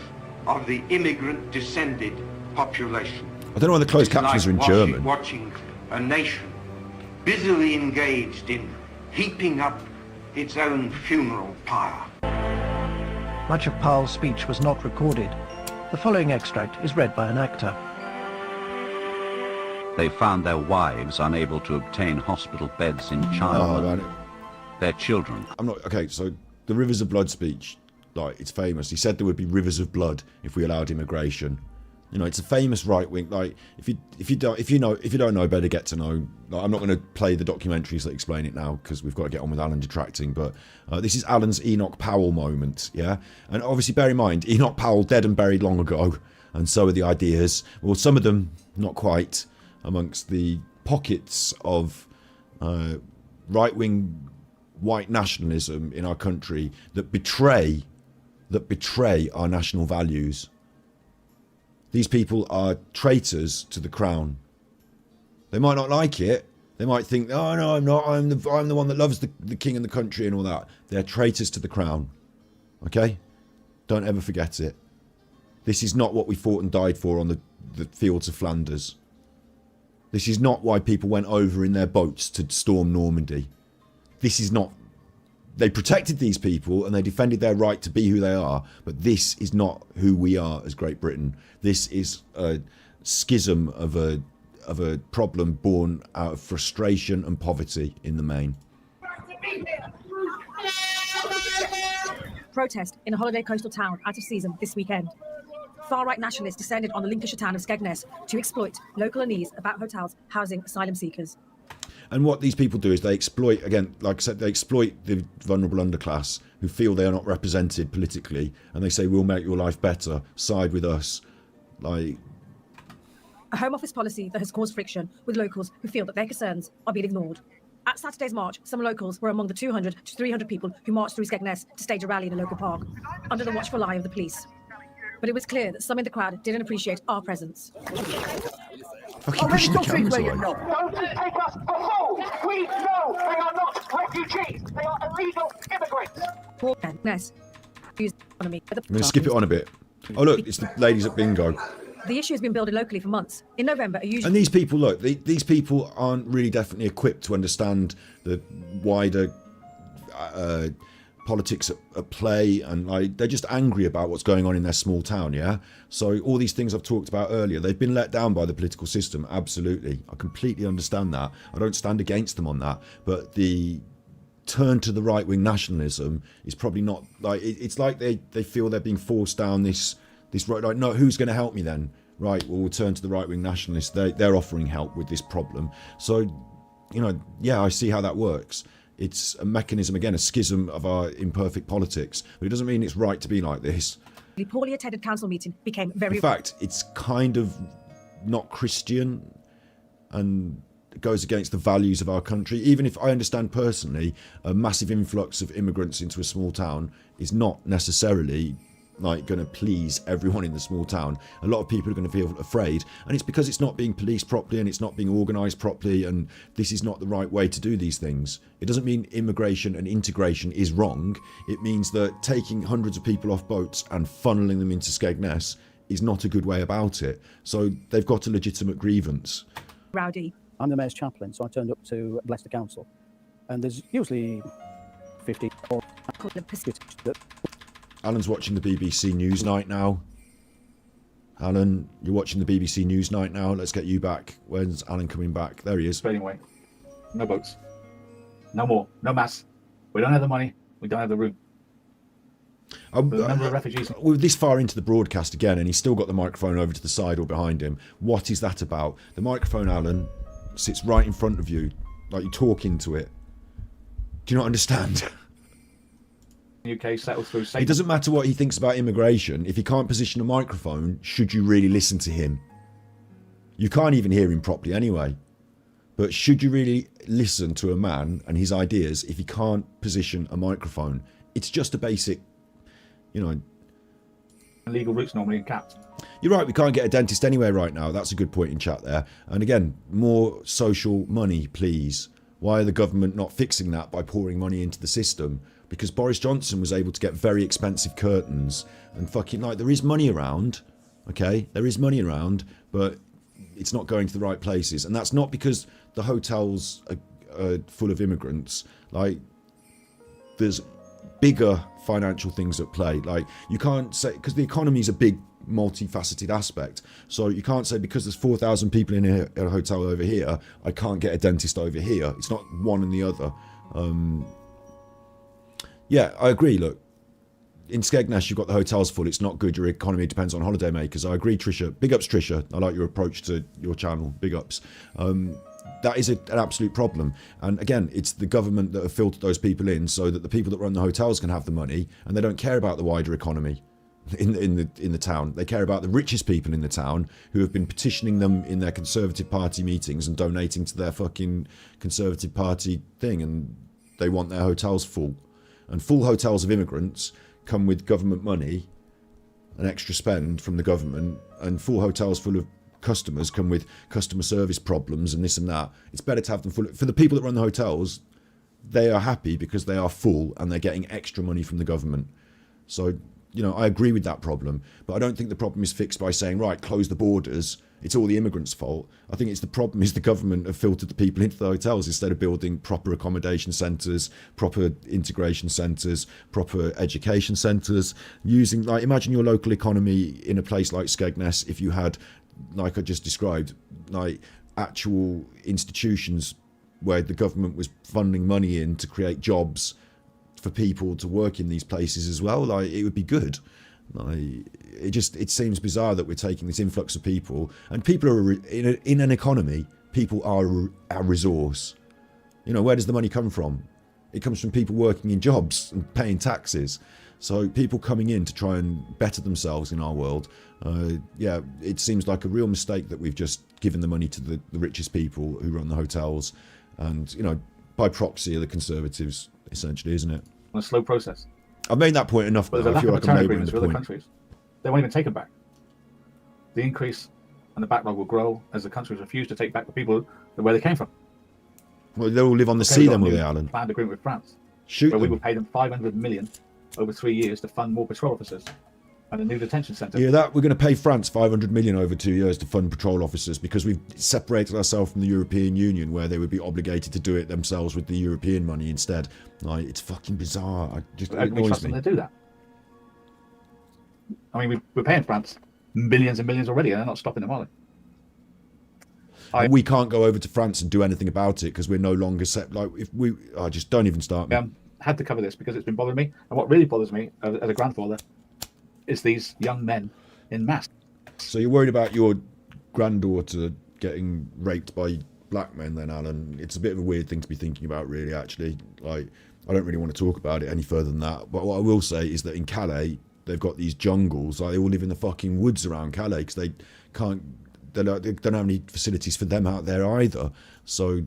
of the immigrant descended population. I don't know why the closed captions are in German. Watching a nation busily engaged in heaping up its own funeral pyre. Much of Powell's speech was not recorded. The following extract is read by an actor. They found their wives unable to obtain hospital beds in childbirth. Their children. I'm not okay. So the Rivers of Blood speech, Like, it's famous. He said there would be rivers of blood if we allowed immigration. You know, it's a famous right wing. Like, if you don't know, better get to know. Like, I'm not going to play the documentaries that explain it now because we've got to get on with Alan detracting. But this is Alan's Enoch Powell moment, yeah. And obviously, bear in mind, Enoch Powell dead and buried long ago, and so are the ideas. Well, some of them not quite. Amongst the pockets of right wing white nationalism in our country that betray our national values. These people are traitors to the crown. They might not like it. They might think, oh no, I'm not. I'm the one that loves the king and the country and all that. They're traitors to the crown. Okay? Don't ever forget it. This is not what we fought and died for on the fields of Flanders. This is not why people went over in their boats to storm Normandy. This is not... They protected these people and they defended their right to be who they are, but this is not who we are as Great Britain. This is a schism of a problem born out of frustration and poverty in the main. Protest in a holiday coastal town out of season this weekend. Far-right nationalists descended on the Lincolnshire town of Skegness to exploit local unease about hotels housing asylum seekers. And what these people do is they exploit, again, like I said, they exploit the vulnerable underclass who feel they are not represented politically, and they say, we'll make your life better, side with us. Like, a Home Office policy that has caused friction with locals who feel that their concerns are being ignored. At Saturday's march, some locals were among the 200 to 300 people who marched through Skegness to stage a rally in a local park, under the watchful eye of the police. But it was clear that some in the crowd didn't appreciate our presence. fucking pushing the cameras away. Don't take us for fools! We know they are not refugees! They are illegal immigrants! I'm going to skip it on a bit. Oh look, it's the ladies at bingo. The issue has been building locally for months. In November, and these people, look, these people aren't really definitely equipped to understand the wider politics at play, and like they're just angry about what's going on in their small town. Yeah, so all these things I've talked about earlier, they've been let down by the political system. Absolutely, I completely understand that. I don't stand against them on that, but the turn to the right-wing nationalism is probably not like it's like they feel they're being forced down this road. Like, no, who's going to help me then? Right, well, we'll turn to the right-wing nationalists. They're offering help with this problem. So, you know, yeah, I see how that works. It's a mechanism, again, a schism of our imperfect politics, but it doesn't mean it's right to be like this. The poorly attended council meeting became very... In fact, it's kind of not Christian and goes against the values of our country. Even if I understand personally, a massive influx of immigrants into a small town is not necessarily like going to please everyone in the small town. A lot of people are going to feel afraid, and it's because it's not being policed properly and it's not being organised properly, and this is not the right way to do these things. It doesn't mean immigration and integration is wrong. It means that taking hundreds of people off boats and funneling them into Skegness is not a good way about it. So they've got a legitimate grievance. Rowdy. I'm the mayor's chaplain, so I turned up to bless the council, and there's usually 50 or... Alan's watching the BBC Newsnight now. Alan, you're watching the BBC Newsnight now. Let's get you back. When's Alan coming back? There he is. Anyway, no boats. No more. No mass. We don't have the money. We don't have the room. The number of refugees. We're this far into the broadcast again, and he's still got the microphone over to the side or behind him. What is that about? The microphone, Alan, sits right in front of you, like you talk into it. Do you not understand? UK settled through Satan. It doesn't matter what he thinks about immigration. If he can't position a microphone, should you really listen to him? You can't even hear him properly anyway. But should you really listen to a man and his ideas if he can't position a microphone? It's just a basic, you know... Legal routes normally capped. You're right, we can't get a dentist anywhere right now. That's a good point in chat there. And again, more social money, please. Why are the government not fixing that by pouring money into the system? Because Boris Johnson was able to get very expensive curtains and fucking, like, there is money around, okay? There is money around, but it's not going to the right places. And that's not because the hotels are full of immigrants. Like, there's bigger financial things at play. Like, you can't say, because the economy is a big, multifaceted aspect. So you can't say because there's 4,000 people in a hotel over here, I can't get a dentist over here. It's not one and the other. Yeah, I agree. Look, in Skegness, you've got the hotels full. It's not good. Your economy depends on holiday makers. I agree, Trisha. Big ups, Trisha. I like your approach to your channel. Big ups. That is an absolute problem. And again, it's the government that have filtered those people in so that the people that run the hotels can have the money, and they don't care about the wider economy in the town. They care about the richest people in the town who have been petitioning them in their Conservative Party meetings and donating to their fucking Conservative Party thing, and they want their hotels full. And full hotels of immigrants come with government money, an extra spend from the government, and full hotels full of customers come with customer service problems and this and that. It's better to have them full. For the people that run the hotels, they are happy because they are full and they're getting extra money from the government. So, you know, I agree with that problem, but I don't think the problem is fixed by saying, right, close the borders. It's all the immigrants' fault. I think it's the problem is the government have filtered the people into the hotels instead of building proper accommodation centres, proper integration centres, proper education centres. Using, like, imagine your local economy in a place like Skegness if you had, like I just described, like actual institutions where the government was funding money in to create jobs for people to work in these places as well. Like, it would be good. Like, it seems bizarre that we're taking this influx of people, and people are in an economy. People are a resource. You know, where does the money come from? It comes from people working in jobs and paying taxes. So people coming in to try and better themselves in our world. Yeah, it seems like a real mistake that we've just given the money to the richest people who run the hotels, and, you know, by proxy are the Conservatives, essentially, isn't it? On a slow process. I've made that point enough. But there's a lack of return agreements with other countries. They won't even take them back. The increase and the backlog will grow as the countries refuse to take back the people where they came from. Well, they'll all live on the sea then, will they, Alan? Planned agreement with France. Shoot where them. we will pay them 500 million over 3 years to fund more patrol officers and a new detention centre. Yeah, that we're going to pay France 500 million over 2 years to fund patrol officers because we've separated ourselves from the European Union, where they would be obligated to do it themselves with the European money instead. Like, it's fucking bizarre. It annoys me. They do that. I mean, we're paying France billions and millions already, and they're not stopping them, are they? And we can't go over to France and do anything about it because we're no longer set. Like, if we, just don't even start. Had to cover this because it's been bothering me, and what really bothers me as a grandfather is these young men in mass. So you're worried about your granddaughter getting raped by black men then, Alan? It's a bit of a weird thing to be thinking about, really, actually. Like, I don't really want to talk about it any further than that. But what I will say is that in Calais, they've got these jungles. Like, they all live in the fucking woods around Calais because they don't have any facilities for them out there either. So,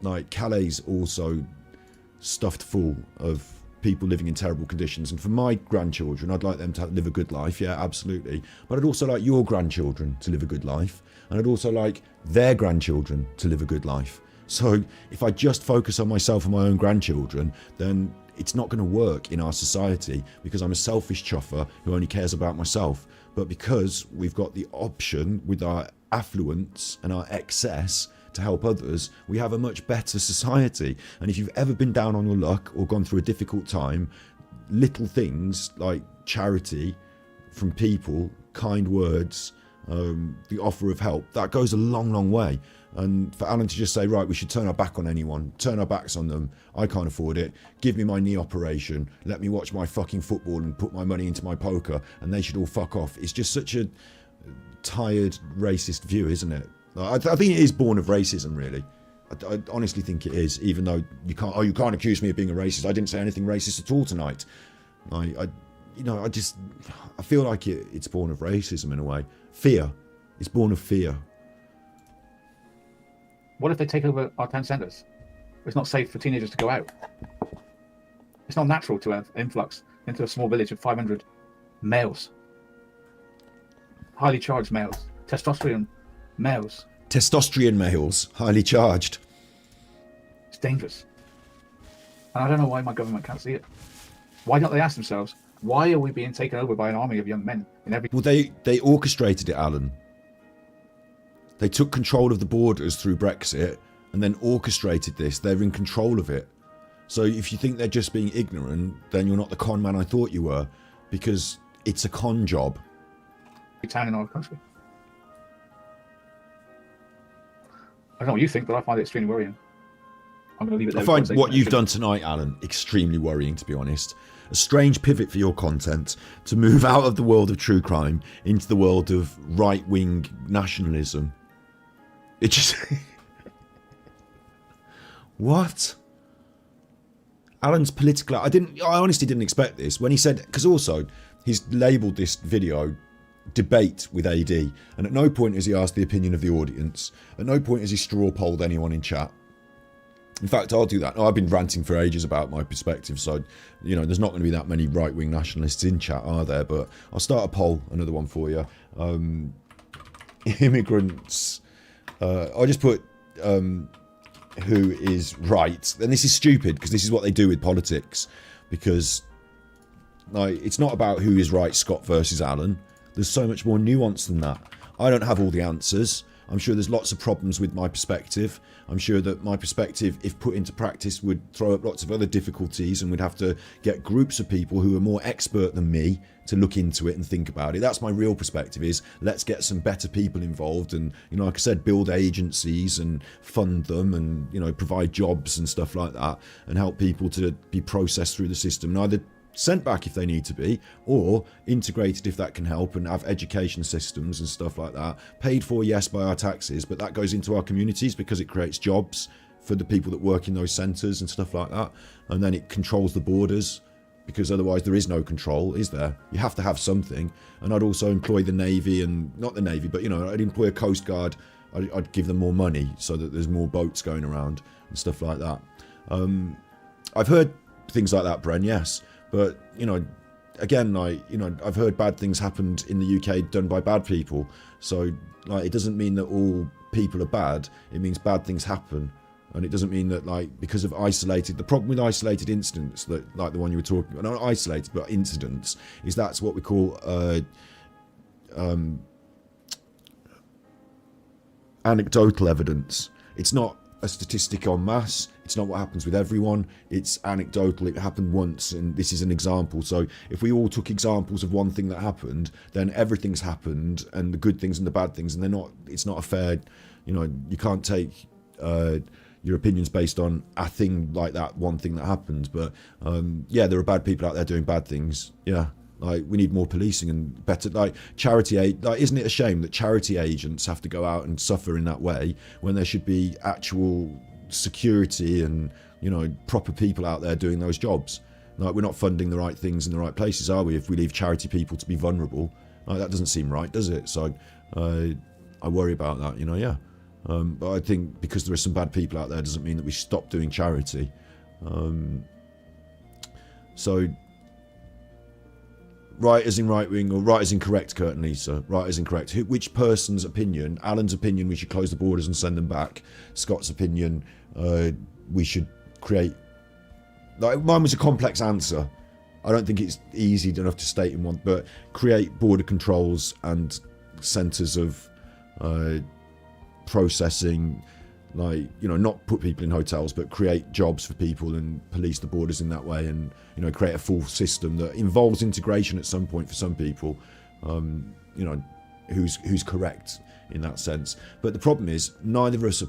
like, Calais is also stuffed full of people living in terrible conditions. And for my grandchildren, I'd like them to live a good life, yeah, absolutely. But I'd also like your grandchildren to live a good life, and I'd also like their grandchildren to live a good life. So if I just focus on myself and my own grandchildren, then it's not going to work in our society, because I'm a selfish chuffer who only cares about myself. But because we've got the option with our affluence and our excess to help others, we have a much better society. And if you've ever been down on your luck or gone through a difficult time, little things like charity from people, kind words, the offer of help, that goes a long, long way. And for Alan to just say, right, we should turn our back on anyone, turn our backs on them, I can't afford it, give me my knee operation, let me watch my fucking football and put my money into my poker, and they should all fuck off. It's just such a tired, racist view, isn't it? I think it is born of racism, really. I honestly think it is, even though you can't accuse me of being a racist. I didn't say anything racist at all tonight. I feel like it's born of racism in a way. Fear. It's born of fear. What if they take over our town centres? It's not safe for teenagers to go out. It's not natural to have influx into a small village of 500 males. Highly charged males. Testosterone males. Testosterone males, highly charged. It's dangerous. And I don't know why my government can't see it. Why don't they ask themselves, why are we being taken over by an army of young men in every... Well, they orchestrated it, Alan. They took control of the borders through Brexit and then orchestrated this. They're in control of it. So if you think they're just being ignorant, then you're not the con man I thought you were, because it's a con job. Town in our country. I don't know what you think, but I find it extremely worrying. I'm going to leave it there. I find what you've done tonight, Alan, extremely worrying, to be honest. a strange pivot for your content to move out of the world of true crime into the world of right-wing nationalism. It just... What? Alan's political... I honestly didn't expect this. When he said... Because also, he's labelled this video debate with AD, and at no point has he asked the opinion of the audience. At no point has he straw polled anyone in chat. In fact, I'll do that. I've been ranting for ages about my perspective, so, you know, there's not going to be that many right-wing nationalists in chat, are there? But I'll start a poll, another one for you. Immigrants... I'll just put... who is right, and this is stupid because this is what they do with politics, because like, it's not about who is right, Scott versus Alan. There's so much more nuance than that. I don't have all the answers. I'm sure there's lots of problems with my perspective. I'm sure that my perspective, if put into practice, would throw up lots of other difficulties, and we'd have to get groups of people who are more expert than me to look into it and think about it. That's my real perspective, is let's get some better people involved and, you know, like I said, build agencies and fund them and, you know, provide jobs and stuff like that and help people to be processed through the system and either sent back if they need to be, or integrated if that can help, and have education systems and stuff like that. Paid for, yes, by our taxes, but that goes into our communities because it creates jobs for the people that work in those centres and stuff like that. And then it controls the borders, because otherwise there is no control, is there? You have to have something. And I'd also employ the Navy, and not the Navy, but, you know, I'd employ a Coast Guard. I'd give them more money so that there's more boats going around and stuff like that. I've heard things like that, Bren, yes. But, you know, again, I've heard bad things happened in the UK done by bad people. So, like, it doesn't mean that all people are bad. It means bad things happen. And it doesn't mean that, like, because of isolated... The problem with isolated incidents, that, like the one you were talking about, not isolated, but incidents, is that's what we call anecdotal evidence. It's not a statistic en masse. It's not what happens with everyone. It's anecdotal. It happened once, and this is an example. So if we all took examples of one thing that happened, then everything's happened, and the good things and the bad things, and they're not... It's not a fair... You know, you can't take... your opinions based on a thing like that, one thing that happened. But yeah, there are bad people out there doing bad things. Yeah, like, we need more policing and better, like, charity aid. Like, isn't it a shame that charity agents have to go out and suffer in that way when there should be actual security and, you know, proper people out there doing those jobs? Like, we're not funding the right things in the right places, are we, if we leave charity people to be vulnerable? Like, that doesn't seem right, does it? So I worry about that, you know. Yeah. But I think because there are some bad people out there doesn't mean that we stop doing charity. So, right as in right wing, or right as in correct, Kurt and Lisa? Right as in correct. Which person's opinion? Alan's opinion, we should close the borders and send them back. Scott's opinion, we should create... Like, mine was a complex answer. I don't think it's easy enough to state in one, but create border controls and centres of... processing, like, you know, not put people in hotels, but create jobs for people and police the borders in that way, and, you know, create a full system that involves integration at some point for some people, you know, who's correct in that sense. But the problem is, neither of us are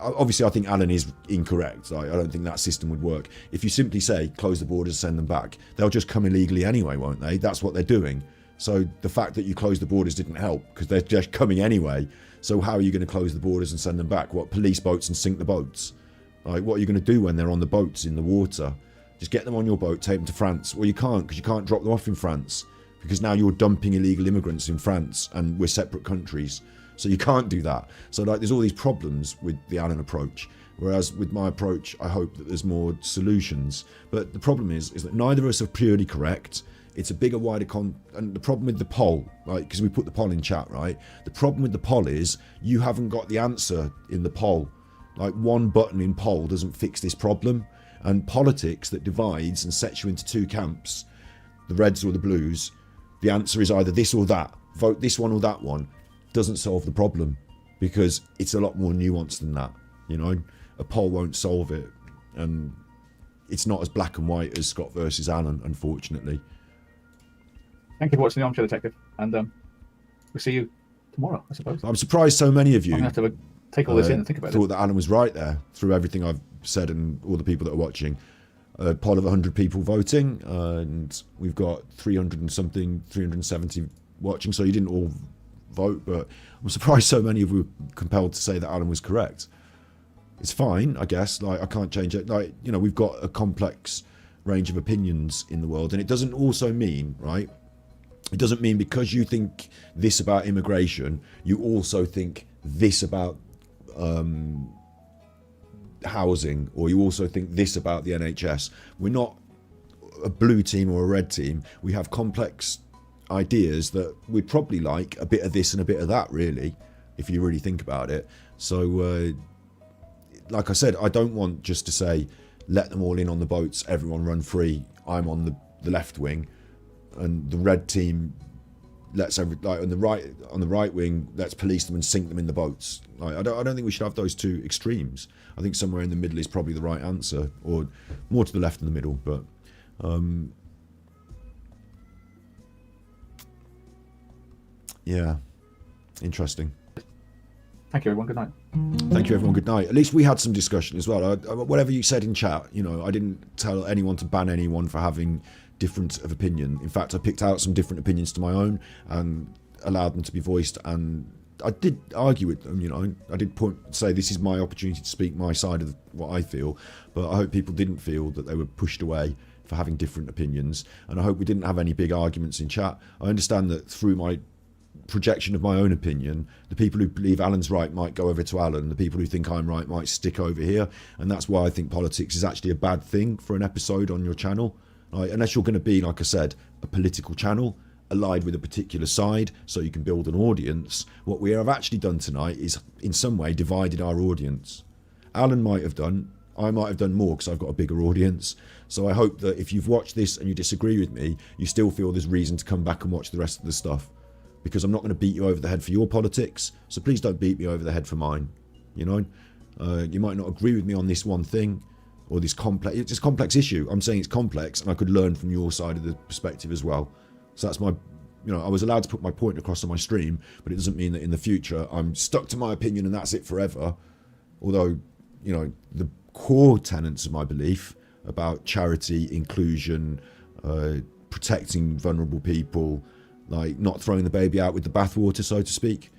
obviously I think Alan is incorrect. I don't think that system would work. If you simply say close the borders, send them back, they'll just come illegally anyway, won't they? That's what they're doing. So the fact that you closed the borders didn't help, because they're just coming anyway. So how are you going to close the borders and send them back? What, police boats and sink the boats? Like, what are you going to do when they're on the boats in the water? Just get them on your boat, take them to France. Well, you can't, because you can't drop them off in France, because now you're dumping illegal immigrants in France, and we're separate countries. So you can't do that. So, like, there's all these problems with the Allen approach. Whereas with my approach, I hope that there's more solutions. But the problem is that neither of us are purely correct. It's a bigger, wider and the problem with the poll, right? Because we put the poll in chat, right? The problem with the poll is you haven't got the answer in the poll. Like, one button in poll doesn't fix this problem. And politics that divides and sets you into two camps, the Reds or the Blues, the answer is either this or that. Vote this one or that one. Doesn't solve the problem, because it's a lot more nuanced than that. You know, a poll won't solve it, and it's not as black and white as Scott versus Allen, unfortunately. Thank you for watching the Armchair Detective, and we'll see you tomorrow, I suppose. I'm surprised so many of you I'm going to have to take all this in and think about it. Thought that Alan was right there through everything I've said, and all the people that are watching. a poll of 100 people voting, and we've got 370 watching, so you didn't all vote, but I'm surprised so many of you were compelled to say that Alan was correct. It's fine, I guess, like, I can't change it. Like, you know, we've got a complex range of opinions in the world, and it doesn't also mean, right, it doesn't mean because you think this about immigration, you also think this about housing, or you also think this about the NHS. We're not a blue team or a red team. We have complex ideas that we'd probably like a bit of this and a bit of that, really, if you really think about it. So like I said, I don't want just to say let them all in on the boats, everyone run free, I'm on the left wing, and the red team let's on the right wing, let's police them and sink them in the boats. Like, I don't think we should have those two extremes. I think somewhere in the middle is probably the right answer, or more to the left than the middle. But yeah, interesting. Thank you, everyone. Good night. Thank you, everyone. Good night. At least we had some discussion as well. Whatever you said in chat, you know, I didn't tell anyone to ban anyone for having different of opinion. In fact, I picked out some different opinions to my own and allowed them to be voiced, and I did argue with them, you know. I did say this is my opportunity to speak my side of what I feel, but I hope people didn't feel that they were pushed away for having different opinions, and I hope we didn't have any big arguments in chat. I understand that through my projection of my own opinion, the people who believe Alan's right might go over to Alan, the people who think I'm right might stick over here, and that's why I think politics is actually a bad thing for an episode on your channel. Like, unless you're going to be, like I said, a political channel allied with a particular side so you can build an audience, what we have actually done tonight is in some way divided our audience. Alan might have done, I might have done more because I've got a bigger audience. So I hope that if you've watched this and you disagree with me, you still feel there's reason to come back and watch the rest of the stuff, because I'm not going to beat you over the head for your politics, so please don't beat me over the head for mine. You know, you might not agree with me on this one thing, or this complex, it's a complex issue. I'm saying it's complex, and I could learn from your side of the perspective as well. So that's my, you know, I was allowed to put my point across on my stream, but it doesn't mean that in the future I'm stuck to my opinion and that's it forever. Although, you know, the core tenets of my belief about charity, inclusion, protecting vulnerable people, like not throwing the baby out with the bathwater, so to speak,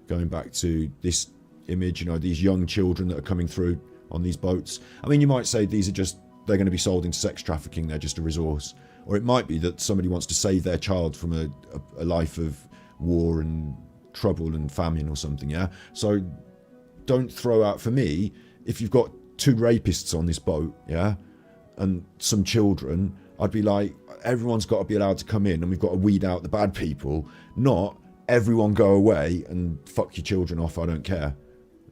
going back to this image, you know, these young children that are coming through on these boats. I mean, you might say these are just, they're going to be sold into sex trafficking, they're just a resource. Or it might be that somebody wants to save their child from a life of war and trouble and famine or something, yeah? So don't throw out, for me, if you've got 2 rapists on this boat, yeah, and some children, I'd be like, everyone's got to be allowed to come in and we've got to weed out the bad people, not everyone go away and fuck your children off, I don't care.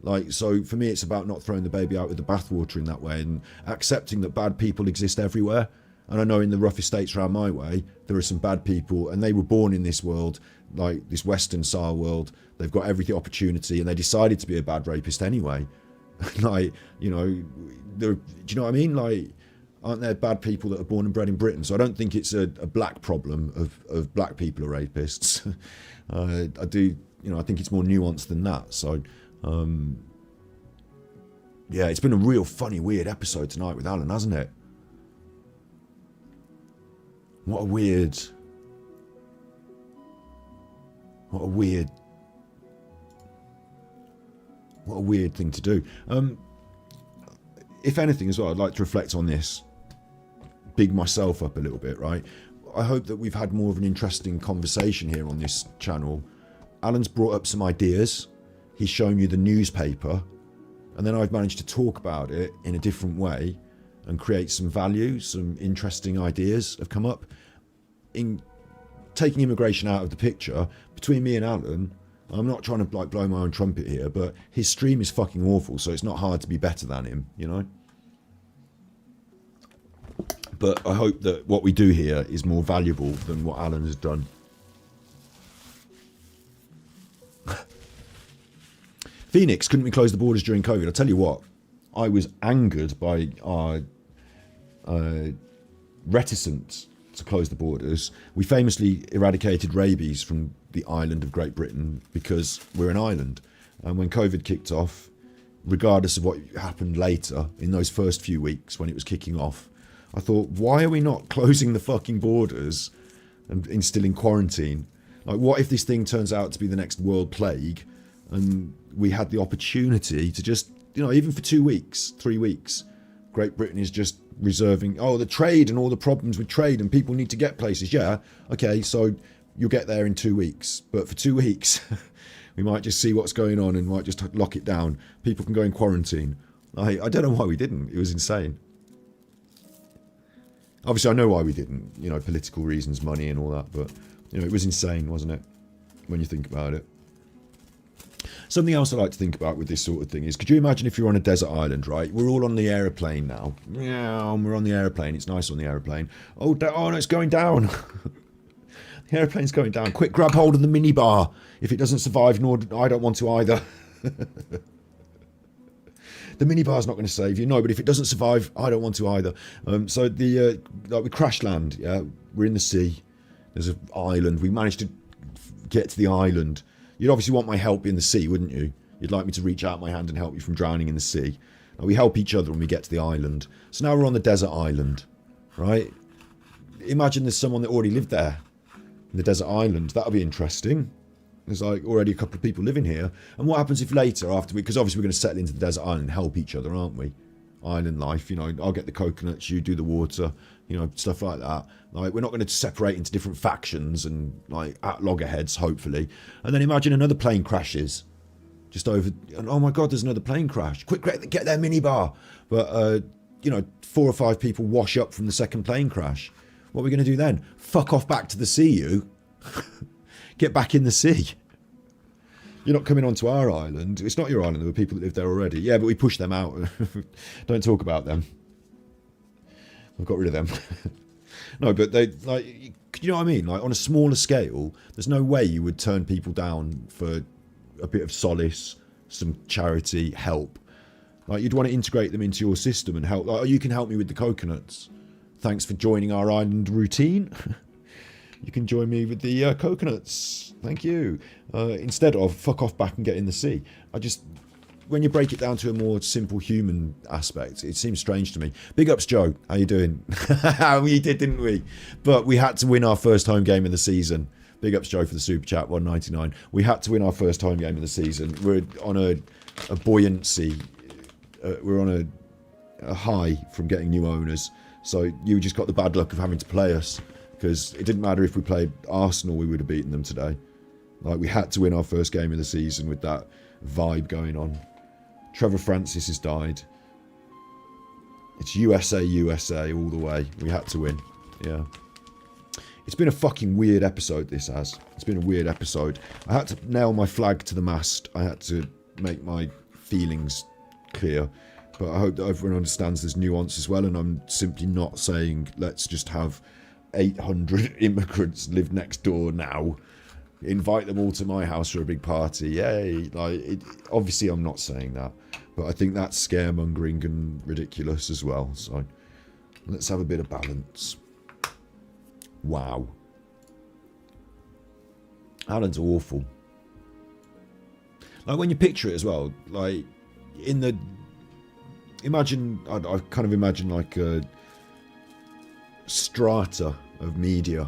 Like, so for me, it's about not throwing the baby out with the bathwater in that way, and accepting that bad people exist everywhere. And I know in the rough estates around my way, there are some bad people, and they were born in this world, like this Western style world. They've got every opportunity, and they decided to be a bad rapist anyway. Like, you know, do you know what I mean? Like, aren't there bad people that are born and bred in Britain? So I don't think it's a black problem of black people are rapists. I do, you know, I think it's more nuanced than that. So, yeah, it's been a real funny, weird episode tonight with Alan, hasn't it? What a weird thing to do. If anything as well, I'd like to reflect on this, big myself up a little bit, right? I hope that we've had more of an interesting conversation here on this channel. Alan's brought up some ideas. He's shown you the newspaper, and then I've managed to talk about it in a different way and create some value. Some interesting ideas have come up. In taking immigration out of the picture, between me and Alan, I'm not trying to like blow my own trumpet here, but his stream is fucking awful, so it's not hard to be better than him, you know? But I hope that what we do here is more valuable than what Alan has done. Phoenix, couldn't we close the borders during COVID? I'll tell you what, I was angered by our reticence to close the borders. We famously eradicated rabies from the island of Great Britain because we're an island. And when COVID kicked off, regardless of what happened later, in those first few weeks when it was kicking off, I thought, why are we not closing the fucking borders and instilling quarantine? Like, what if this thing turns out to be the next world plague and we had the opportunity to just, even for 2 weeks, 3 weeks, Great Britain is just reserving, the trade and all the problems with trade and people need to get places. Yeah, okay, so you'll get there in 2 weeks. But for 2 weeks, we might just see what's going on and might just lock it down. People can go in quarantine. I don't know why we didn't. It was insane. Obviously, I know why we didn't. Political reasons, money and all that. But, it was insane, wasn't it? When you think about it. Something else I like to think about with this sort of thing is, could you imagine if you're on a desert island, right? We're all on the aeroplane now. Yeah, we're on the aeroplane. It's nice on the aeroplane. Oh no, it's going down. The aeroplane's going down. Quick, grab hold of the minibar. If it doesn't survive, nor I don't want to either. The minibar's not going to save you. No, but if it doesn't survive, I don't want to either. So we crash land. Yeah, we're in the sea. There's an island. We managed to get to the island. You'd obviously want my help in the sea, wouldn't you? You'd like me to reach out my hand and help you from drowning in the sea. Now, we help each other when we get to the island. So now we're on the desert island, right? Imagine there's someone that already lived there in the desert island. That'll be interesting. There's like already a couple of people living here. And what happens if later, because obviously we're going to settle into the desert island and help each other, aren't we? Island life, I'll get the coconuts, you do the water, stuff like that. Like, we're not going to separate into different factions and like at loggerheads, hopefully. And then imagine another plane crashes just over, and oh my God, there's another plane crash. Quick, get their minibar. But, 4 or 5 people wash up from the second plane crash. What are we going to do then? Fuck off back to the sea, you. Get back in the sea. You're not coming onto our island. It's not your island. There were people that lived there already. Yeah, but we pushed them out. Don't talk about them. We've got rid of them. No, but they, like, you know what I mean? Like, on a smaller scale, there's no way you would turn people down for a bit of solace, some charity, help. Like, you'd want to integrate them into your system and help. Like, oh, you can help me with the coconuts. Thanks for joining our island routine. You can join me with the coconuts. Thank you. Instead of fuck off back and get in the sea. When you break it down to a more simple human aspect, it seems strange to me. Big ups, Joe. How you doing? We did, didn't we? But we had to win our first home game of the season. Big ups, Joe, for the super chat, 199. We had to win our first home game of the season. We're on a buoyancy. We're on a high from getting new owners. So you just got the bad luck of having to play us. Because it didn't matter if we played Arsenal, we would have beaten them today. Like, we had to win our first game of the season with that vibe going on. Trevor Francis has died. It's USA all the way. We had to win. Yeah. It's been a fucking weird episode, this has. It's been a weird episode. I had to nail my flag to the mast. I had to make my feelings clear. But I hope that everyone understands there's nuance as well, and I'm simply not saying let's just have 800 immigrants live next door now. Invite them all to my house for a big party. Yay. Obviously, I'm not saying that. But I think that's scaremongering and ridiculous as well. So let's have a bit of balance. Wow. Alan's awful. Like, when you picture it as well, like, imagine, I kind of imagine like a strata of media.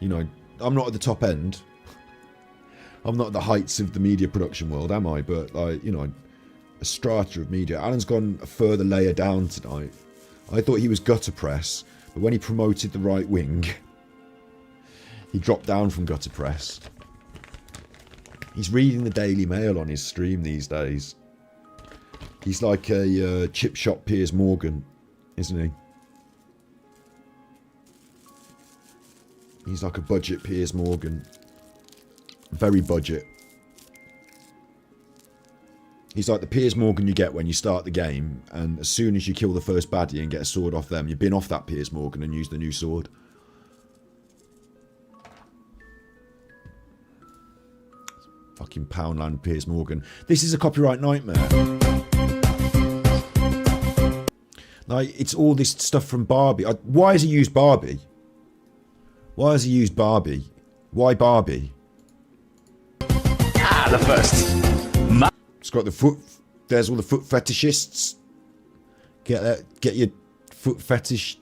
I'm not at the top end. I'm not at the heights of the media production world, am I? But, like, a strata of media. Alan's gone a further layer down tonight. I thought he was gutter press, but when he promoted the right wing, he dropped down from gutter press. He's reading the Daily Mail on his stream these days. He's like a chip shop Piers Morgan, isn't he? He's like a budget Piers Morgan. Very budget. He's like the Piers Morgan you get when you start the game, and as soon as you kill the first baddie and get a sword off them, you bin off that Piers Morgan and use the new sword. Fucking Poundland Piers Morgan. This is a copyright nightmare. Like, it's all this stuff from Barbie. Why has he used Barbie? Why has he used Barbie? Why Barbie? The first. It's got the foot. There's all the foot fetishists. Get your foot fetish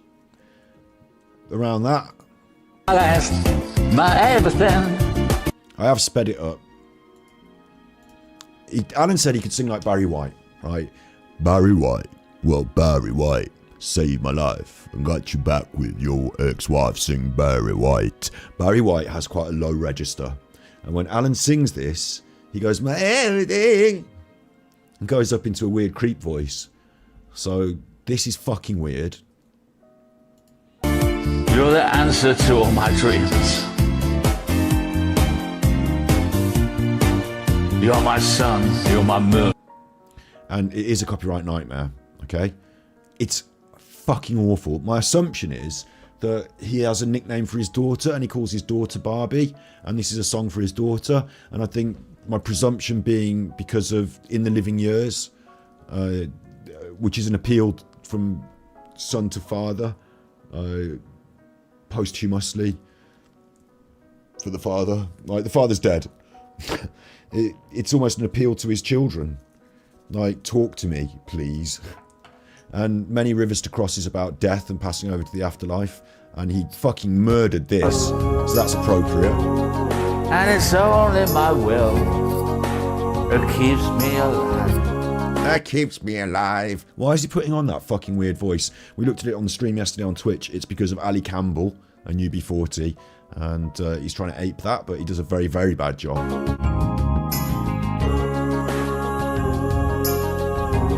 around that. My everything. I have sped it up. Alan said he could sing like Barry White, right? Barry White. Well, Barry White saved my life and got you back with your ex-wife sing Barry White. Barry White has quite a low register. And when Alan sings this, he goes, my everything, and goes up into a weird creep voice. So this is fucking weird. You're the answer to all my dreams. You're my sun, you're my moon. And it is a copyright nightmare, okay? It's fucking awful. My assumption is that he has a nickname for his daughter and he calls his daughter Barbie, and this is a song for his daughter. And I think my presumption being because of In the Living Years, which is an appeal from son to father, posthumously for the father. Like, the father's dead. It's almost an appeal to his children. Like, talk to me, please. And Many Rivers to Cross is about death and passing over to the afterlife. And he fucking murdered this. So that's appropriate. And it's only my will that keeps me alive. That keeps me alive. Why is he putting on that fucking weird voice? We looked at it on the stream yesterday on Twitch. It's because of Ali Campbell, a UB40. And he's trying to ape that, but he does a very, very bad job.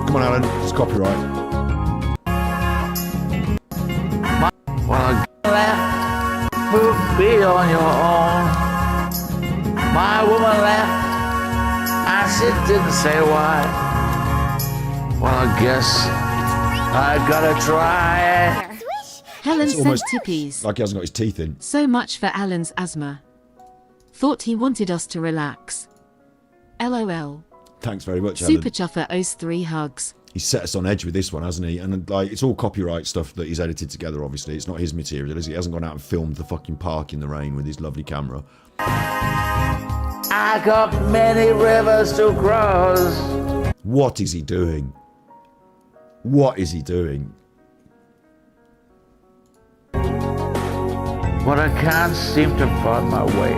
Come on, Alan. It's copyright. Well, left, move be on your own. My woman left, and she didn't say why. Well, I guess I gotta try. Helen It's sent almost tippies. like he hasn't got his teeth in. So much for Alan's asthma. Thought he wanted us to relax. LOL. Thanks very much, Alan. Super Chuffer owes 3 hugs. He's set us on edge with this one, hasn't he? And like, it's all copyright stuff that he's edited together, obviously. It's not his material, is it? He hasn't gone out and filmed the fucking park in the rain with his lovely camera. I got many rivers to cross. What is he doing? What is he doing? But I can't seem to find my way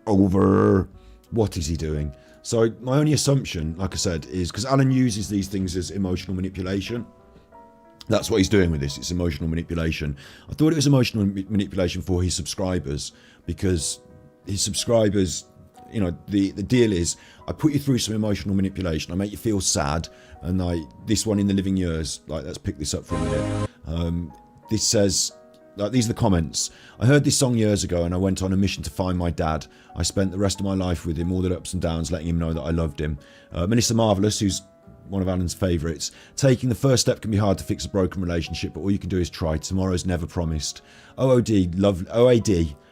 over. What is he doing? So my only assumption, like I said, is because Alan uses these things as emotional manipulation. That's what he's doing with this. It's emotional manipulation. I thought it was emotional manipulation for his subscribers, because his subscribers, you know, the deal is, I put you through some emotional manipulation. I make you feel sad. And like this one, In the Living Years, like, let's pick this up from here. This says, like, these are the comments. I heard this song years ago and I went on a mission to find my dad. I spent the rest of my life with him, all the ups and downs, letting him know that I loved him. Melissa Marvelous, who's one of Alan's favourites. Taking the first step can be hard to fix a broken relationship, but all you can do is try. Tomorrow's never promised. OOD, lovely.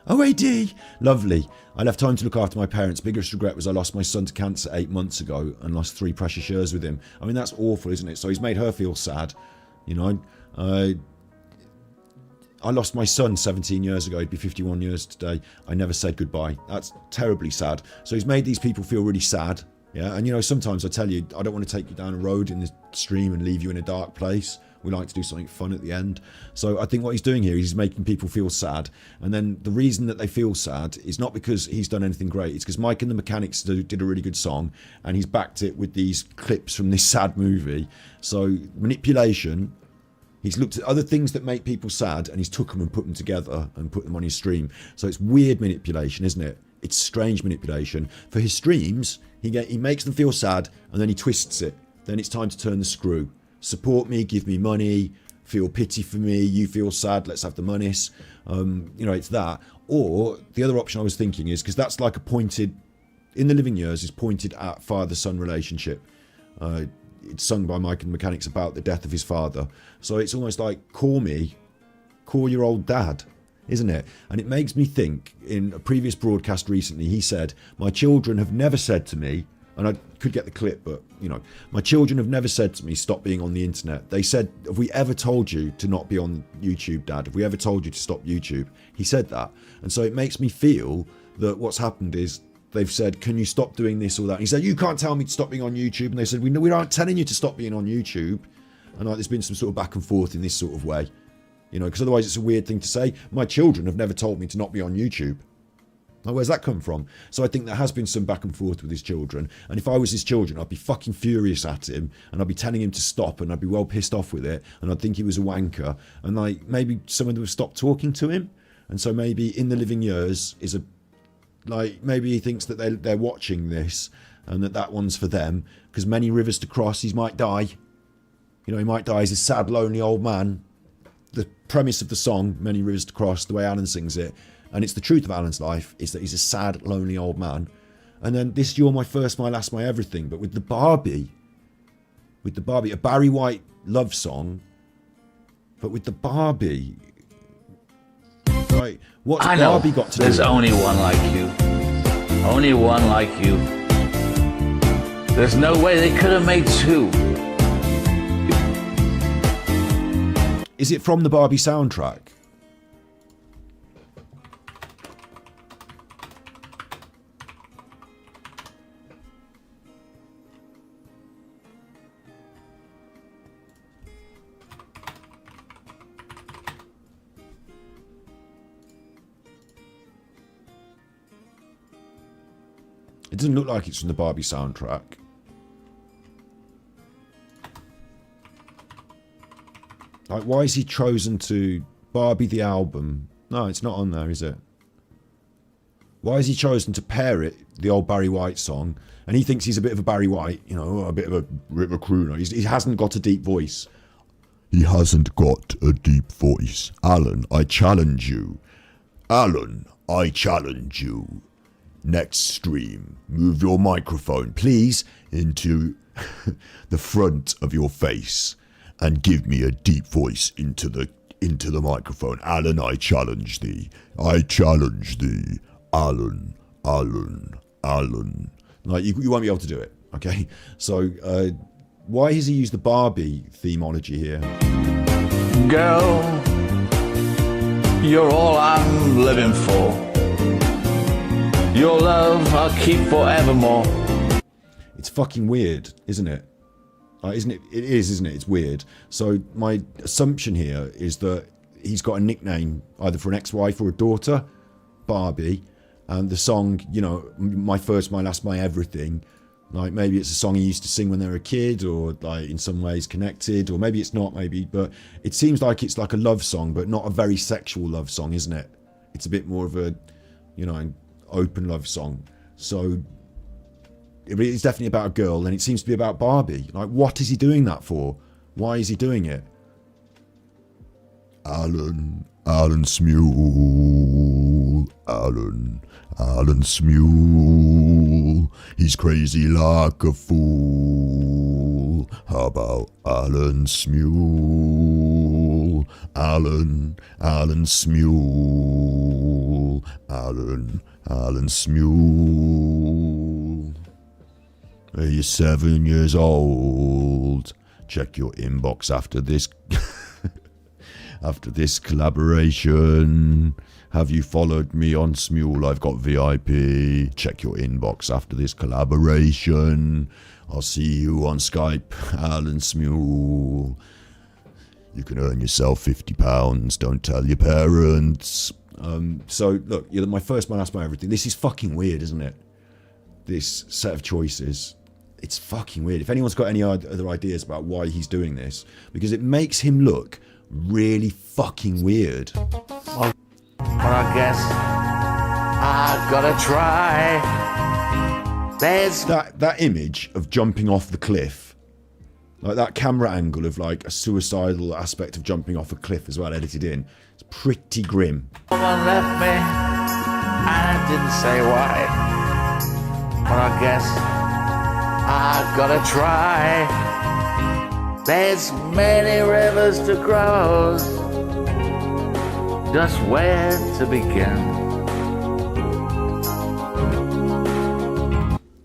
OAD, lovely. I left home to look after my parents. Biggest regret was I lost my son to cancer 8 months ago and lost 3 precious years with him. I mean, that's awful, isn't it? So he's made her feel sad, you know. I lost my son 17 years ago. He'd be 51 years today. I never said goodbye. That's terribly sad. So he's made these people feel really sad. Yeah, and you know, sometimes I tell you, I don't want to take you down a road in the stream and leave you in a dark place. We like to do something fun at the end. So I think what he's doing here is he's making people feel sad. And then the reason that they feel sad is not because he's done anything great. It's because Mike and the Mechanics did a really good song, and he's backed it with these clips from this sad movie. So manipulation. He's looked at other things that make people sad and he's took them and put them together and put them on his stream. So it's weird manipulation, isn't it? It's strange manipulation. For his streams, he makes them feel sad and then he twists it. Then it's time to turn the screw. Support me, give me money, feel pity for me, you feel sad, let's have the monies. You know, it's that. Or the other option I was thinking is, because that's like a pointed, In the Living Years is pointed at father-son relationship. It's sung by Mike and the Mechanics about the death of his father. So it's almost like, call your old dad, isn't it? And it makes me think, in a previous broadcast recently, he said, my children have never said to me, and I could get the clip, but, you know, my children have never said to me, stop being on the internet. They said, have we ever told you to not be on YouTube, Dad? Have we ever told you to stop YouTube? He said that. And so it makes me feel that what's happened is, they've said, can you stop doing this or that? And he said, you can't tell me to stop being on YouTube. And they said, we aren't telling you to stop being on YouTube. And like, there's been some sort of back and forth in this sort of way. You know, because otherwise it's a weird thing to say. My children have never told me to not be on YouTube. Now, where's that come from? So I think there has been some back and forth with his children. And if I was his children, I'd be fucking furious at him. And I'd be telling him to stop. And I'd be well pissed off with it. And I'd think he was a wanker. And like, maybe some of them have stopped talking to him. And so maybe In the Living Years is a... Like, maybe he thinks that they're watching this. And that one's for them. Because many rivers to cross, he might die. You know, he might die as a sad, lonely old man. The premise of the song, Many Rivers to Cross, the way Alan sings it, and it's the truth of Alan's life, is that he's a sad, lonely old man. And then this You're My First, My Last, My Everything, but with the Barbie, a Barry White love song, but with the Barbie, right? What's I know. Barbie got to do? There's only one like you. Only one like you. There's no way they could have made two. Is it from the Barbie soundtrack? It doesn't look like it's from the Barbie soundtrack. Like, why has he chosen to... Barbie the album? No, it's not on there, is it? Why has he chosen to pair it, the old Barry White song? And he thinks he's a bit of a Barry White, you know, a bit of a Ripper crooner. He hasn't got a deep voice. He hasn't got a deep voice. Alan, I challenge you. Alan, I challenge you. Next stream, move your microphone, please, into the front of your face and give me a deep voice into the microphone. Alan, I challenge thee. I challenge thee. Alan, Alan, Alan. Like, you won't be able to do it, okay? So, why has he used the Barbie themology here? Girl, you're all I'm living for. Your love I'll keep forevermore. It's fucking weird, isn't it? Isn't it? It is, isn't it? It's weird. So my assumption here is that he's got a nickname either for an ex-wife or a daughter, Barbie, and the song, you know, My First, My Last, My Everything. Like, maybe it's a song he used to sing when they were a kid, or like in some ways connected, or maybe it's not, maybe, but it seems like it's like a love song, but not a very sexual love song, isn't it? It's a bit more of a, you know, an open love song. So it's definitely about a girl, and it seems to be about Barbie. Like, what is he doing that for? Why is he doing it? Alan Smule, Alan Smule. He's crazy like a fool. How about Alan Smule? Alan Smule. Alan Smule. You're 7 years old. Check your inbox after this after this collaboration. Have you followed me on Smule? I've got VIP. Check your inbox after this collaboration. I'll see you on Skype, Alan Smule. You can earn yourself £50. Don't tell your parents. So, look, you're my first, my last, my everything. This is fucking weird, isn't it? This set of choices. It's fucking weird. If anyone's got any other ideas about why he's doing this, because it makes him look really fucking weird. Well, I guess I gotta try. There's that image of jumping off the cliff, like that camera angle of like a suicidal aspect of jumping off a cliff as well, edited in. It's pretty grim. Someone left me, and I didn't say why. But I guess I gotta try. There's many rivers to cross. Just where to begin?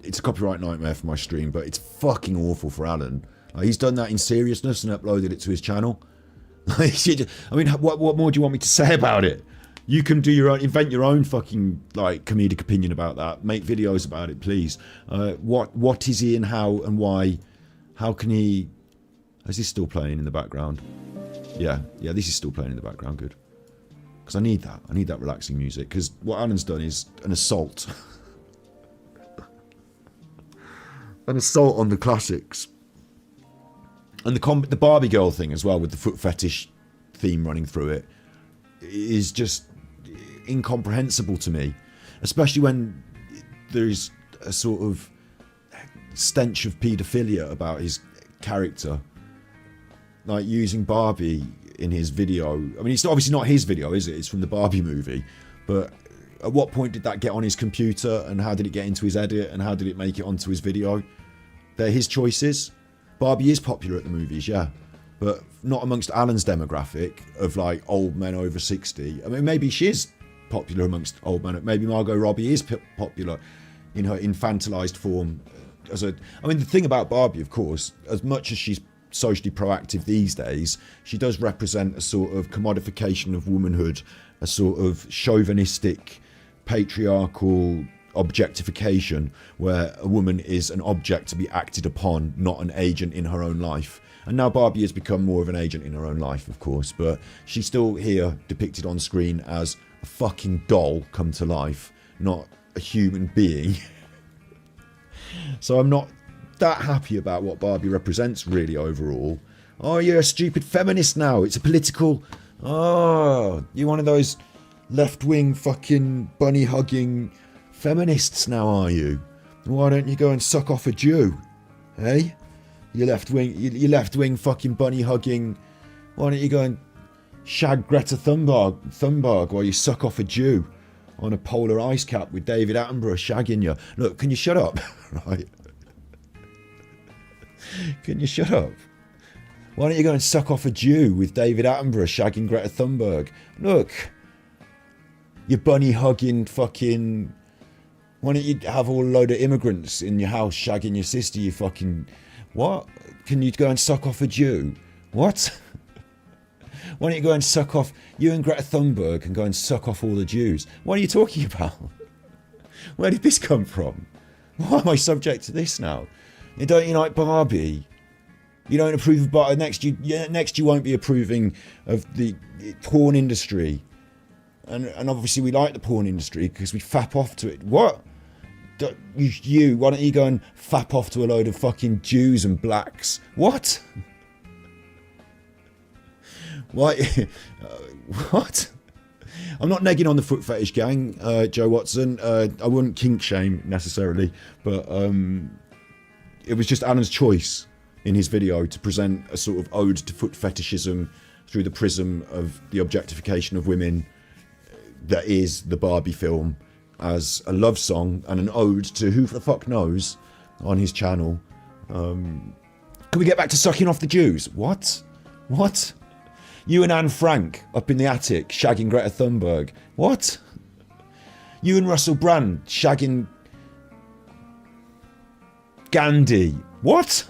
It's a copyright nightmare for my stream, but it's fucking awful for Alan. Like, he's done that in seriousness and uploaded it to his channel. I mean, what more do you want me to say about it? You can do your own, invent your own fucking like comedic opinion about that. Make videos about it, please. What is he and how and why? How can he? Is he still playing in the background? Yeah, this is still playing in the background, good. Because I need that relaxing music, because what Alan's done is an assault. An assault on the classics. And the Barbie girl thing as well, with the foot fetish theme running through it, is just incomprehensible to me. Especially when there's a sort of stench of paedophilia about his character. Like using Barbie in his video. I mean, it's obviously not his video, is it? It's from the Barbie movie. But at what point did that get on his computer, and how did it get into his edit, and how did it make it onto his video? They're his choices. Barbie is popular at the movies, yeah. But not amongst Alan's demographic of like old men over 60. I mean, maybe she is popular amongst old men. Maybe Margot Robbie is popular in her infantilized form. I mean, the thing about Barbie, of course, as much as she's socially proactive these days, she does represent a sort of commodification of womanhood, a sort of chauvinistic, patriarchal objectification where a woman is an object to be acted upon, not an agent in her own life. And now Barbie has become more of an agent in her own life, of course, but she's still here depicted on screen as a fucking doll come to life, not a human being. So I'm not that happy about what Barbie represents really overall. Oh, you're a stupid feminist now. It's a political... Oh, you're one of those left-wing fucking bunny-hugging feminists now, are you? Why don't you go and suck off a Jew? Hey? You left-wing fucking bunny-hugging... Why don't you go and shag Greta Thunberg while you suck off a Jew on a polar ice cap with David Attenborough shagging you? Look, can you shut up? Right? Can you shut up? Why don't you go and suck off a Jew with David Attenborough shagging Greta Thunberg? Look, you bunny-hugging fucking... Why don't you have a load of immigrants in your house shagging your sister, you fucking... What? Can you go and suck off a Jew? What? Why don't you go and suck off... You and Greta Thunberg can go and suck off all the Jews. What are you talking about? Where did this come from? Why am I subject to this now? Don't you like Barbie? You don't approve of Barbie. Next you won't be approving of the porn industry. And obviously we like the porn industry because we fap off to it. What? Why don't you go and fap off to a load of fucking Jews and blacks? What? Why? What? I'm not negging on the foot fetish gang, Joe Watson. I wouldn't kink shame necessarily, but it was just Alan's choice in his video to present a sort of ode to foot fetishism through the prism of the objectification of women that is the Barbie film, as a love song and an ode to who the fuck knows on his channel. Can we get back to sucking off the Jews? What? What? You and Anne Frank up in the attic shagging Greta Thunberg. What? You and Russell Brand shagging Gandhi. What?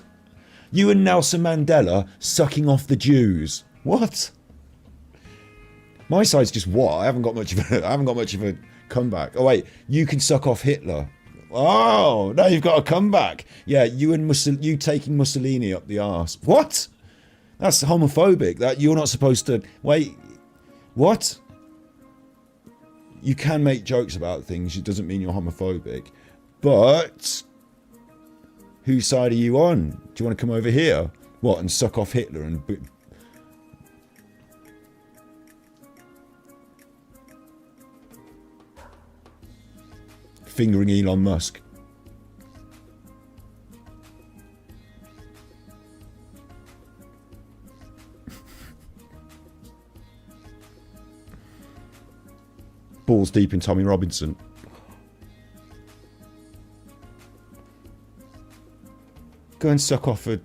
You and Nelson Mandela sucking off the Jews. What? My side's just what? I haven't got much of a comeback. Oh wait, you can suck off Hitler. Oh, now you've got a comeback. Yeah, you taking Mussolini up the arse. What? That's homophobic. That you're not supposed to... Wait, what? You can make jokes about things. It doesn't mean you're homophobic. But whose side are you on? Do you want to come over here? What, and suck off Hitler and... fingering Elon Musk. Balls deep in Tommy Robinson. Go and suck off a...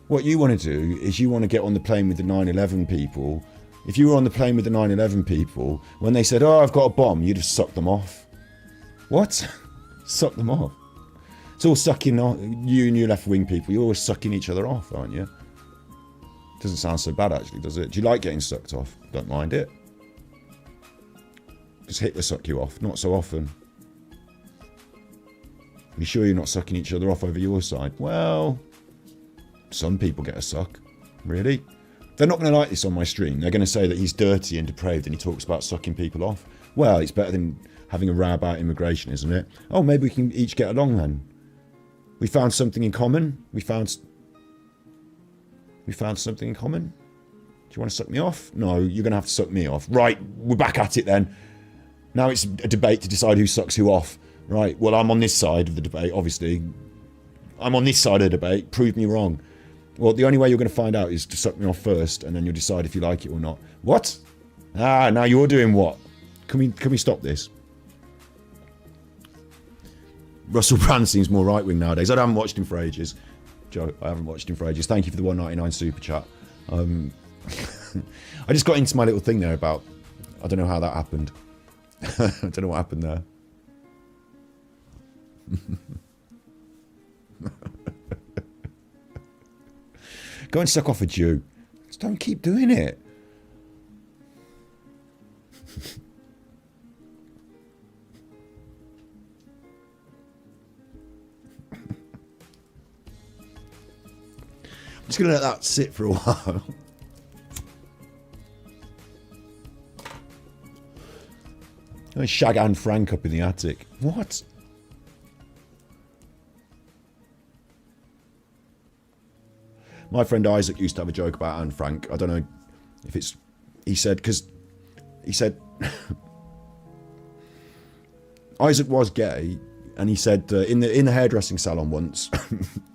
What you want to do is you want to get on the plane with the 9/11 people. If you were on the plane with the 9/11 people, when they said, oh, I've got a bomb, you'd have sucked them off. What? Suck them off. It's all sucking off. You and your left-wing people, you're always sucking each other off, aren't you? Doesn't sound so bad, actually, does it? Do you like getting sucked off? Don't mind it. Does Hitler suck you off? Not so often. Are you sure you're not sucking each other off over your side? Well, some people get a suck. Really? They're not going to like this on my stream. They're going to say that he's dirty and depraved and he talks about sucking people off. Well, it's better than having a row about immigration, isn't it? Oh, maybe we can each get along then. We found something in common. We found something in common. Do you want to suck me off? No, you're going to have to suck me off. Right, we're back at it then. Now it's a debate to decide who sucks who off. Right, well, I'm on this side of the debate, obviously. I'm on this side of the debate. Prove me wrong. Well, the only way you're going to find out is to suck me off first, and then you'll decide if you like it or not. What? Ah, now you're doing what? Can we stop this? Russell Brand seems more right-wing nowadays. I haven't watched him for ages. Joe, I haven't watched him for ages. Thank you for the $1.99 super chat. I just got into my little thing there about... I don't know how that happened. I don't know what happened there. Go and suck off a Jew. Just don't keep doing it. I'm just going to let that sit for a while. I shag Anne Frank up in the attic. What? My friend Isaac used to have a joke about Anne Frank. I don't know if it's... He said... Isaac was gay, and he said in the hairdressing salon once,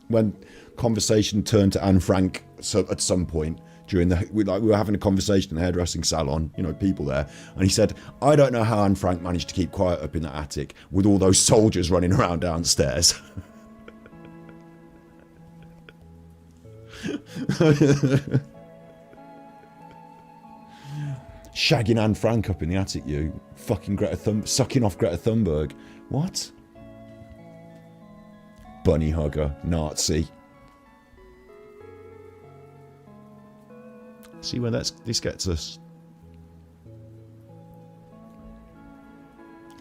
when conversation turned to Anne Frank at some point during we were having a conversation in the hairdressing salon, you know, people there, and he said, I don't know how Anne Frank managed to keep quiet up in that attic with all those soldiers running around downstairs. Shagging Anne Frank up in the attic, you fucking sucking off Greta Thunberg. What? Bunny hugger, Nazi. See where this gets us.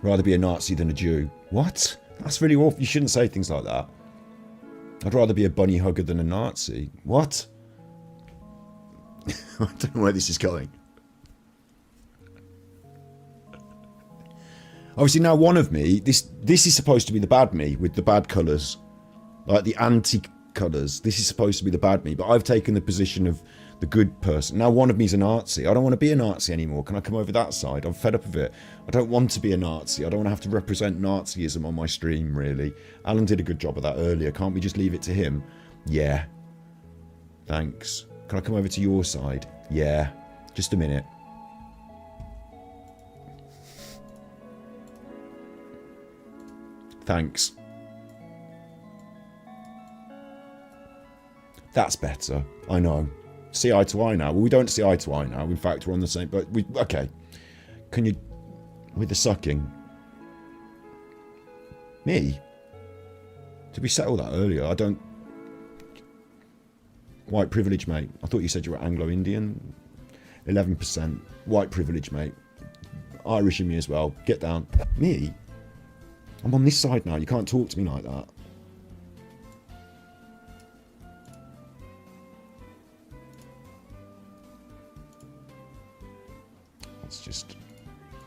Rather be a Nazi than a Jew. What? That's really awful. You shouldn't say things like that. I'd rather be a bunny hugger than a Nazi. What? I don't know where this is going. Obviously now one of me, this is supposed to be the bad me with the bad colours. Like the anti-colours. This is supposed to be the bad me, but I've taken the position of the good person. Now one of me is a Nazi. I don't want to be a Nazi anymore. Can I come over that side? I'm fed up of it. I don't want to be a Nazi. I don't want to have to represent Nazism on my stream, really. Alan did a good job of that earlier. Can't we just leave it to him? Yeah. Thanks. Can I come over to your side? Yeah. Just a minute. Thanks. That's better. I know. See eye to eye now. Well, we don't see eye to eye now. In fact, we're on the same... But we... Okay. Can you... With the sucking... Me? Did we settle that earlier? I don't... White privilege, mate. I thought you said you were Anglo-Indian. 11%. White privilege, mate. Irish in me as well. Get down. Me? I'm on this side now. You can't talk to me like that. Let's just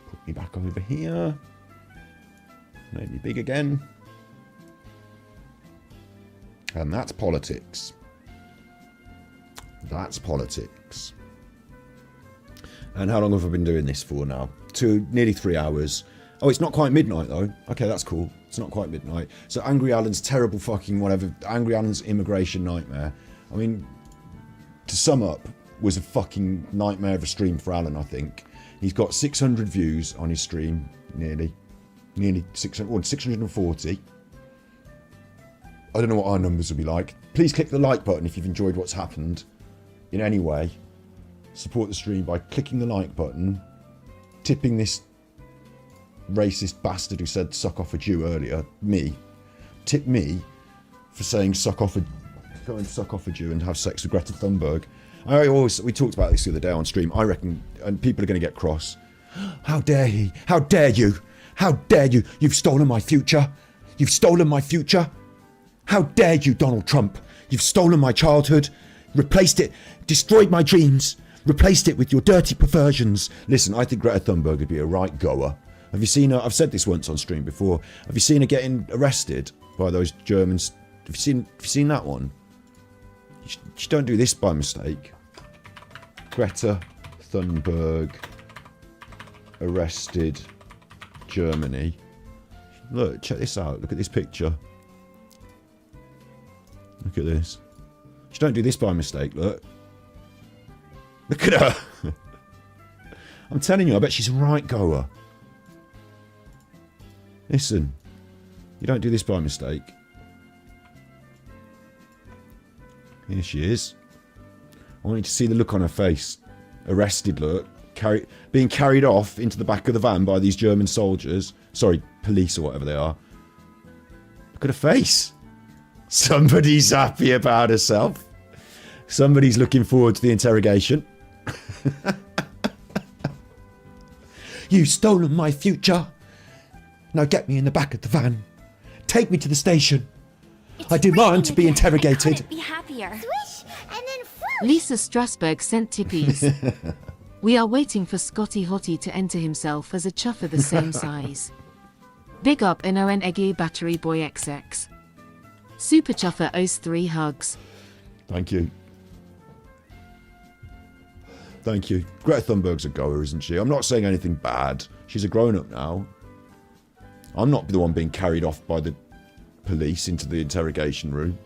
put me back over here. Make me big again. And that's politics. That's politics. And how long have I been doing this for now? Nearly 3 hours. Oh, it's not quite midnight though. Okay, that's cool. It's not quite midnight. So Angry Alan's terrible fucking whatever. Angry Alan's immigration nightmare. I mean, to sum up, was a fucking nightmare of a stream for Alan, I think. He's got 600 views on his stream, nearly 600, or 640. I don't know what our numbers will be like. Please click the like button if you've enjoyed what's happened in any way. Support the stream by clicking the like button, tipping this racist bastard who said suck off a Jew earlier, me. Tip me for saying go and suck off a Jew and have sex with Greta Thunberg. We talked about this the other day on stream. I reckon, and people are going to get cross. How dare he? How dare you? How dare you? You've stolen my future. You've stolen my future. How dare you, Donald Trump? You've stolen my childhood. Replaced it, destroyed my dreams, replaced it with your dirty perversions. Listen, I think Greta Thunberg would be a right goer. Have you seen her? I've said this once on stream before. Have you seen her getting arrested by those Germans? Have you seen that one? You don't do this by mistake. Greta Thunberg arrested Germany. Look, check this out. Look at this picture. Look at this. You don't do this by mistake, look. Look at her. I'm telling you, I bet she's a right goer. Listen, you don't do this by mistake. Here she is. I want you to see the look on her face. Arrested, look. Being carried off into the back of the van by these German soldiers. Sorry, police or whatever they are. Look at her face. Somebody's happy about herself. Somebody's looking forward to the interrogation. You've stolen my future. Now get me in the back of the van. Take me to the station. I demand to be interrogated. I couldn't be happier. Swish, and then swoosh. Lisa Strasberg sent tippies. We are waiting for Scotty Hottie to enter himself as a chuffer the same size. Big up NON Eggy Battery Boy XX. Super chuffer owes 3 hugs. Thank you. Thank you. Greta Thunberg's a goer, isn't she? I'm not saying anything bad. She's a grown-up now. I'm not the one being carried off by the police into the interrogation room.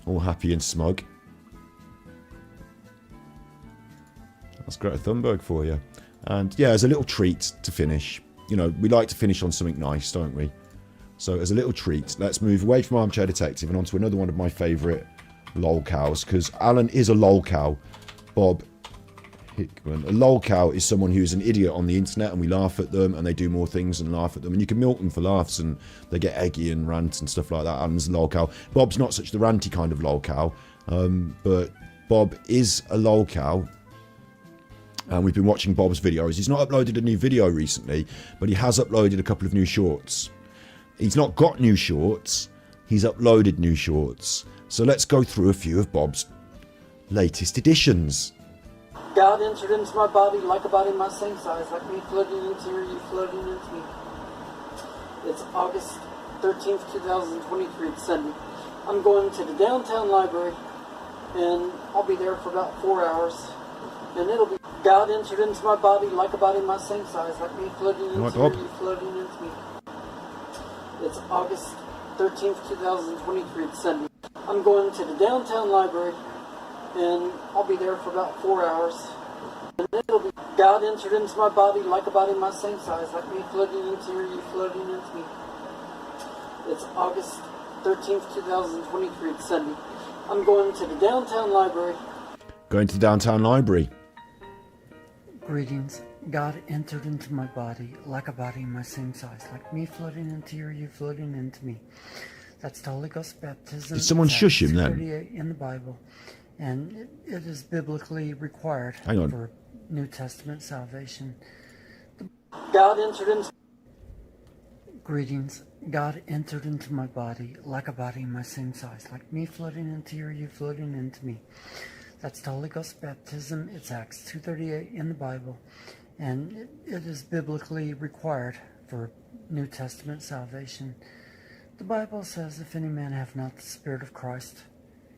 All happy and smug. That's Greta Thunberg for you. And yeah, as a little treat to finish. You know, we like to finish on something nice, don't we? So as a little treat, let's move away from Armchair Detective and onto another one of my favourite lolcows. Because Alan is a lolcow. Bob Hickman. A lolcow is someone who's an idiot on the internet and we laugh at them and they do more things and laugh at them. And you can milk them for laughs and they get eggy and rant and stuff like that. Alan's a lolcow. Bob's not such the ranty kind of lolcow. But Bob is a lolcow. And we've been watching Bob's videos. He's not uploaded a new video recently, but he has uploaded a couple of new shorts. He's not got new shorts. He's uploaded new shorts. So let's go through a few of Bob's latest editions. God entered into my body like a body my same size, like me floating into you, floating into me. It's August 13th, 2023, it's Sunday. I'm going to the downtown library, and I'll be there for about 4 hours. And it'll be God entered into my body like a body my same size, like me floating into you, floating into me. It's August 13th, 2023, it's Sunday. I'm going to the downtown library, and I'll be there for about 4 hours. And it'll be God entered into my body like a body my same size, like me floating into you, floating into me. It's August 13th, 2023, it's Sunday. I'm going to the downtown library. Going to the downtown library. Greetings. God entered into my body like a body my same size, like me floating into you, floating into me. That's the Holy Ghost baptism. Did someone shush him then? In the Bible, and it is biblically required for New Testament salvation. God entered into. Greetings. God entered into my body like a body my same size, like me floating into you, floating into me. That's the Holy Ghost baptism. It's Acts 2:38 in the Bible, and it is biblically required for New Testament salvation. The Bible says, if any man have not the Spirit of Christ,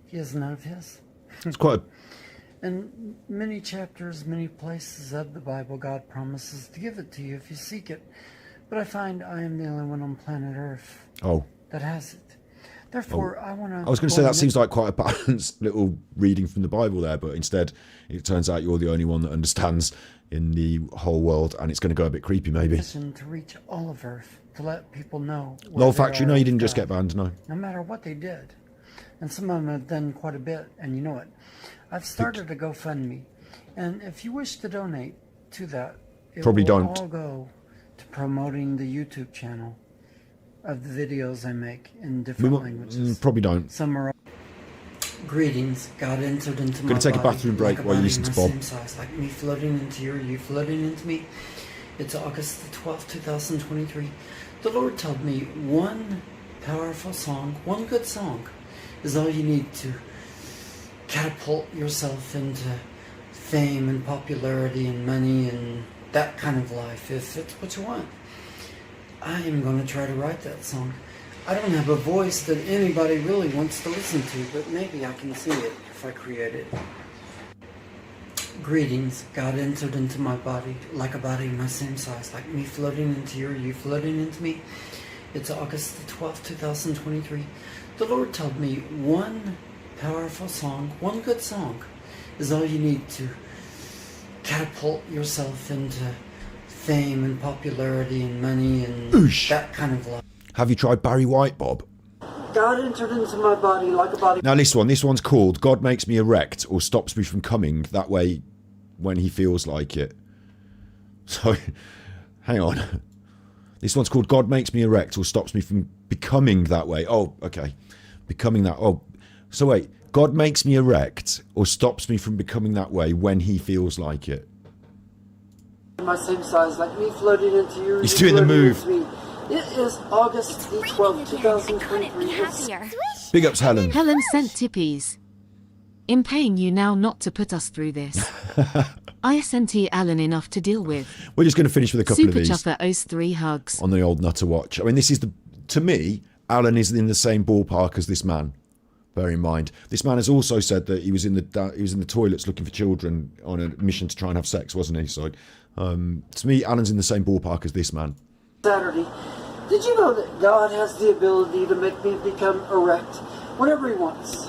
he has none of his. It's quite a... In many chapters, many places of the Bible, God promises to give it to you if you seek it. But I find I am the only one on planet Earth that has it. Therefore, I want to... I was going to say that seems like quite a balanced little reading from the Bible there, but instead it turns out you're the only one that understands in the whole world, and it's going to go a bit creepy maybe. To reach all of Earth, to let people know... Lol Factory, no, you didn't just get banned, no. No matter what they did. And some of them have done quite a bit, and you know it. I've started a GoFundMe, and if you wish to donate to that, it probably will don't all go to promoting the YouTube channel of the videos I make in different languages. Probably don't. Some are. Greetings. God entered into my body. Going to take a bathroom break while you listen to Bob. Same size, like me floating into you floating into me. It's August the 12th, 2023. The Lord told me one powerful song, one good song, is all you need to catapult yourself into fame and popularity and money and that kind of life, if it's what you want. I am going to try to write that song. I don't have a voice that anybody really wants to listen to, but maybe I can sing it if I create it. Greetings. God entered into my body like a body my same size, like me floating into you floating into me. It's August the 12th, 2023. The Lord told me one powerful song, one good song, is all you need to catapult yourself into fame and popularity and money and that kind of life. Have you tried Barry White, Bob? God entered into my body like a body... Now this one's called God Makes Me Erect or Stops Me From Coming That Way When He Feels Like It. So, hang on. This one's called God Makes Me Erect or Stops Me From Becoming That Way. Oh, okay. Becoming that... Oh, so wait. God makes me erect or stops me from becoming that way when He feels like it. My same size, like me floating into you. He's doing the move. It is August the 12th, 2023. Big ups, Helen. Helen sent tippies. In paying you now not to put us through this. ISNT Alan enough to deal with. We're just going to finish with a couple Super of these. Chuffer owes 3 hugs. On the old Nutter Watch. I mean, this is to me, Alan is in the same ballpark as this man. Bear in mind, this man has also said that he was in the toilets looking for children on a mission to try and have sex, wasn't he? So, to me, Alan's in the same ballpark as this man. Saturday. Did you know that God has the ability to make me become erect whenever He wants?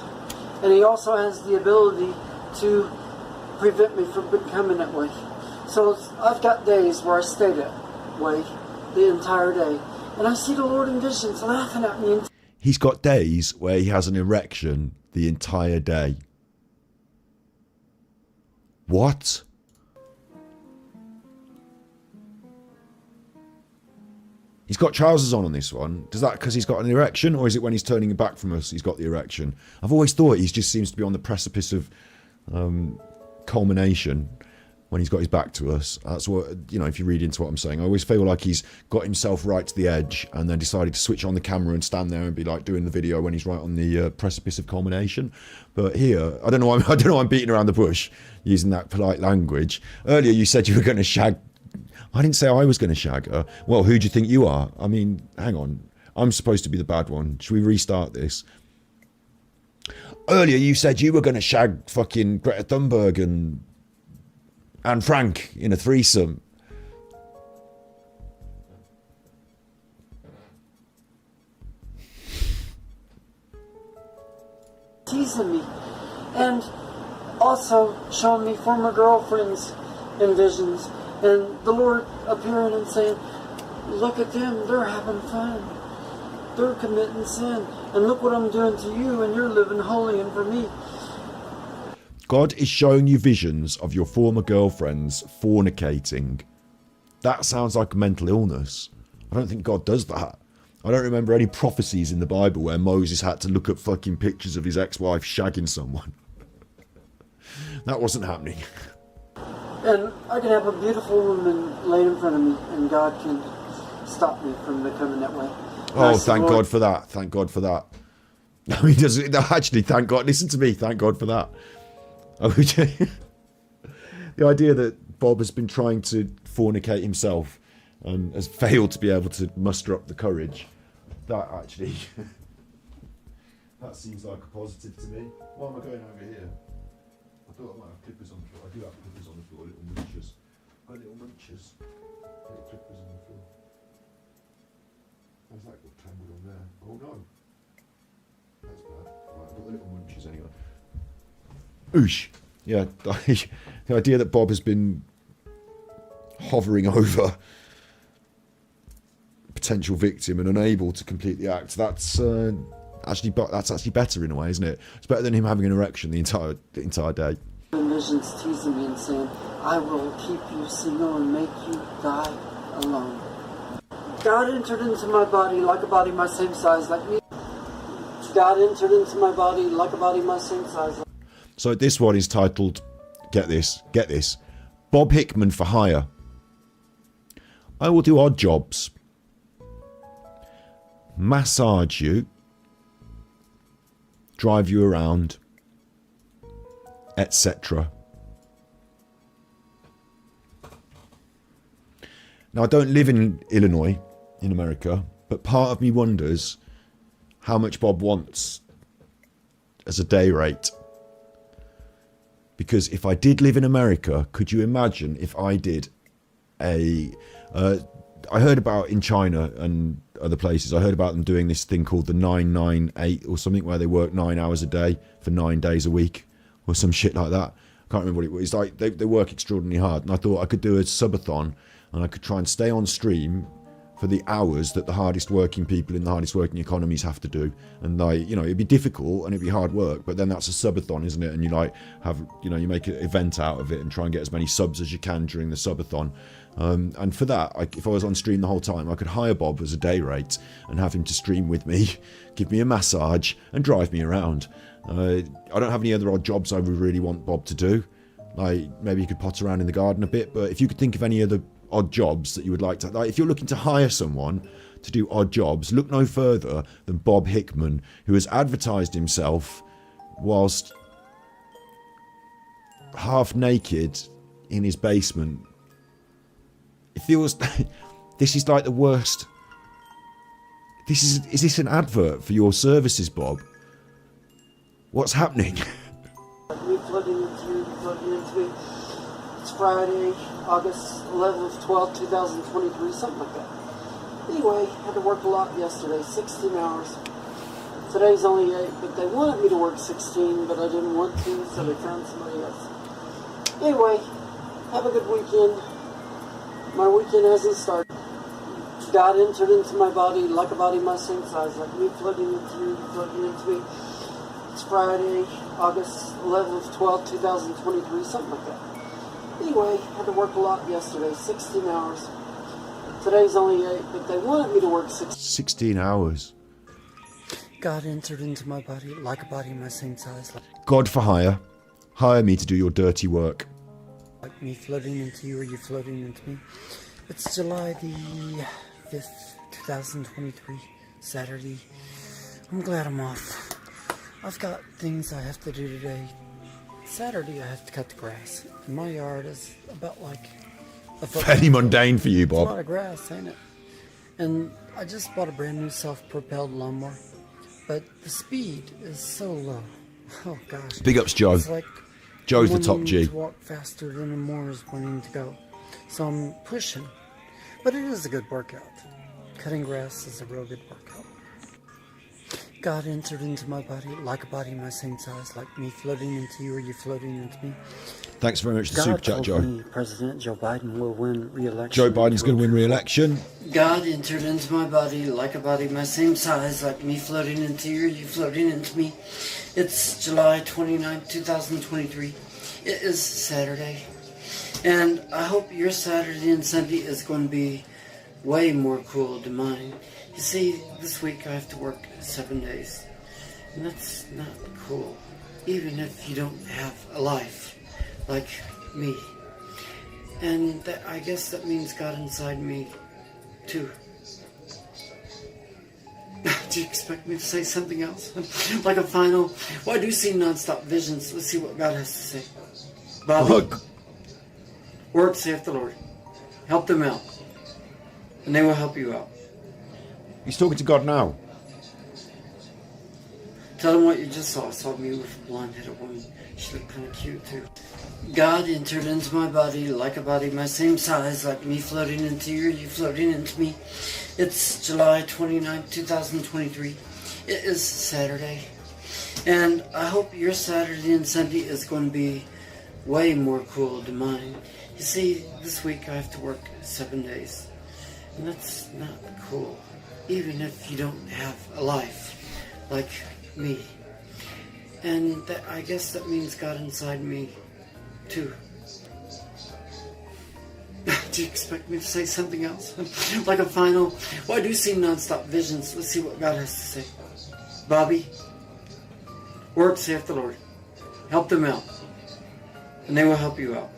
And He also has the ability to prevent me from becoming that way. So I've got days where I stay that way the entire day. And I see the Lord in visions laughing at me. He's got days where he has an erection the entire day. What? He's got trousers on this one. Does that because he's got an erection, or is it when he's turning back from us he's got the erection? I've always thought he just seems to be on the precipice of culmination when he's got his back to us. That's what, you know, if you read into what I'm saying. I always feel like he's got himself right to the edge and then decided to switch on the camera and stand there and be like doing the video when he's right on the precipice of culmination. But here, I don't know why I'm beating around the bush using that polite language. Earlier you said you were going to shag... I didn't say I was going to shag her. Well, who do you think you are? I mean, hang on. I'm supposed to be the bad one. Should we restart this? Earlier you said you were going to shag fucking Greta Thunberg and Frank in a threesome. Teasing me. And also showing me former girlfriends in visions. And the Lord appearing and saying, look at them, they're having fun. They're committing sin. And look what I'm doing to you, and you're living holy and for me. God is showing you visions of your former girlfriends fornicating. That sounds like a mental illness. I don't think God does that. I don't remember any prophecies in the Bible where Moses had to look at fucking pictures of his ex-wife shagging someone. That wasn't happening. And I can have a beautiful woman laid in front of me, and God can stop me from becoming that way. Oh, thank God for that. Thank God for that. I mean, actually, thank God. Listen to me. Thank God for that. The idea that Bob has been trying to fornicate himself and has failed to be able to muster up the courage, that actually, that seems like a positive to me. Why am I going over here? I thought I might have clippers on the floor. I do have clippers on the floor, little munchers. I've got little munchers. Little clippers on the floor. How's that got tangled on there? Oh no. That's bad. Right, I've got the little munchers anyway. Oosh. Yeah, the idea that Bob has been hovering over a potential victim and unable to complete the act, that's actually better in a way, isn't it? It's better than him having an erection the entire day. Visions teasing me and saying, I will keep you single and make you die alone. God entered into my body like a body my same size like me. God entered into my body like a body my same size. So this one is titled, get this, Bob Hickman for hire. I will do odd jobs, massage you, drive you around, etc. Now, I don't live in Illinois, in America, but part of me wonders how much Bob wants as a day rate. Because if I did live in America, could you imagine if I did I heard about in China and other places, I heard about them doing this thing called the 998 or something, where they work 9 hours a day for 9 days a week or some shit like that. I can't remember what it was. It's like they work extraordinarily hard. And I thought I could do a subathon and I could try and stay on stream for the hours that the hardest working people in the hardest working economies have to do. And like, you know, it'd be difficult and it'd be hard work, but then that's a subathon, isn't it? And you like have, you know, you make an event out of it and try and get as many subs as you can during the subathon. And for that, if I was on stream the whole time, I could hire Bob as a day rate and have him to stream with me, give me a massage and drive me around. I don't have any other odd jobs I would really want Bob to do. Like maybe you could potter around in the garden a bit, but if you could think of any other odd jobs that you would like to, like if you're looking to hire someone to do odd jobs, look no further than Bob Hickman, who has advertised himself whilst half naked in his basement. It feels this is like the worst. Is this an advert for your services, Bob? What's happening? Me flooding into you, flooding into me. It's Friday, August 11th, 12th, 2023, something like that. Anyway, had to work a lot yesterday, 16 hours. Today's only 8, but they wanted me to work 16, but I didn't want to, so they found somebody else. Anyway, have a good weekend. My weekend hasn't started. God entered into my body like a body my same size, like me flooding into you, flooding into me. It's Friday, August 11th, 12th, 2023, something like that. Anyway, had to work a lot yesterday, 16 hours. Today's only 8, but they wanted me to work 16 hours. God entered into my body like a body my same size. God for hire. Hire me to do your dirty work. Like me floating into you or you floating into me. It's July the 5th, 2023, Saturday. I'm glad I'm off. I've got things I have to do today. Saturday I have to cut the grass. And my yard is about like a foot. Fairly mundane for you, Bob. It's a lot of grass, ain't it? And I just bought a brand new self-propelled lawnmower. But the speed is so low. Oh gosh. Big ups, Joe. It's like Joe's the top G. to walk faster than a mower is wanting to go. So I'm pushing. But it is a good workout. Cutting grass is a real good workout. God entered into my body like a body my same size, like me floating into you or you floating into me. Thanks very much for the super chat, Joe. Me President Joe Biden will win re-election. Joe Biden's going to win re-election. God entered into my body like a body my same size, like me floating into you or you floating into me. It's July 29th, 2023. It is Saturday. And I hope your Saturday and Sunday is going to be way more cool than mine. You see, this week I have to work 7 days. And that's not cool. Even if you don't have a life like me. And that, I guess that means God inside me too. Do you expect me to say something else? Like a final, well, I do see non-stop visions. Let's see what God has to say. Bobby, work, saith the Lord. Help them out. And they will help you out. He's talking to God now. Tell them what you just saw. I saw me with a blonde-headed woman. She looked kind of cute, too. God entered into my body like a body my same size, like me floating into you or you floating into me. It's July 29th, 2023. It is Saturday. And I hope your Saturday and Sunday is going to be way more cool than mine. You see, this week I have to work 7 days. And that's not cool. Even if you don't have a life like me. And that, I guess that means God inside me too. Do you expect me to say something else? Like a final, well, I do see non-stop visions. Let's see what God has to say. Bobby, work, saith the Lord. Help them out. And they will help you out.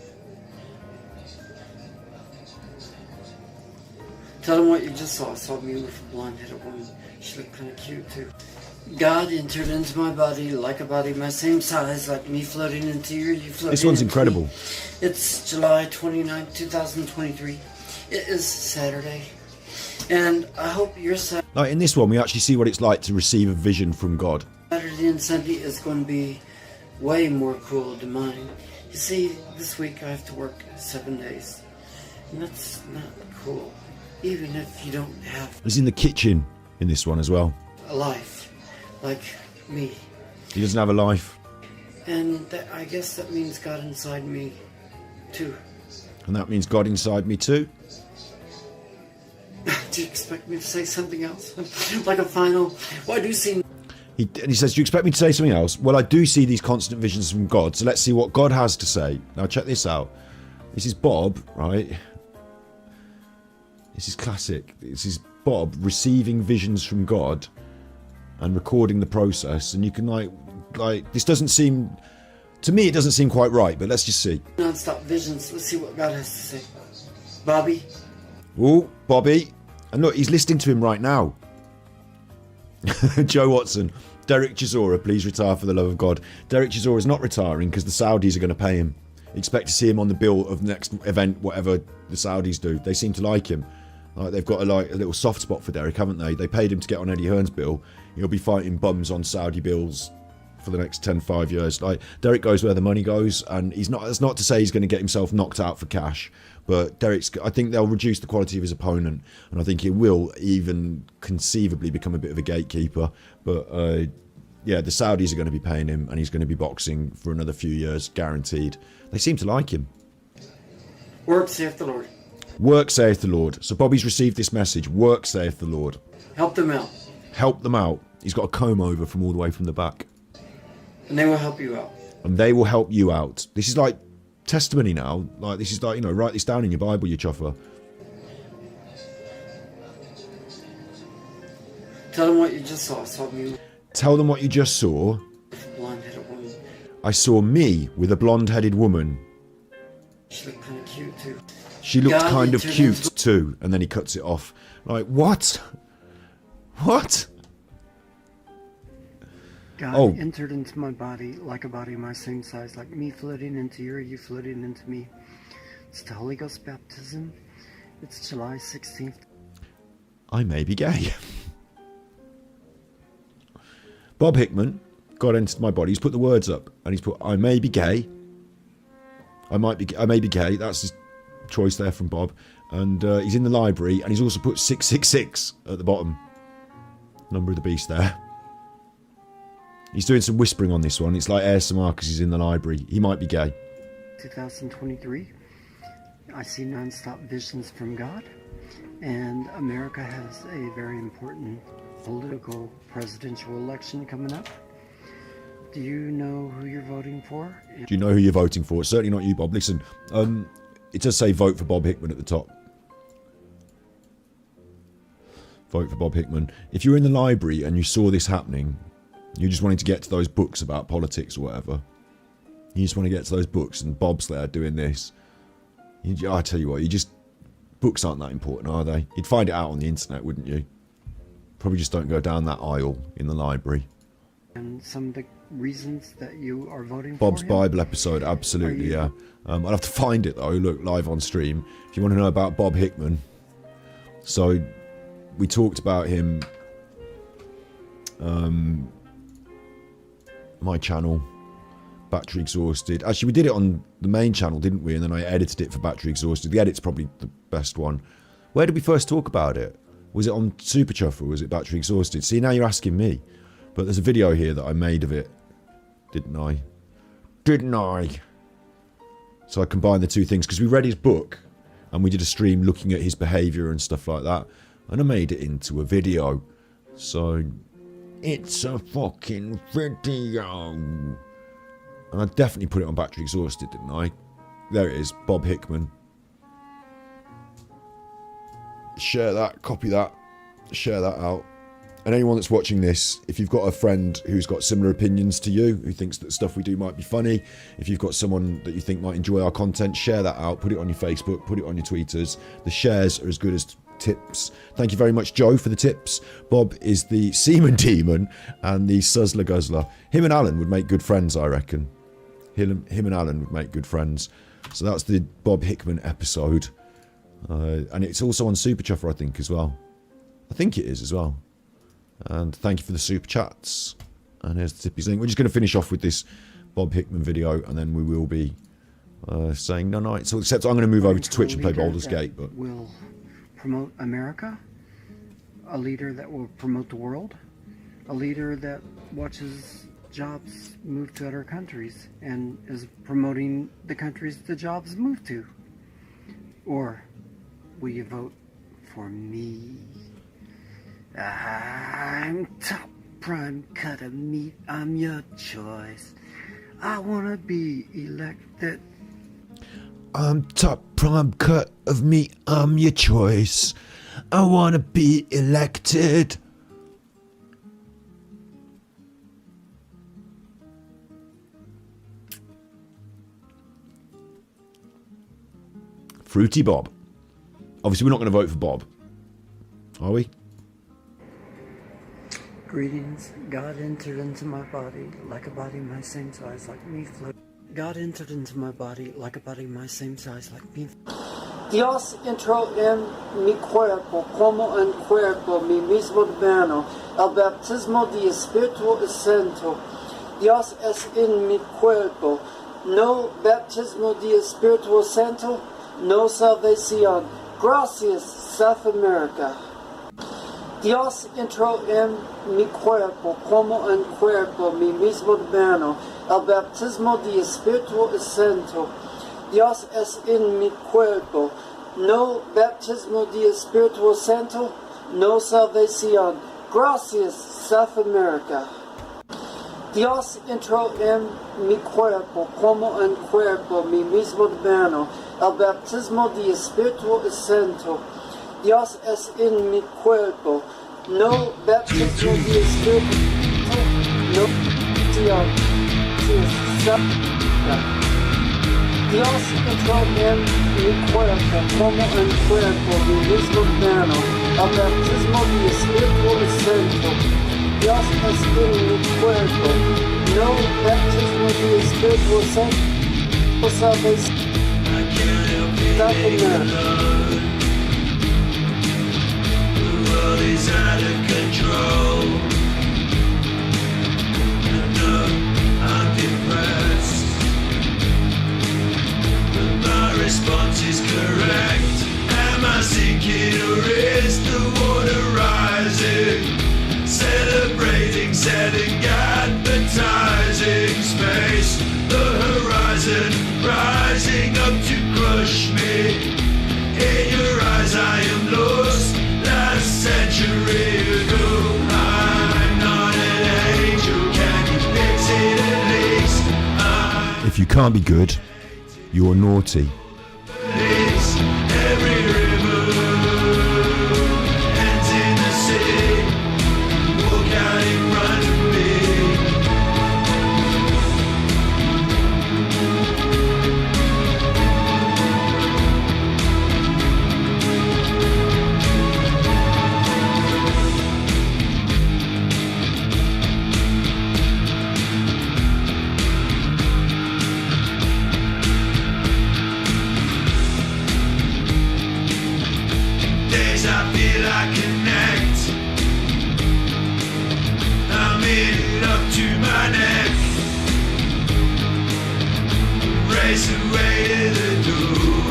Tell them what you just saw. I saw me with a blonde-headed woman. She looked kind of cute, too. God entered into my body like a body my same size, like me floating into you, you floating. This one's into incredible. Me. It's July 29th, 2023. It is Saturday, and I hope your Like in this one, we actually see what it's like to receive a vision from God. Saturday and Sunday is going to be way more cool than mine. You see, this week I have to work 7 days, and that's not cool, even if you don't have He's in the kitchen in this one as well. a life like me. He doesn't have a life. And I guess that means God inside me, too. And that means God inside me too. Do you expect me to say something else? Like a final, well, I do see... And he says, do you expect me to say something else? Well, I do see these constant visions from God, so let's see what God has to say. Now, check this out. This is Bob, right? This is classic. This is Bob receiving visions from God and recording the process. And you can, like this doesn't seem... To me, it doesn't seem quite right, but let's just see. Non-stop visions. Let's see what God has to say. Bobby? Oh, Bobby. And look, he's listening to him right now. Joe Watson. Derek Chisora, please retire for the love of God. Derek Chisora is not retiring because the Saudis are going to pay him. Expect to see him on the bill of the next event, whatever the Saudis do. They seem to like him. Like they've got a little soft spot for Derek, haven't they? They paid him to get on Eddie Hearn's bill. He'll be fighting bums on Saudi bills for the next 5 years. Like Derek goes where the money goes, and he's not. That's not to say he's going to get himself knocked out for cash, but Derek's. I think they'll reduce the quality of his opponent, and I think he will even conceivably become a bit of a gatekeeper. But yeah, the Saudis are going to be paying him, and he's going to be boxing for another few years, guaranteed. They seem to like him. Work, saith the Lord. Work, saith the Lord. So Bobby's received this message. Work, saith the Lord. Help them out. Help them out. He's got a comb over from all the way from the back. And they will help you out. And they will help you out. This is like testimony now. Like this is like, write this down in your Bible, you chuffer. Tell them what you just saw. Saw me. Tell them what you just saw. Blonde-headed woman. I saw me with a blonde-headed woman. She looked kind of cute too. She looked God kind of entered cute into- too. And then he cuts it off. Like, what? What? God entered into my body like a body my same size, like me floating into you floating into me. It's the Holy Ghost baptism. It's July 16th. I may be gay. Bob Hickman, God entered my body. He's put the words up, and he's put, I may be gay. I may be gay. That's his choice there from Bob. And he's in the library, and he's also put 666 at the bottom. Number of the beast there. He's doing some whispering on this one. It's like ASMR because he's in the library. He might be gay. 2023. I see non-stop visions from God. And America has a very important political presidential election coming up. Do you know who you're voting for? Do you know who you're voting for? It's certainly not you, Bob. Listen, it does say vote for Bob Hickman at the top. Vote for Bob Hickman. If you're in the library and you saw this happening, you just wanted to get to those books about politics or whatever. You just want to get to those books, and Bob's there doing this. I tell you what, books aren't that important, are they? You'd find it out on the internet, wouldn't you? Probably just don't go down that aisle in the library. And some of the reasons that you are voting Bob's for him? Bible episode, absolutely, yeah. I'll have to find it though, look, live on stream. If you want to know about Bob Hickman. So, we talked about him, my channel, Battery Exhausted. Actually, we did it on the main channel, didn't we? And then I edited it for Battery Exhausted. The edit's probably the best one. Where did we first talk about it? Was it on Super Chuff or was it Battery Exhausted? See, now you're asking me. But there's a video here that I made of it. Didn't I? Didn't I? So I combined the two things because we read his book and we did a stream looking at his behaviour and stuff like that. And I made it into a video. So it's a fucking video. And I definitely put it on Battery Exhausted, didn't I? There it is, Bob Hickman. Share that, copy that, share that out. And anyone that's watching this, if you've got a friend who's got similar opinions to you, who thinks that stuff we do might be funny, if you've got someone that you think might enjoy our content, share that out, put it on your Facebook, put it on your Twitters. The shares are as good as tips. Thank you very much, Joe, for the tips. Bob is the seaman demon and the Suzzler Guzzler. Him and Alan would make good friends, I reckon. Him and Alan would make good friends. So that's the Bob Hickman episode. And it's also on Super Chuffer, I think, as well. I think it is as well. And thank you for the super chats. And here's the Tippy's link. We're just going to finish off with this Bob Hickman video, and then we will be saying no night. So except I'm going to move over to Twitch and play Baldur's Gate. But will promote America, a leader that will promote the world, a leader that watches jobs move to other countries and is promoting the countries the jobs move to. Or will you vote for me? I'm top prime cut of meat, I'm your choice. I wanna be elected. I'm top prime cut of meat, I'm your choice. I wanna be elected. Fruity Bob. Obviously, we're not going to vote for Bob, are we? Greetings. God entered into my body like a body my same size like me float. God entered into my body like a body my same size like me. Dios entró en mi cuerpo como en cuerpo mi mismo hermano. El bautismo de Espíritu Santo. Dios es en mi cuerpo. No bautismo de Espíritu Santo. No salvación. Gracias, South America. Dios entró en mi cuerpo como en cuerpo mi mismo hermano. El bautismo de Espíritu Santo. Dios es en mi cuerpo. No bautismo de Espíritu Santo. No salvación. Gracias, South America. Dios entró en mi cuerpo como en cuerpo mi mismo hermano. El bautismo de Espíritu Santo. Dios es en mi cuerpo. No bautismo de Espíritu Santo. No Dios entró en mi cuerpo como en cuerpo mi mismo hermano. El bautismo de Espíritu Santo. Dios es en mi cuerpo. No bautismo de Espíritu Santo. No salvación. The world is out of control. No, I'm depressed, but my response is correct. Am I sinking or is the water rising? Celebrating, setting, advertising space. The horizon rising up to crush me. In your eyes I am lost. Last century ago, I'm not an angel. Can you fix it at least? If you can't be good, you're naughty. Every river ends in the sea. Walk out in front of me. Days I feel I connect. I'm in it up to my neck. Race away to the door.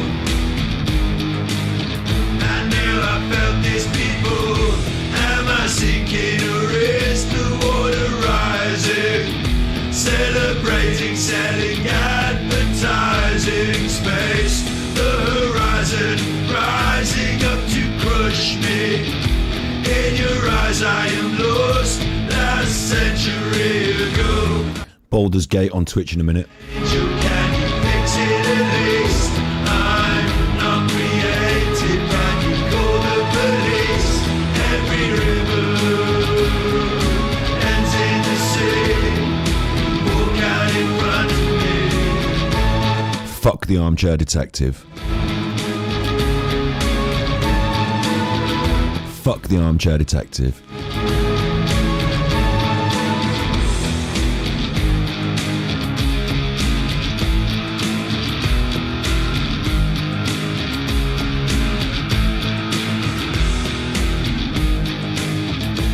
I knew I felt this before. Am I sinking or is the water rising? Celebrating, selling, advertising space. The horizon rising up to crush me. In your eyes I am lost. Last century ago. Baldur's Gate on Twitch in a minute. Angel, can you fix it at least? I'm not creative. Can you call the police? Every river ends in the sea. Walk out in front of me. Fuck the Armchair Detective. fuck the Armchair Detective.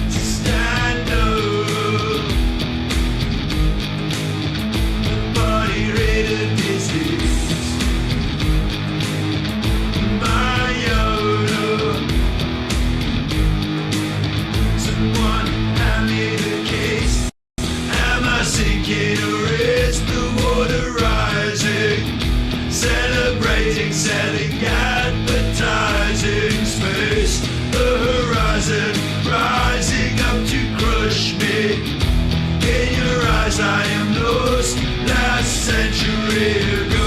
Stand up, body rated disease. My youre, someone hand me the case. Am I sinking or is the water rising? Celebrating, selling, advertising space. The horizon rising up to crush me. In your eyes I am lost, last century ago.